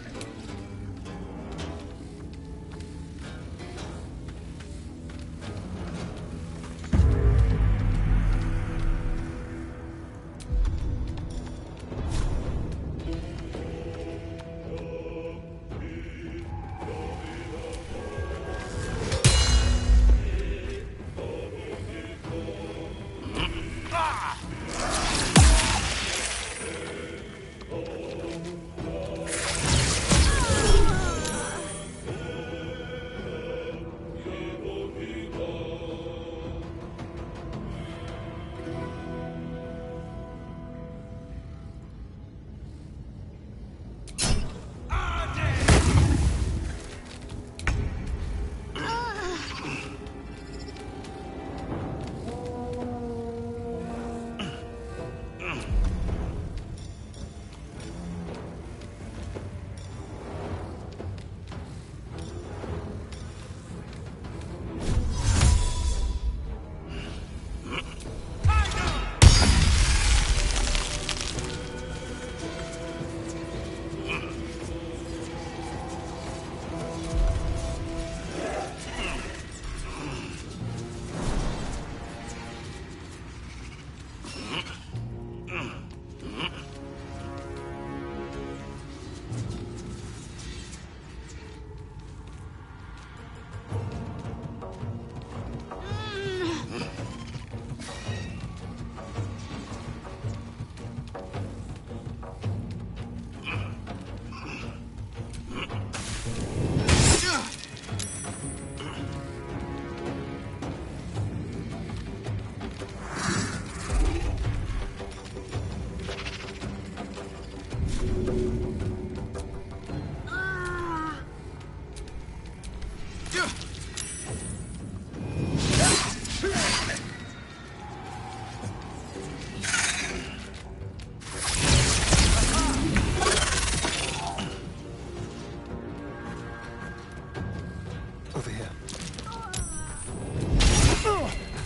Over here.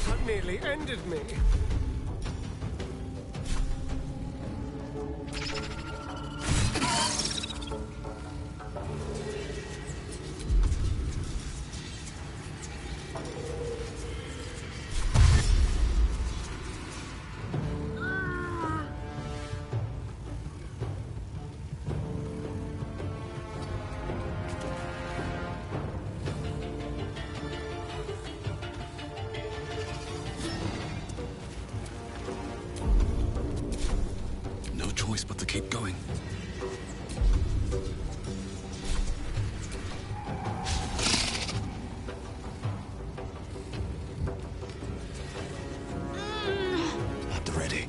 That nearly ended me. choice but to keep going. At the ready.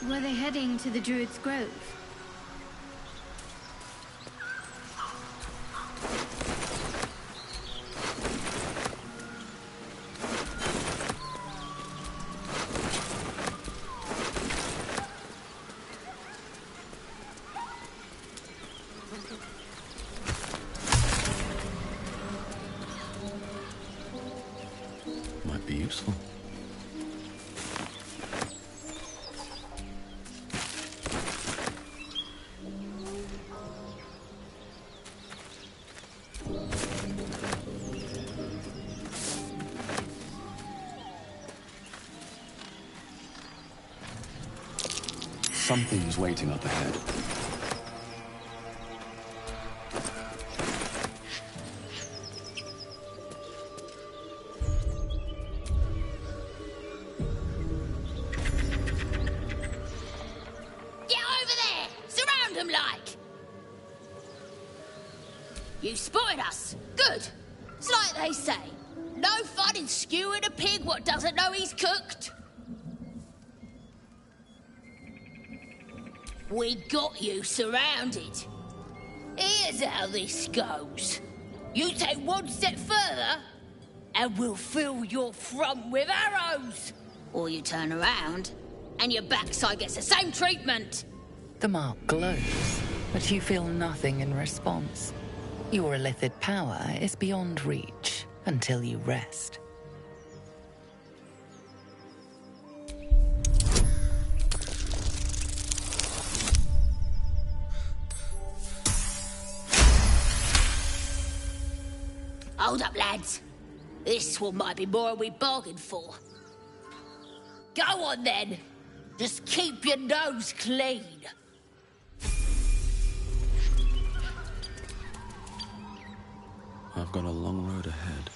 Were they heading to the Druid's Grove? Might be useful. Something's waiting up ahead. Get over there! Surround them like! You spotted us. Good. It's like they say. No fun in skewing a pig what doesn't know he's cooked. We got you surrounded. Here's how this goes. You take one step further, and we'll fill your front with arrows. Or you turn around, and your backside gets the same treatment. The mark glows, but you feel nothing in response. Your illithid power is beyond reach until you rest. Hold up, lads. This one might be more than we bargained for. Go on, then. Just keep your nose clean. I've got a long road ahead.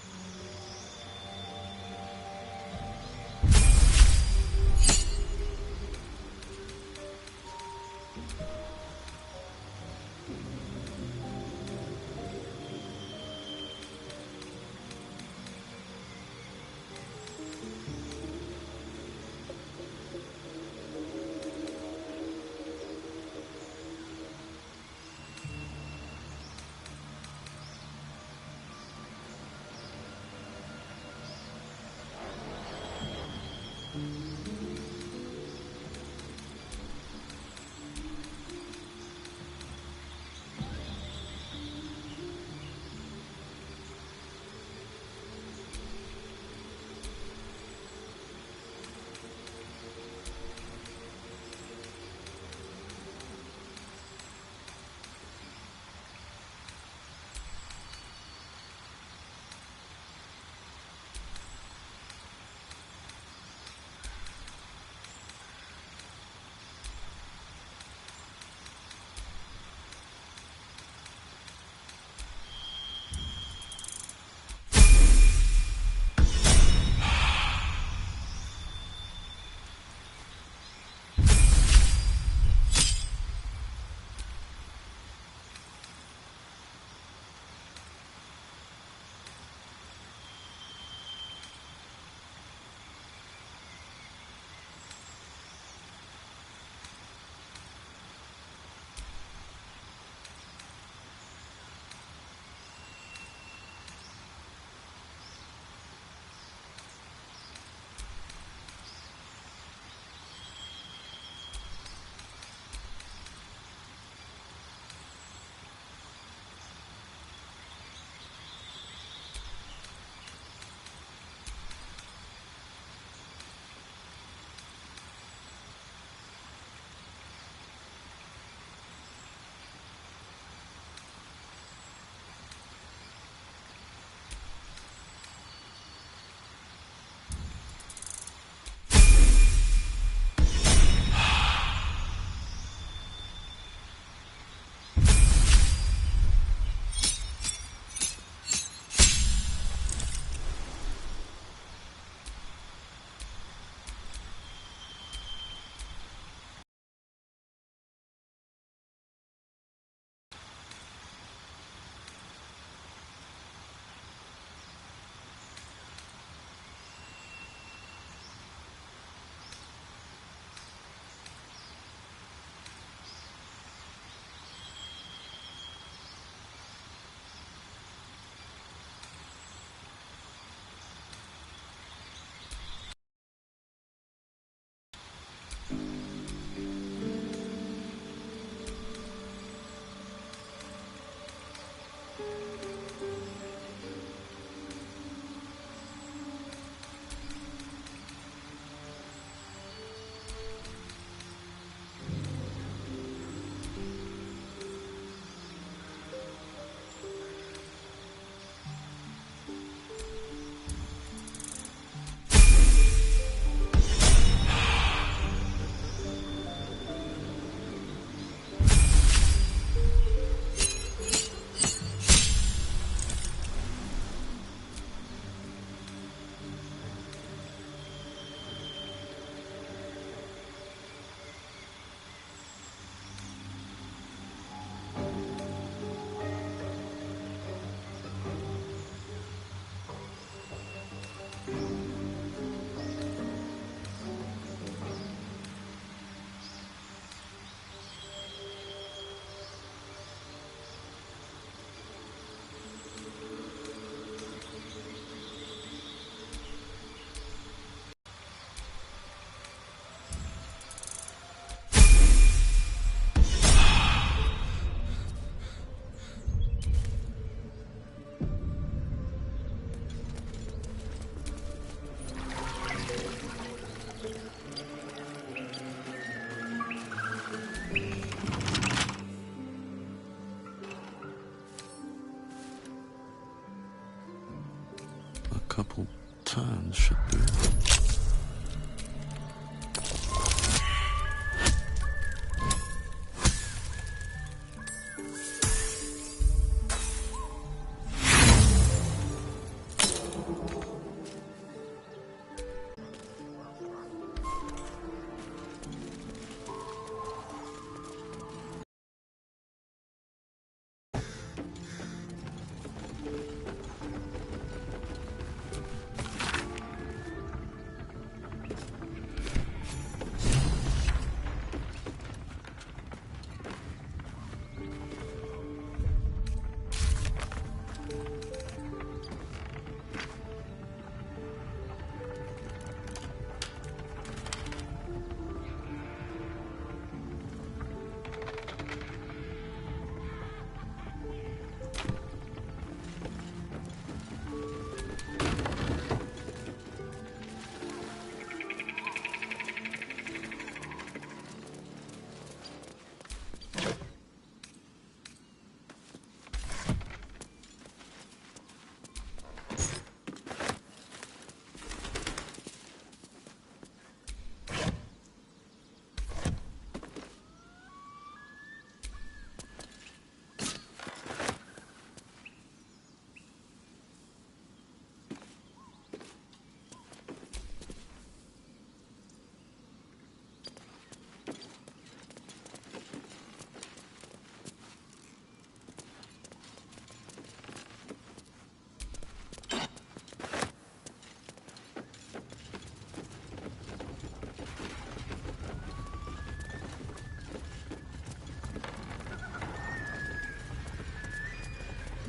couple turns should do it.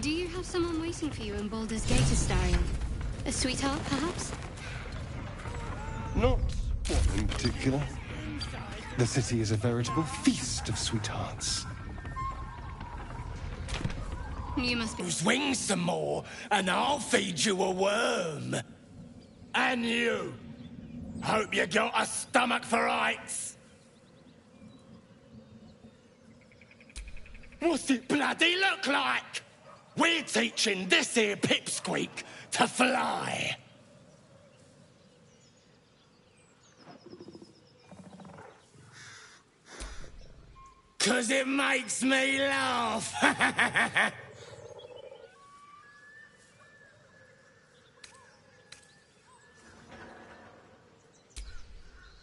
Do you have someone waiting for you in Baldur's Gate, Astarion? A sweetheart, perhaps? Not one in particular. The city is a veritable feast of sweethearts. You must be... Swing some more, and I'll feed you a worm. And you. Hope you got a stomach for heights. What's it bloody look like? We're teaching this here pipsqueak to fly. Cause it makes me laugh.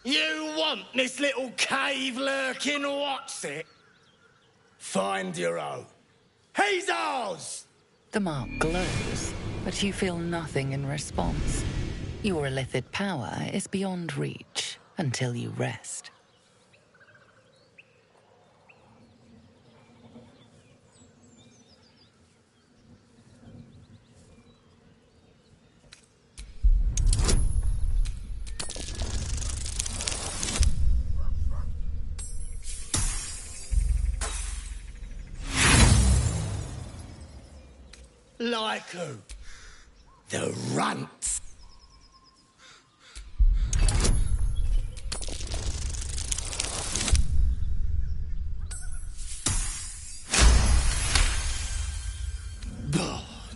You want this little cave lurking what's it? Find your own. He's ours! The mark glows, but you feel nothing in response. Your illithid power is beyond reach until you rest. Like who? The runts.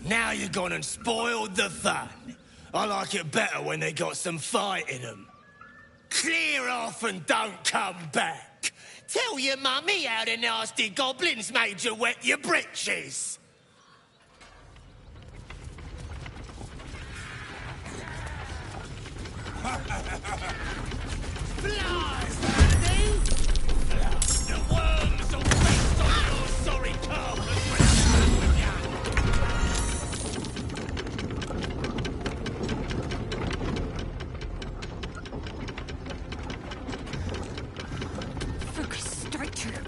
Now you've gone and spoiled the fun. I like it better when they got some fight in them. Clear off and don't come back. Tell your mummy how the nasty goblins made you wet your britches. Flies, Andy! The worms will feast on your sorry carcass when I'm through with ya! Focus, strike true.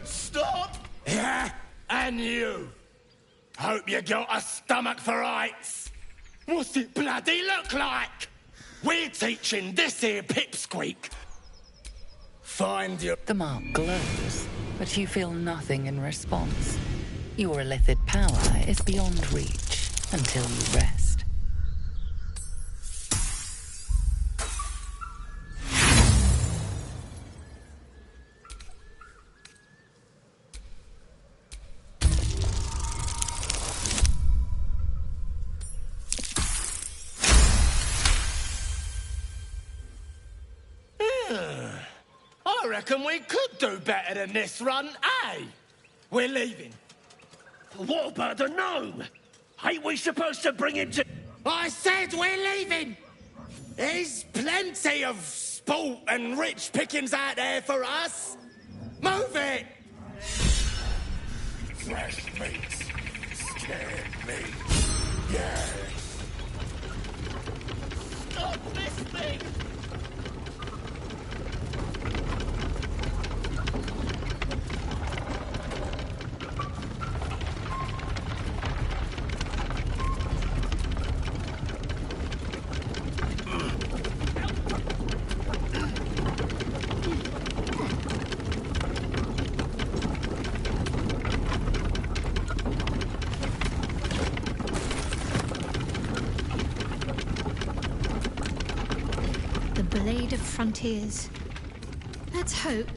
Stop! Yeah, and you. Hope you got a stomach for heights. What's it bloody look like? We're teaching this here pipsqueak. Find your... The mark glows, but you feel nothing in response. Your illithid power is beyond reach until you rest. I reckon we could do better than this run, eh? We're leaving. What about the gnome? Ain't we supposed to bring him to... I said we're leaving! There's plenty of sport and rich pickings out there for us. Move it! Fresh meat. Scared me. Yes. Stop this thing! Blade of Frontiers. Let's hope.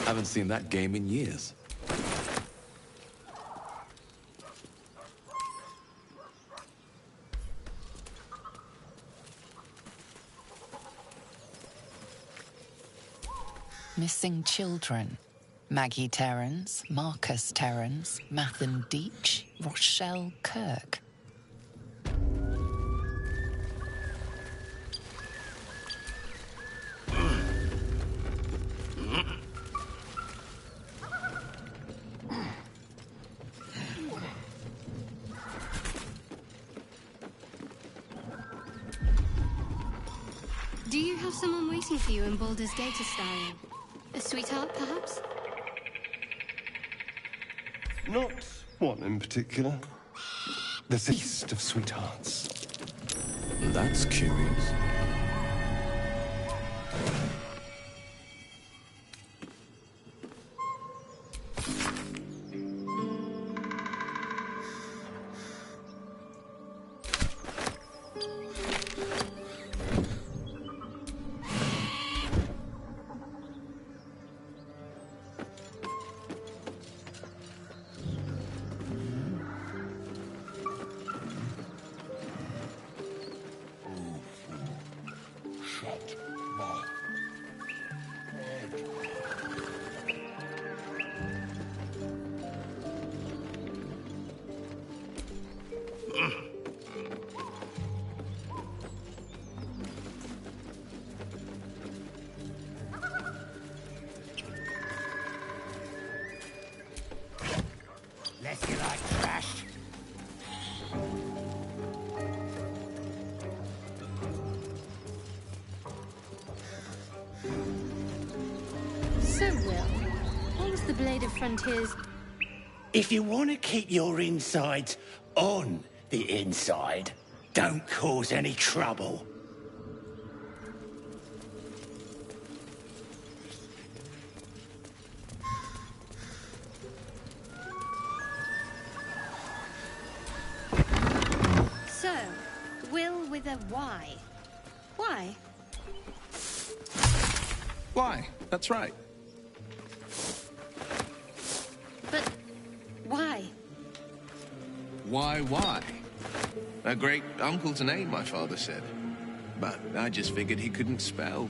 Haven't seen that game in years. Missing children. Maggie Terrans, Marcus Terrans, Mathan Deach, Rochelle Kirk. Do you have someone waiting for you in Baldur's Gate, Astarion? A sweetheart, perhaps? Not one in particular. The feast of sweethearts. That's curious. Less you like trash. So, Will, what was the Blade of Frontiers? If you want to keep your insides on the inside, don't cause any trouble. So, Will with a Y. Why? Why? That's right. But why? Why? A great uncle's name, my father said. But I just figured he couldn't spell.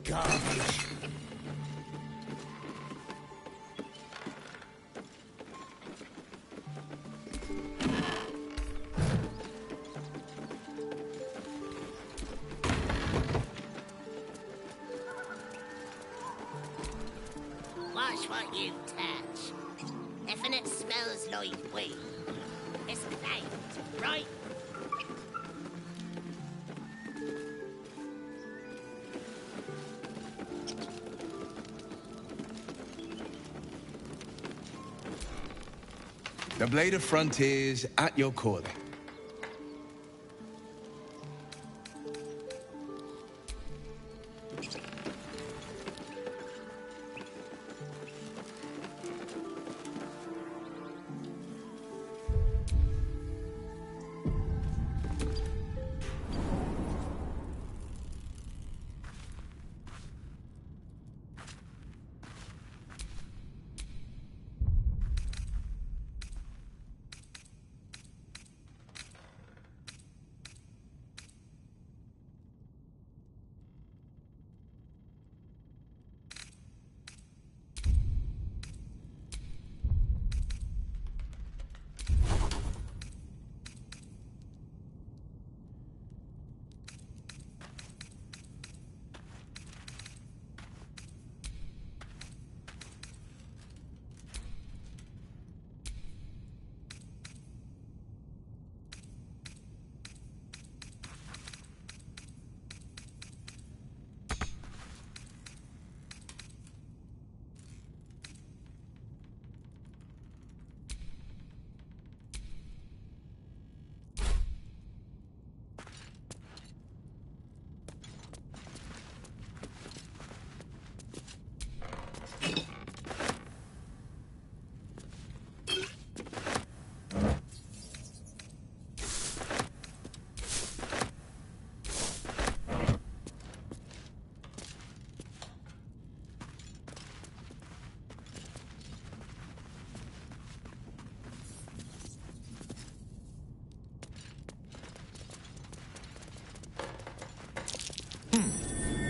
Garbage. Watch what you touch. If it smells like weed, it's plant, right? The Blade of Frontiers at your calling.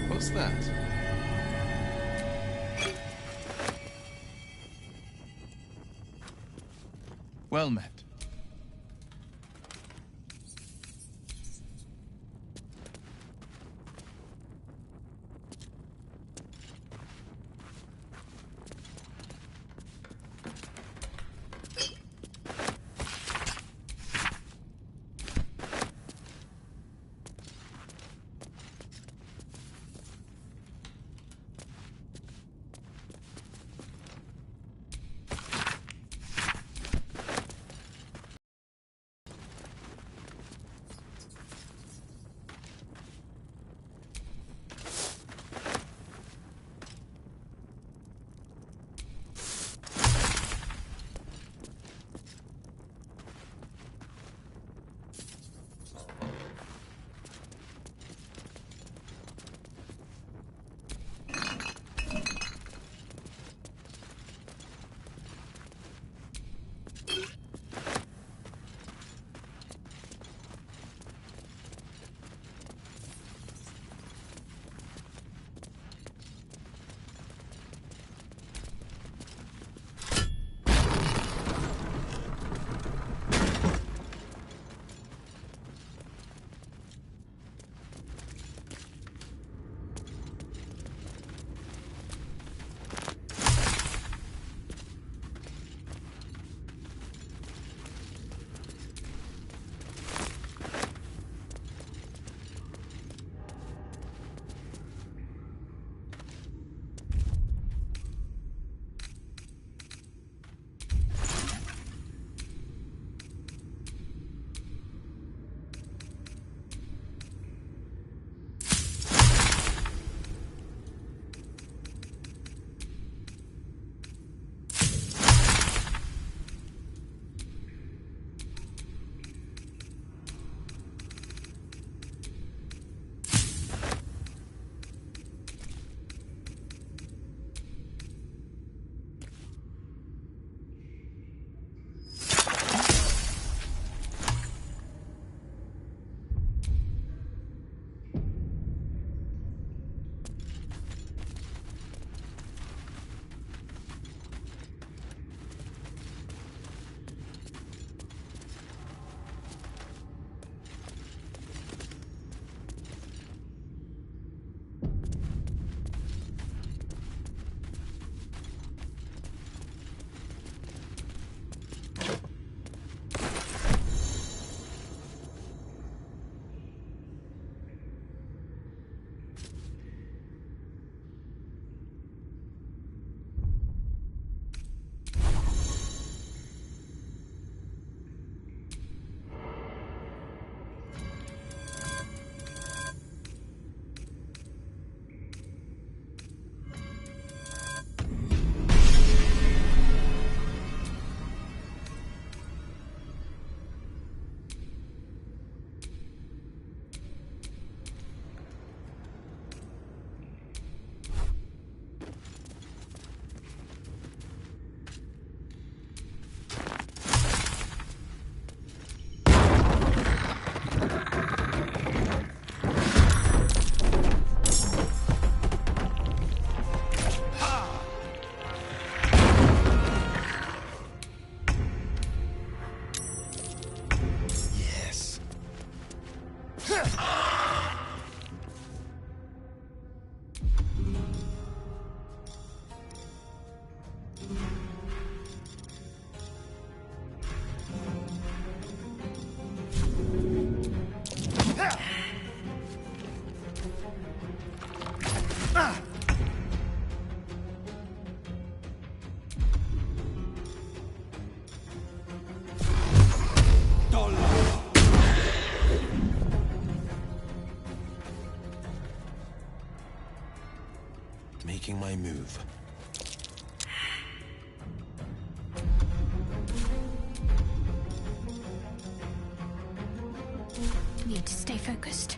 What's that? Well met. Making my move. Need to stay focused.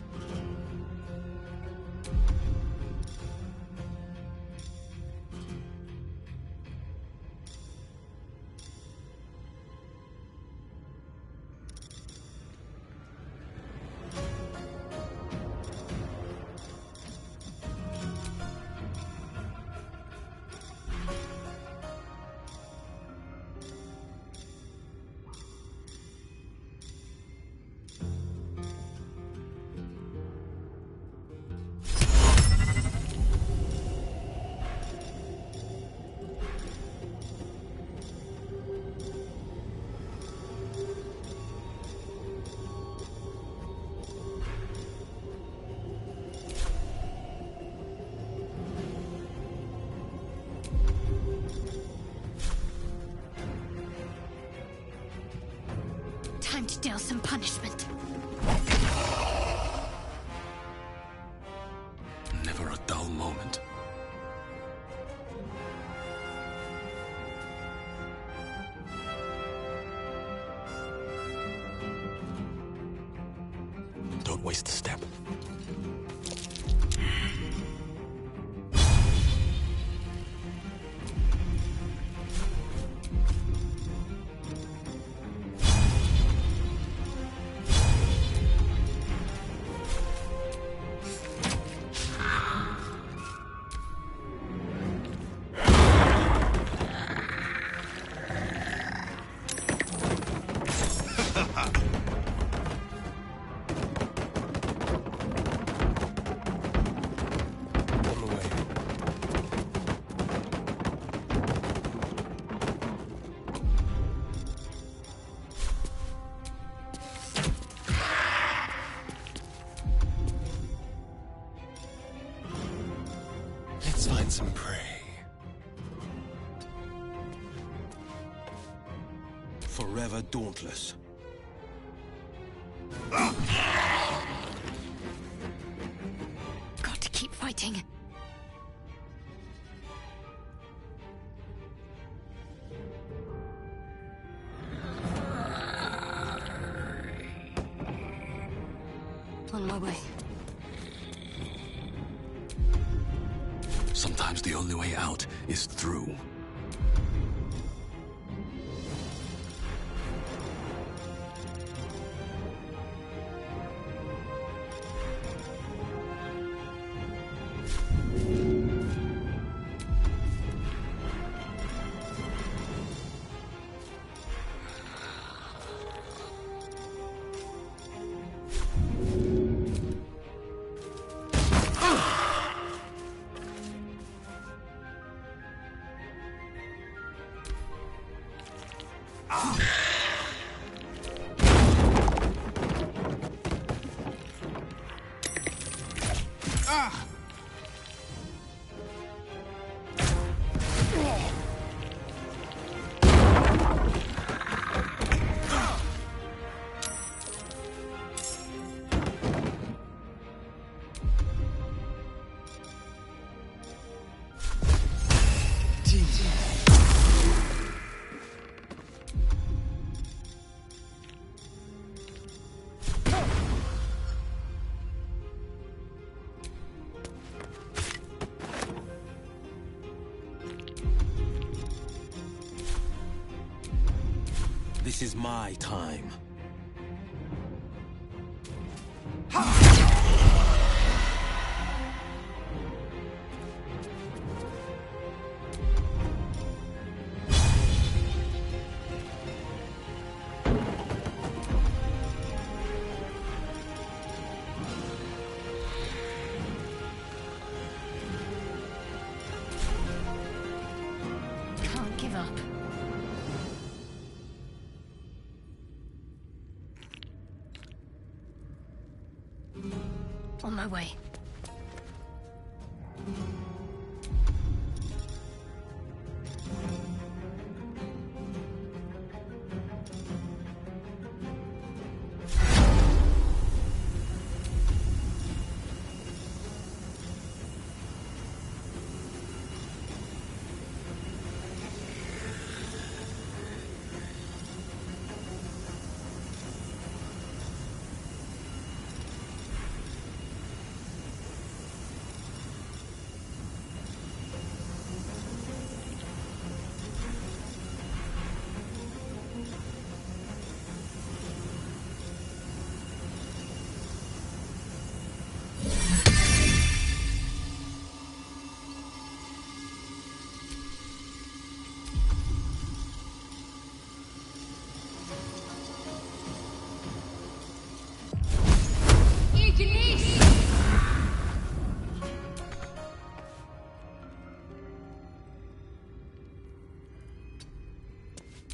Time to deal some punishment. Never a dull moment. Don't waste a step. Let's find some prey. Forever dauntless. Got to keep fighting. On my way. Sometimes the only way out is through. This is my time. Can't give up. On my way.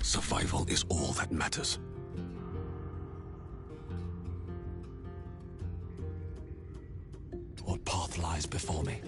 Survival is all that matters. What path lies before me?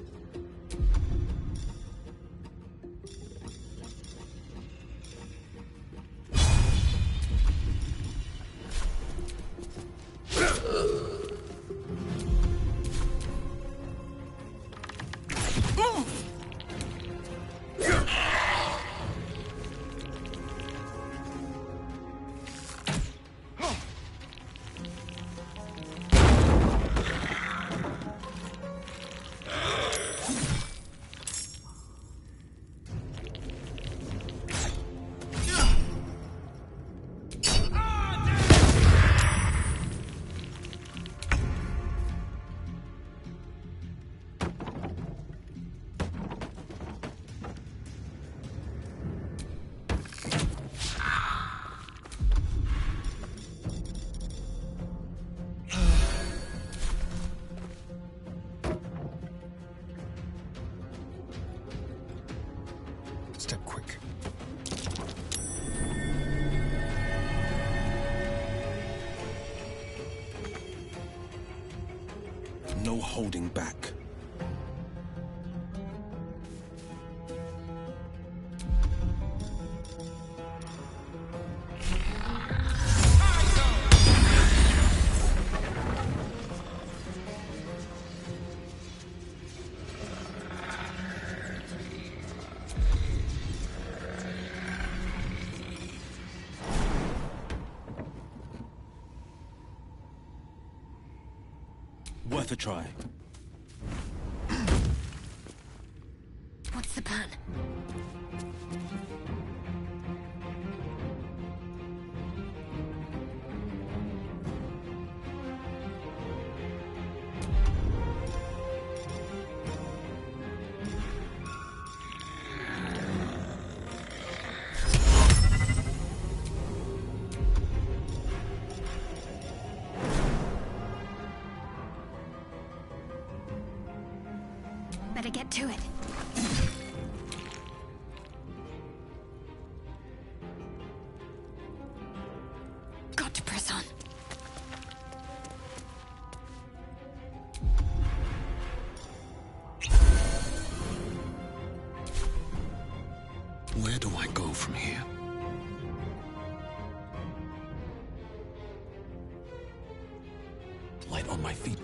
Step quick. No holding back. Worth a try. What's the plan? Better get to it. Got to press on. Where do I go from here? Light on my feet.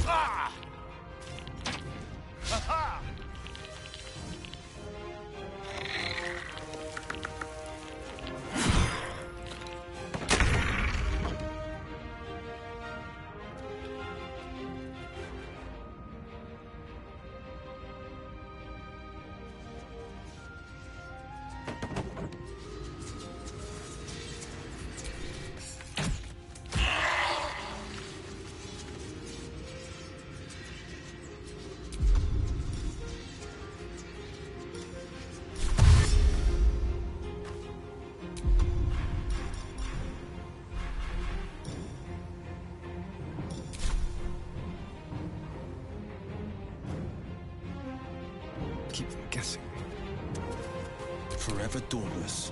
Ah! Ha-ha! Keep them guessing. Forever dauntless.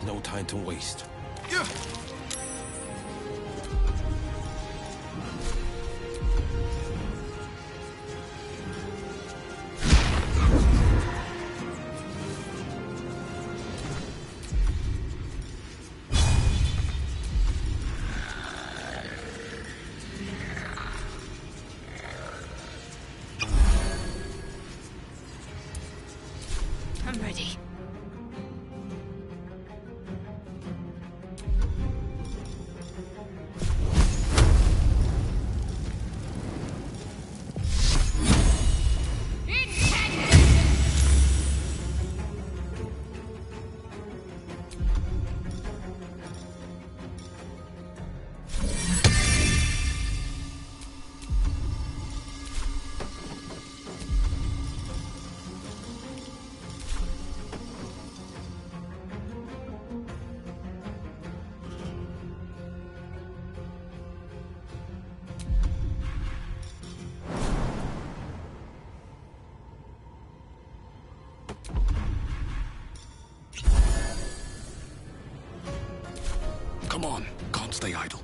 No time to waste. Yeah. I'm ready. Come on, can't stay idle.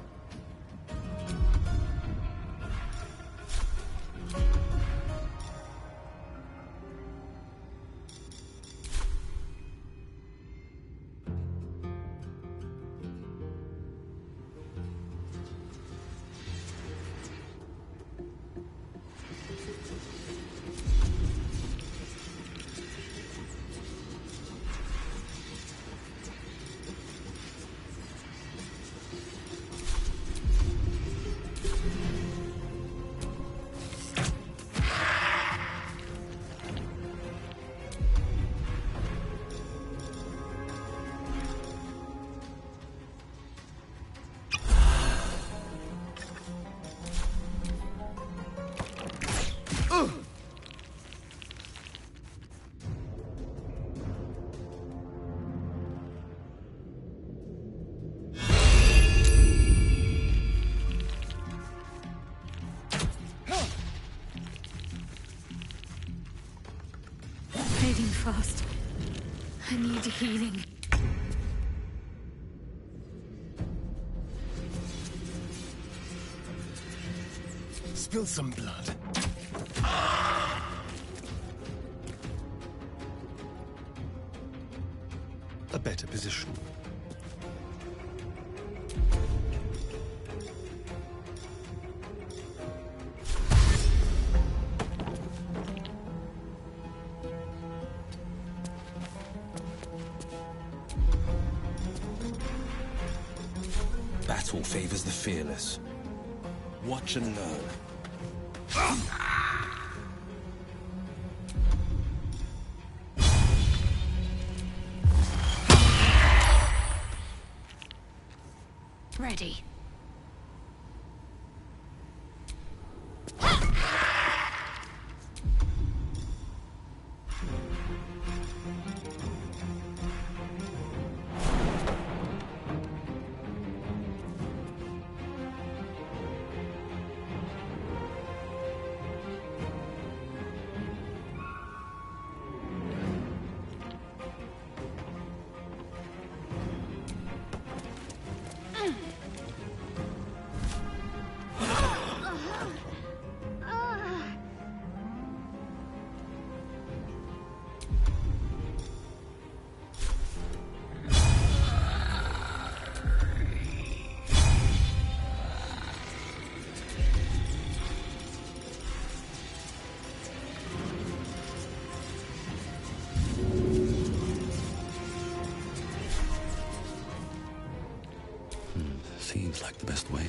Fading fast. I need healing. Spill some blood. A better position. Battle favors the fearless. Watch and learn. Ready. Seems like the best way.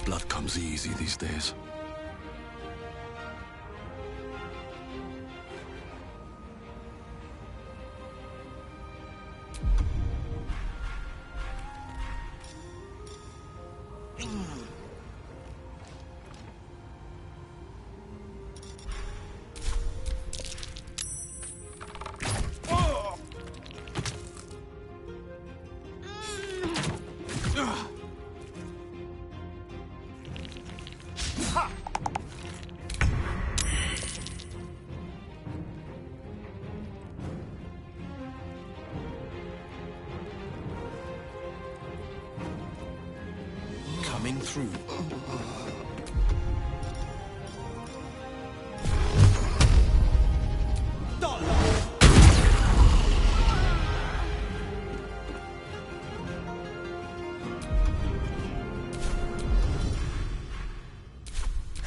Blood comes easy these days. Coming through.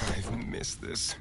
I've missed this.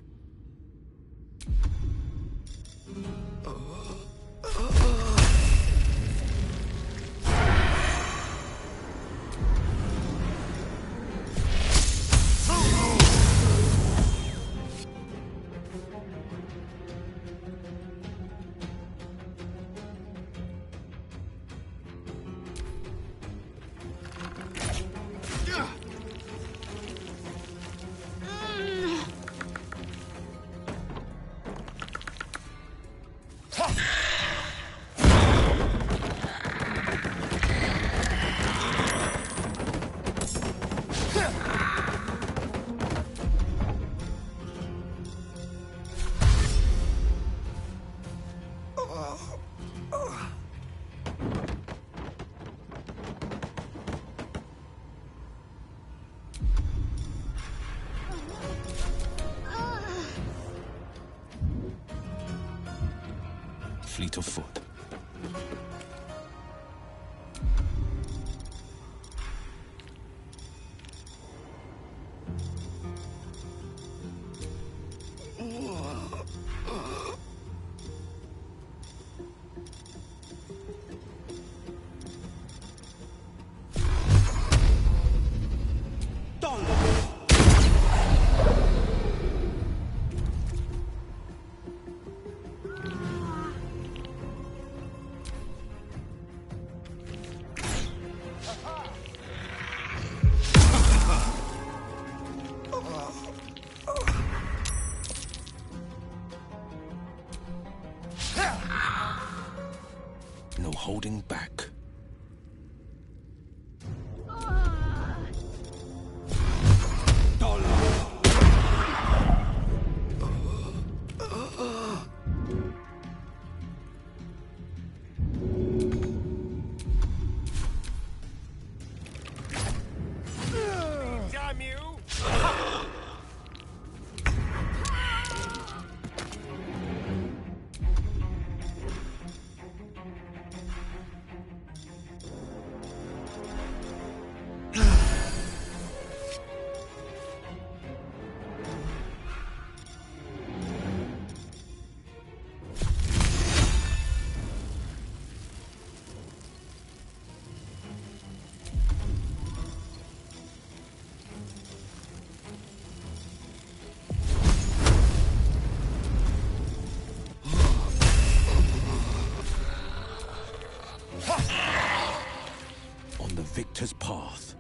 Fleet of foot. No holding back. Damn you! On the victor's path.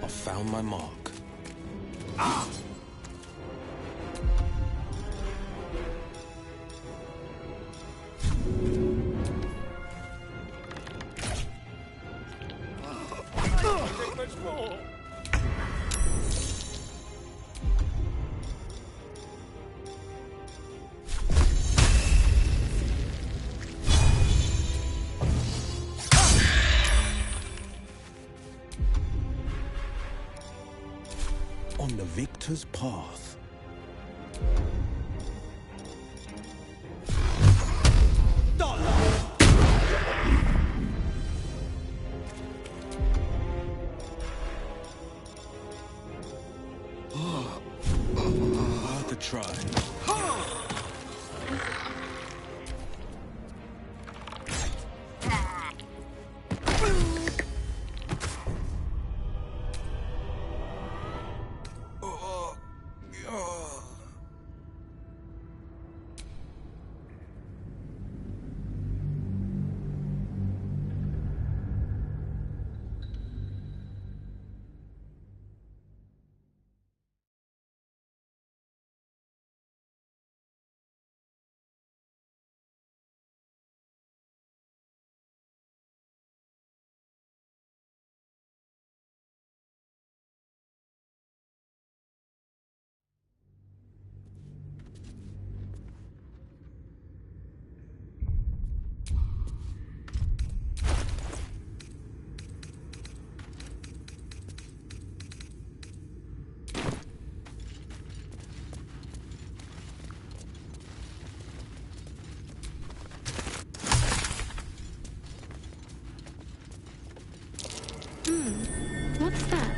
I've found my mark. on the victor's path. Worth a try. What's that?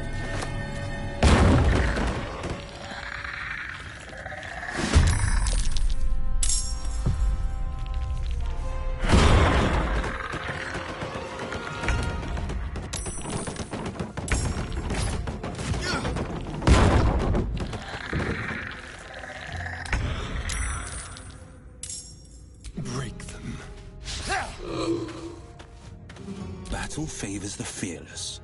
Break them. Battle favors the fearless.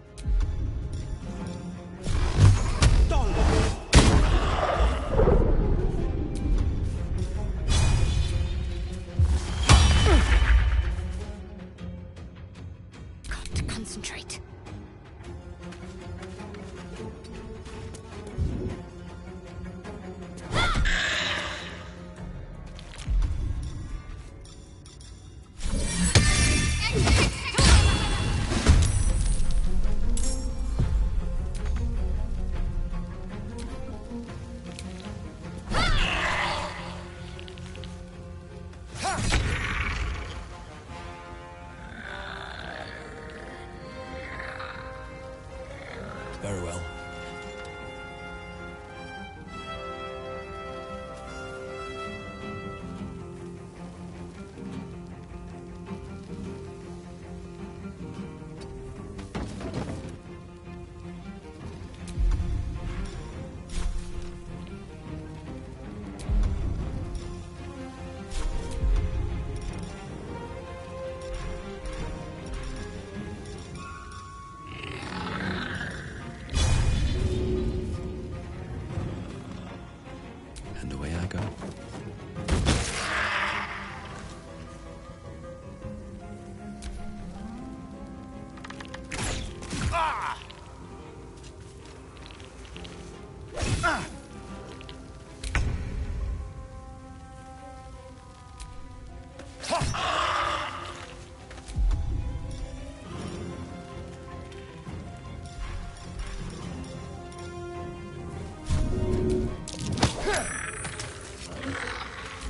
Got to concentrate. Very well. And away I go.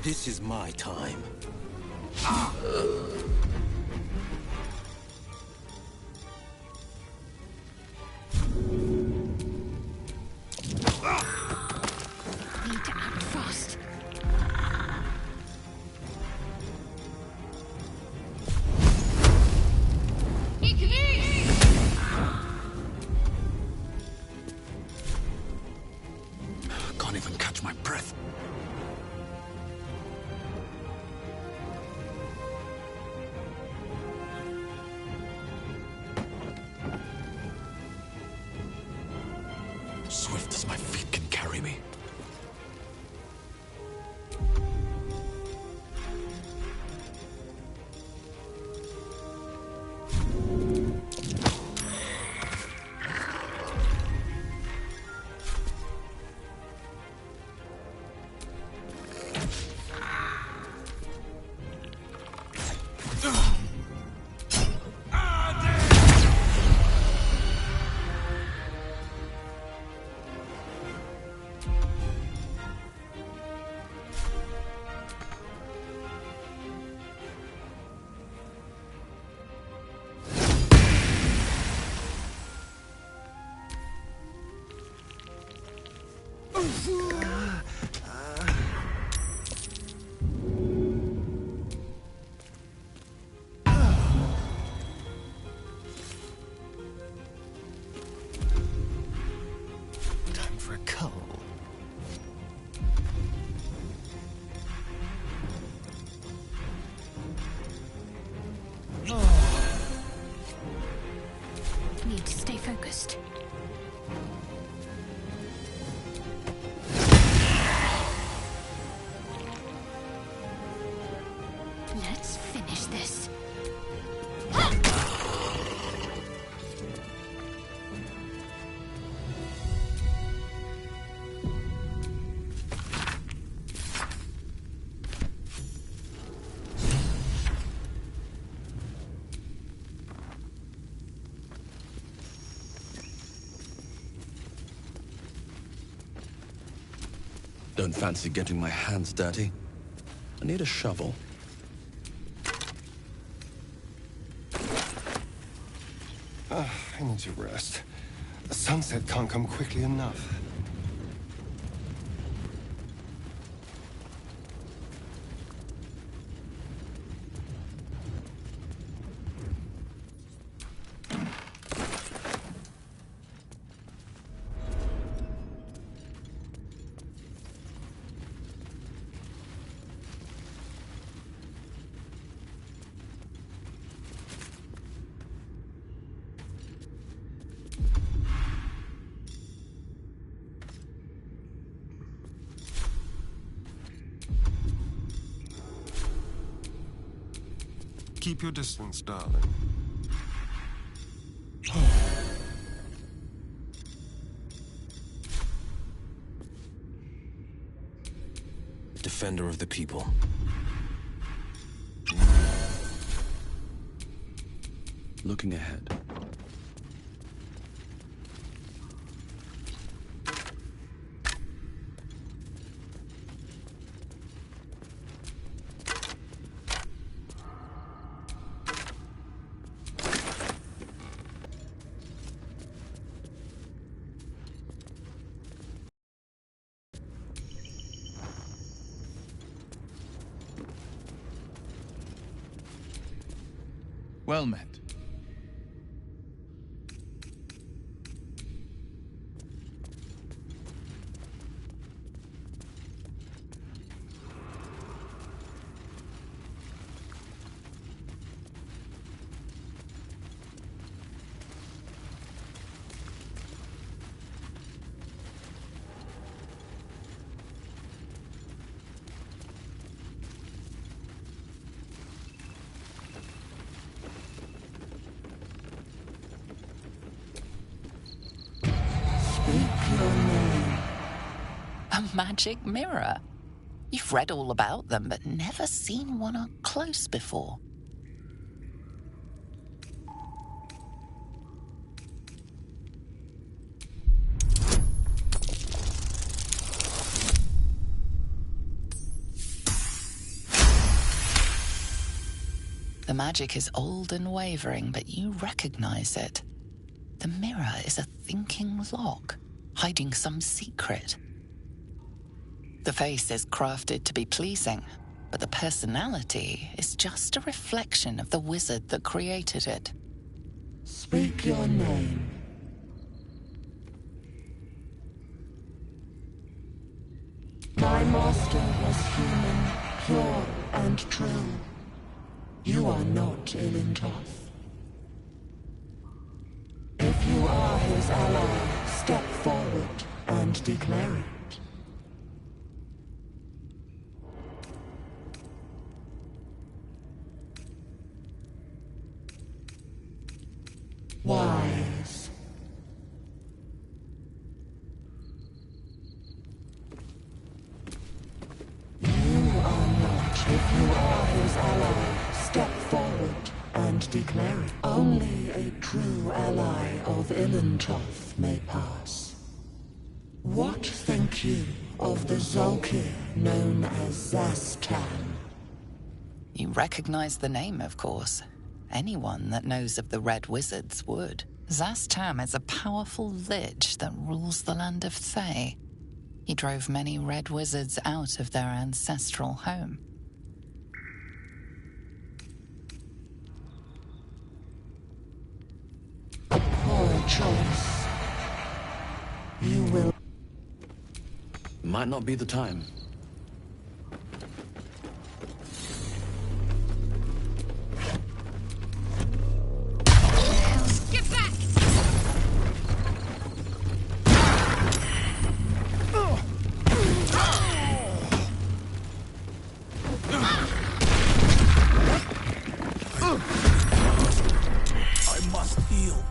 This is my time. Need to act fast. Can't even catch my breath. Swift as my feet can carry me. Time for a cull. Need to stay focused. Let's finish this. Don't fancy getting my hands dirty. I need a shovel. I need to rest. The sunset can't come quickly enough. Keep your distance, darling. Defender of the people. Looking ahead. Well met. A magic mirror. You've read all about them, but never seen one up close before. The magic is old and wavering, but you recognize it. The mirror is a thinking lock, hiding some secret. The face is crafted to be pleasing, but the personality is just a reflection of the wizard that created it. Speak your name. My master was human, pure and true. You are not Ilintoth. If you are his ally, step forward and declare it. Wise. You are not. If you are his ally, step forward and declare it. Only a true ally of Ilintoth may pass. What think you of the Zolkir known as Zastan? You recognize the name, of course. Anyone that knows of the Red Wizards would. Zastam is a powerful lich that rules the land of Thay. He drove many red wizards out of their ancestral home. Poor choice. You will. Might not be the time. Get back! I must heal.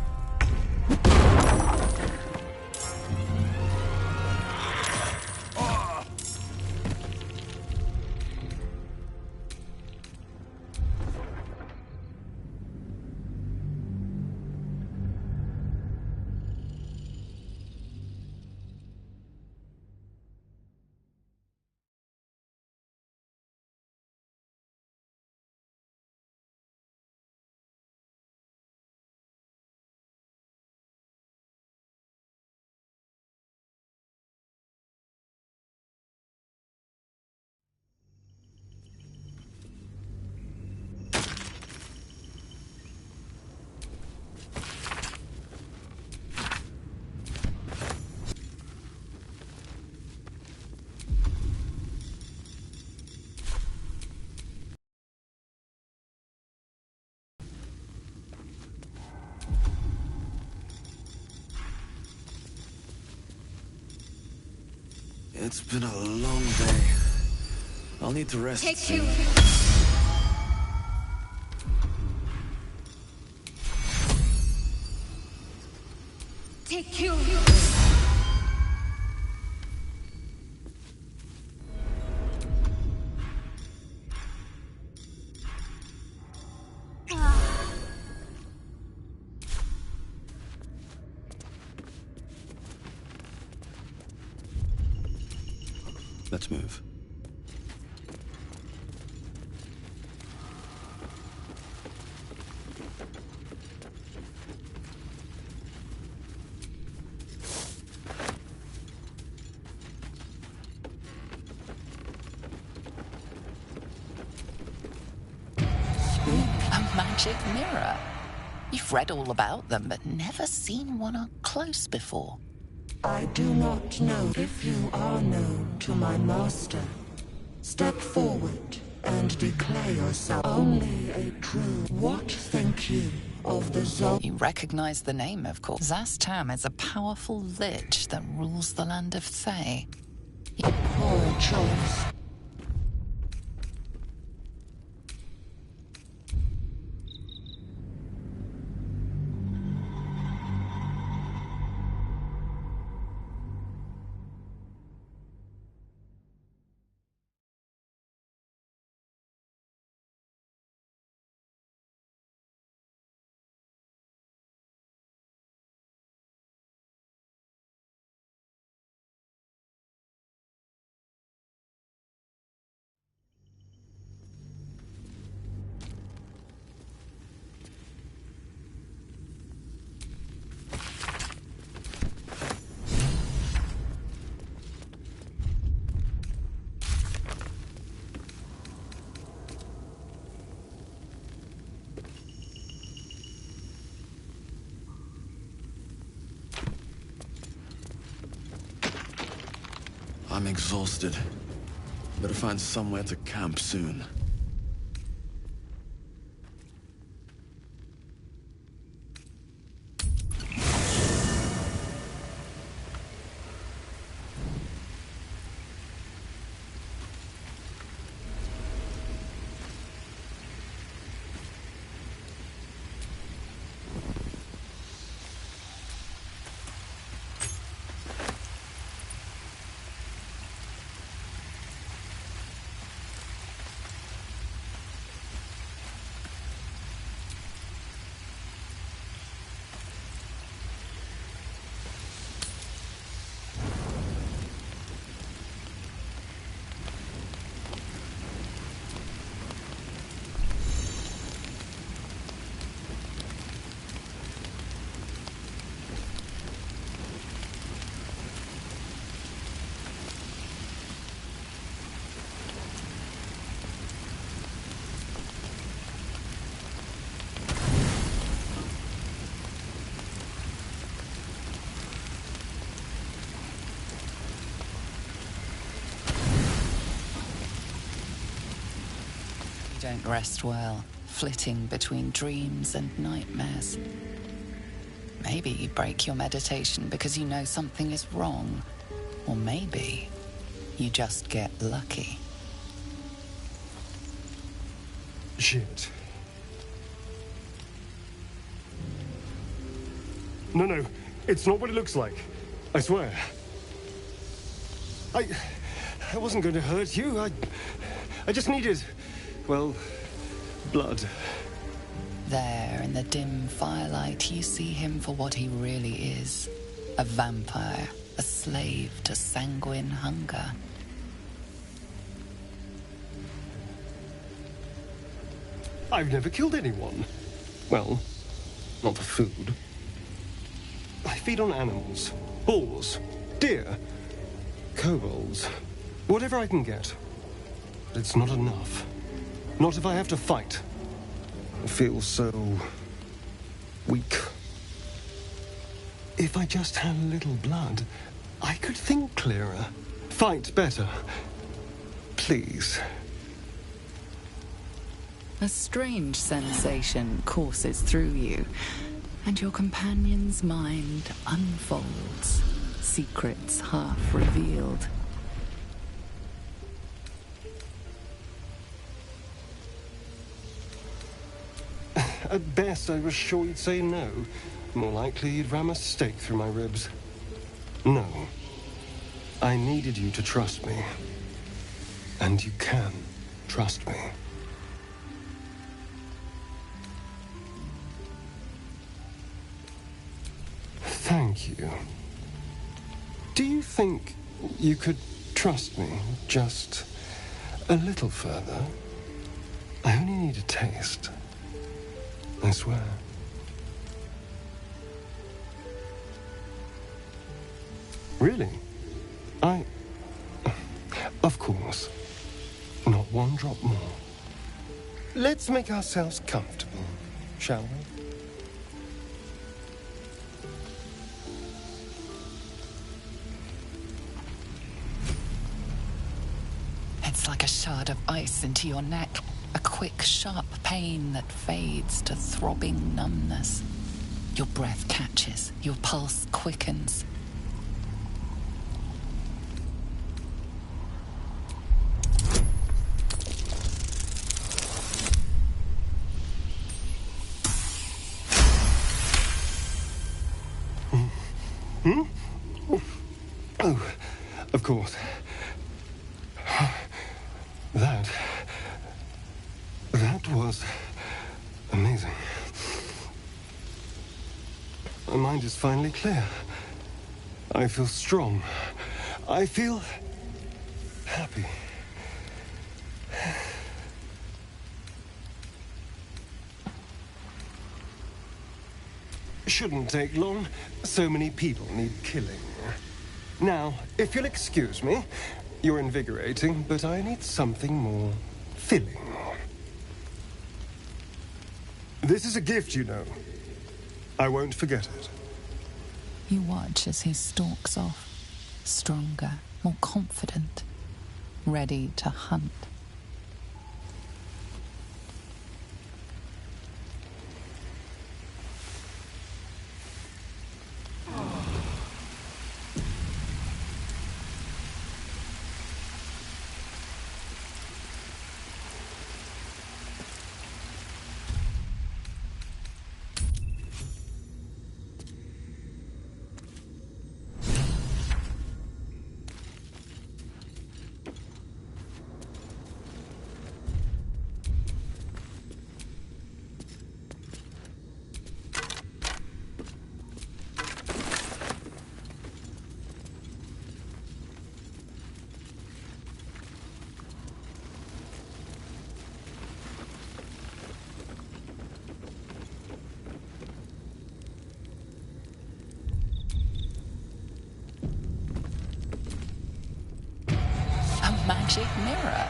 It's been a long day. I'll need to rest. Take soon. two. Take two. Let's move. A magic mirror. You've read all about them, but never seen one up close before. I do not know if you are known to my master. Step forward and declare yourself only a true. What think you of the Zol? You recognize the name, of course. Zastam is a powerful lich that rules the land of Thay. Poor choice. I'm exhausted. Better find somewhere to camp soon. don't rest well, flitting between dreams and nightmares. Maybe you break your meditation because you know something is wrong. Or maybe you just get lucky. Shit. No, it's not what it looks like. I swear. I wasn't going to hurt you. I just needed, well, blood. There, in the dim firelight, you see him for what he really is. A vampire, a slave to sanguine hunger. I've never killed anyone. Well, not for food. I feed on animals. Bulls. Deer. Kobolds. Whatever I can get. But it's not enough. Not if I have to fight. I feel so weak. If I just had a little blood, I could think clearer. Fight better. Please. A strange sensation courses through you, and your companion's mind unfolds, secrets half revealed. At best, I was sure you'd say no. More likely, you'd ram a stake through my ribs. No. I needed you to trust me. And you can trust me. Thank you. Do you think you could trust me just a little further? I only need a taste. I swear. Really? Of course. Not one drop more. Let's make ourselves comfortable, shall we? It's like a shard of ice into your neck. A quick, sharp pain that fades to throbbing numbness. Your breath catches, your pulse quickens. Oh, of course. That was amazing. My mind is finally clear. I feel strong. I feel happy. Shouldn't take long. So many people need killing. Now, if you'll excuse me, you're invigorating, but I need something more filling. This is a gift, you know. I won't forget it. You watch as he stalks off, stronger, more confident, ready to hunt. Magic mirror.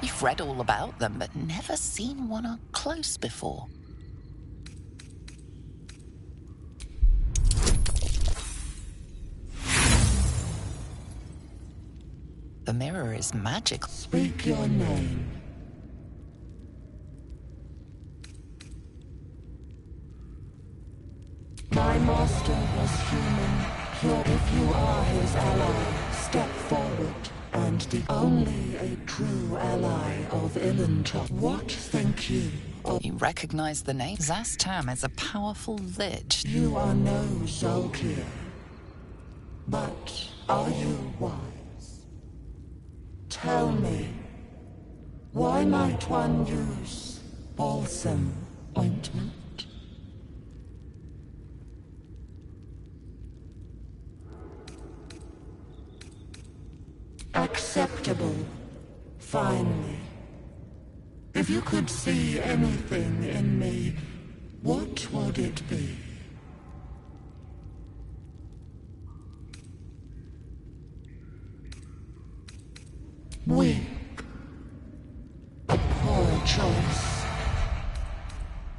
You've read all about them, but never seen one up close before. The mirror is magical. Speak your name. Only a true ally of Ilintok. What think you? You recognize the name? Zastam is a powerful lich. You are no Zolkir. But are you wise? Tell me, why might one use balsam ointment? Acceptable, finally. If you could see anything in me, what would it be? Weak. A poor choice.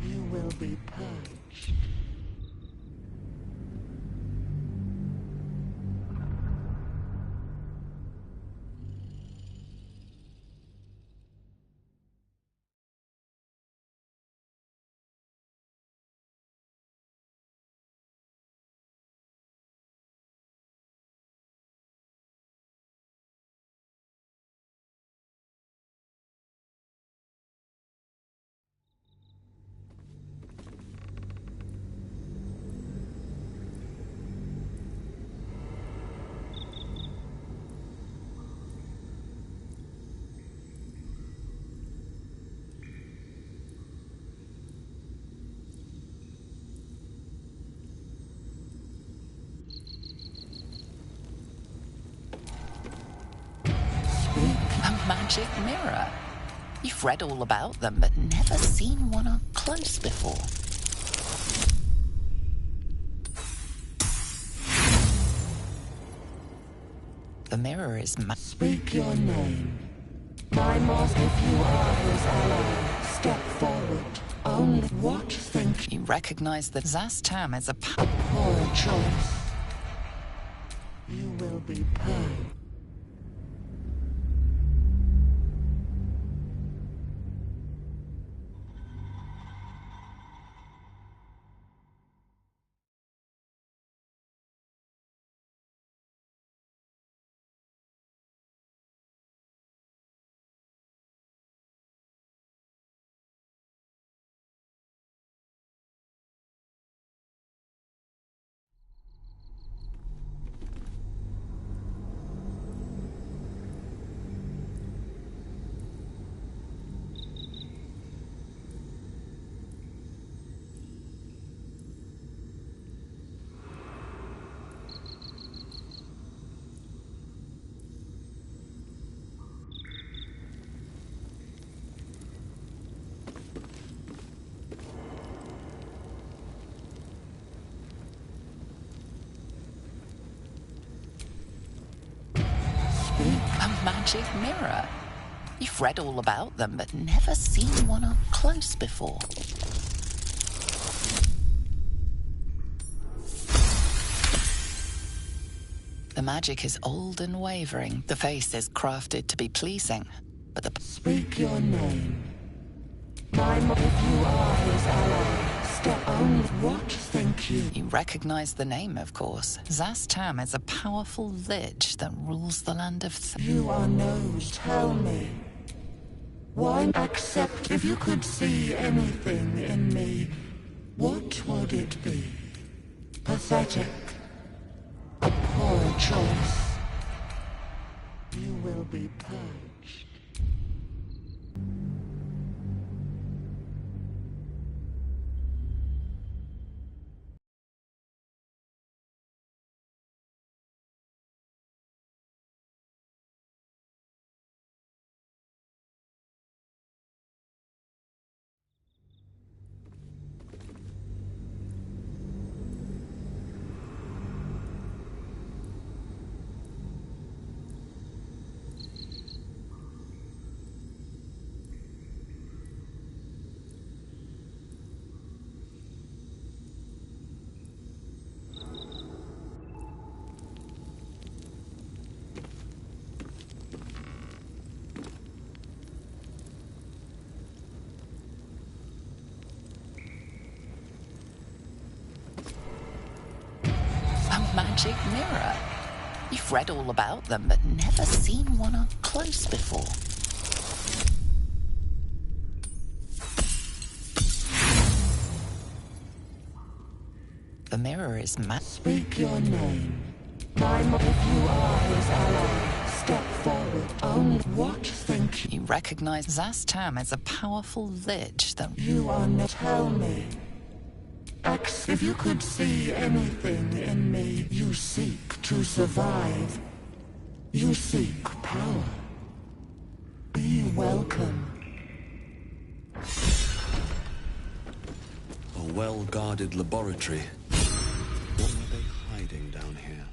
You will be purged. A magic mirror. You've read all about them, but never seen one up close before. The mirror is Speak your name. My master, if you are his ally, step forward. Only what think you recognize that Zastam is a poor choice. You will be purged. a magic mirror. You've read all about them, but never seen one up close before. The magic is old and wavering. The face is crafted to be pleasing, but the... Speak your name. My if you are his ally, step only. What think you? You recognize the name, of course. Zastam is a powerful lich that rules the land of... You are knows. Tell me. Why accept? If you could see anything in me, what would it be? Pathetic. A poor choice. You will be purged. A magic mirror. You've read all about them, but never seen one up close before. The mirror is Speak your name. If you are his ally, step forward. Only what think you recognize Zastam as a powerful lich that you are not? Tell me. If you could see anything in me, you seek to survive. You seek power. Be welcome. A well-guarded laboratory. What were they hiding down here?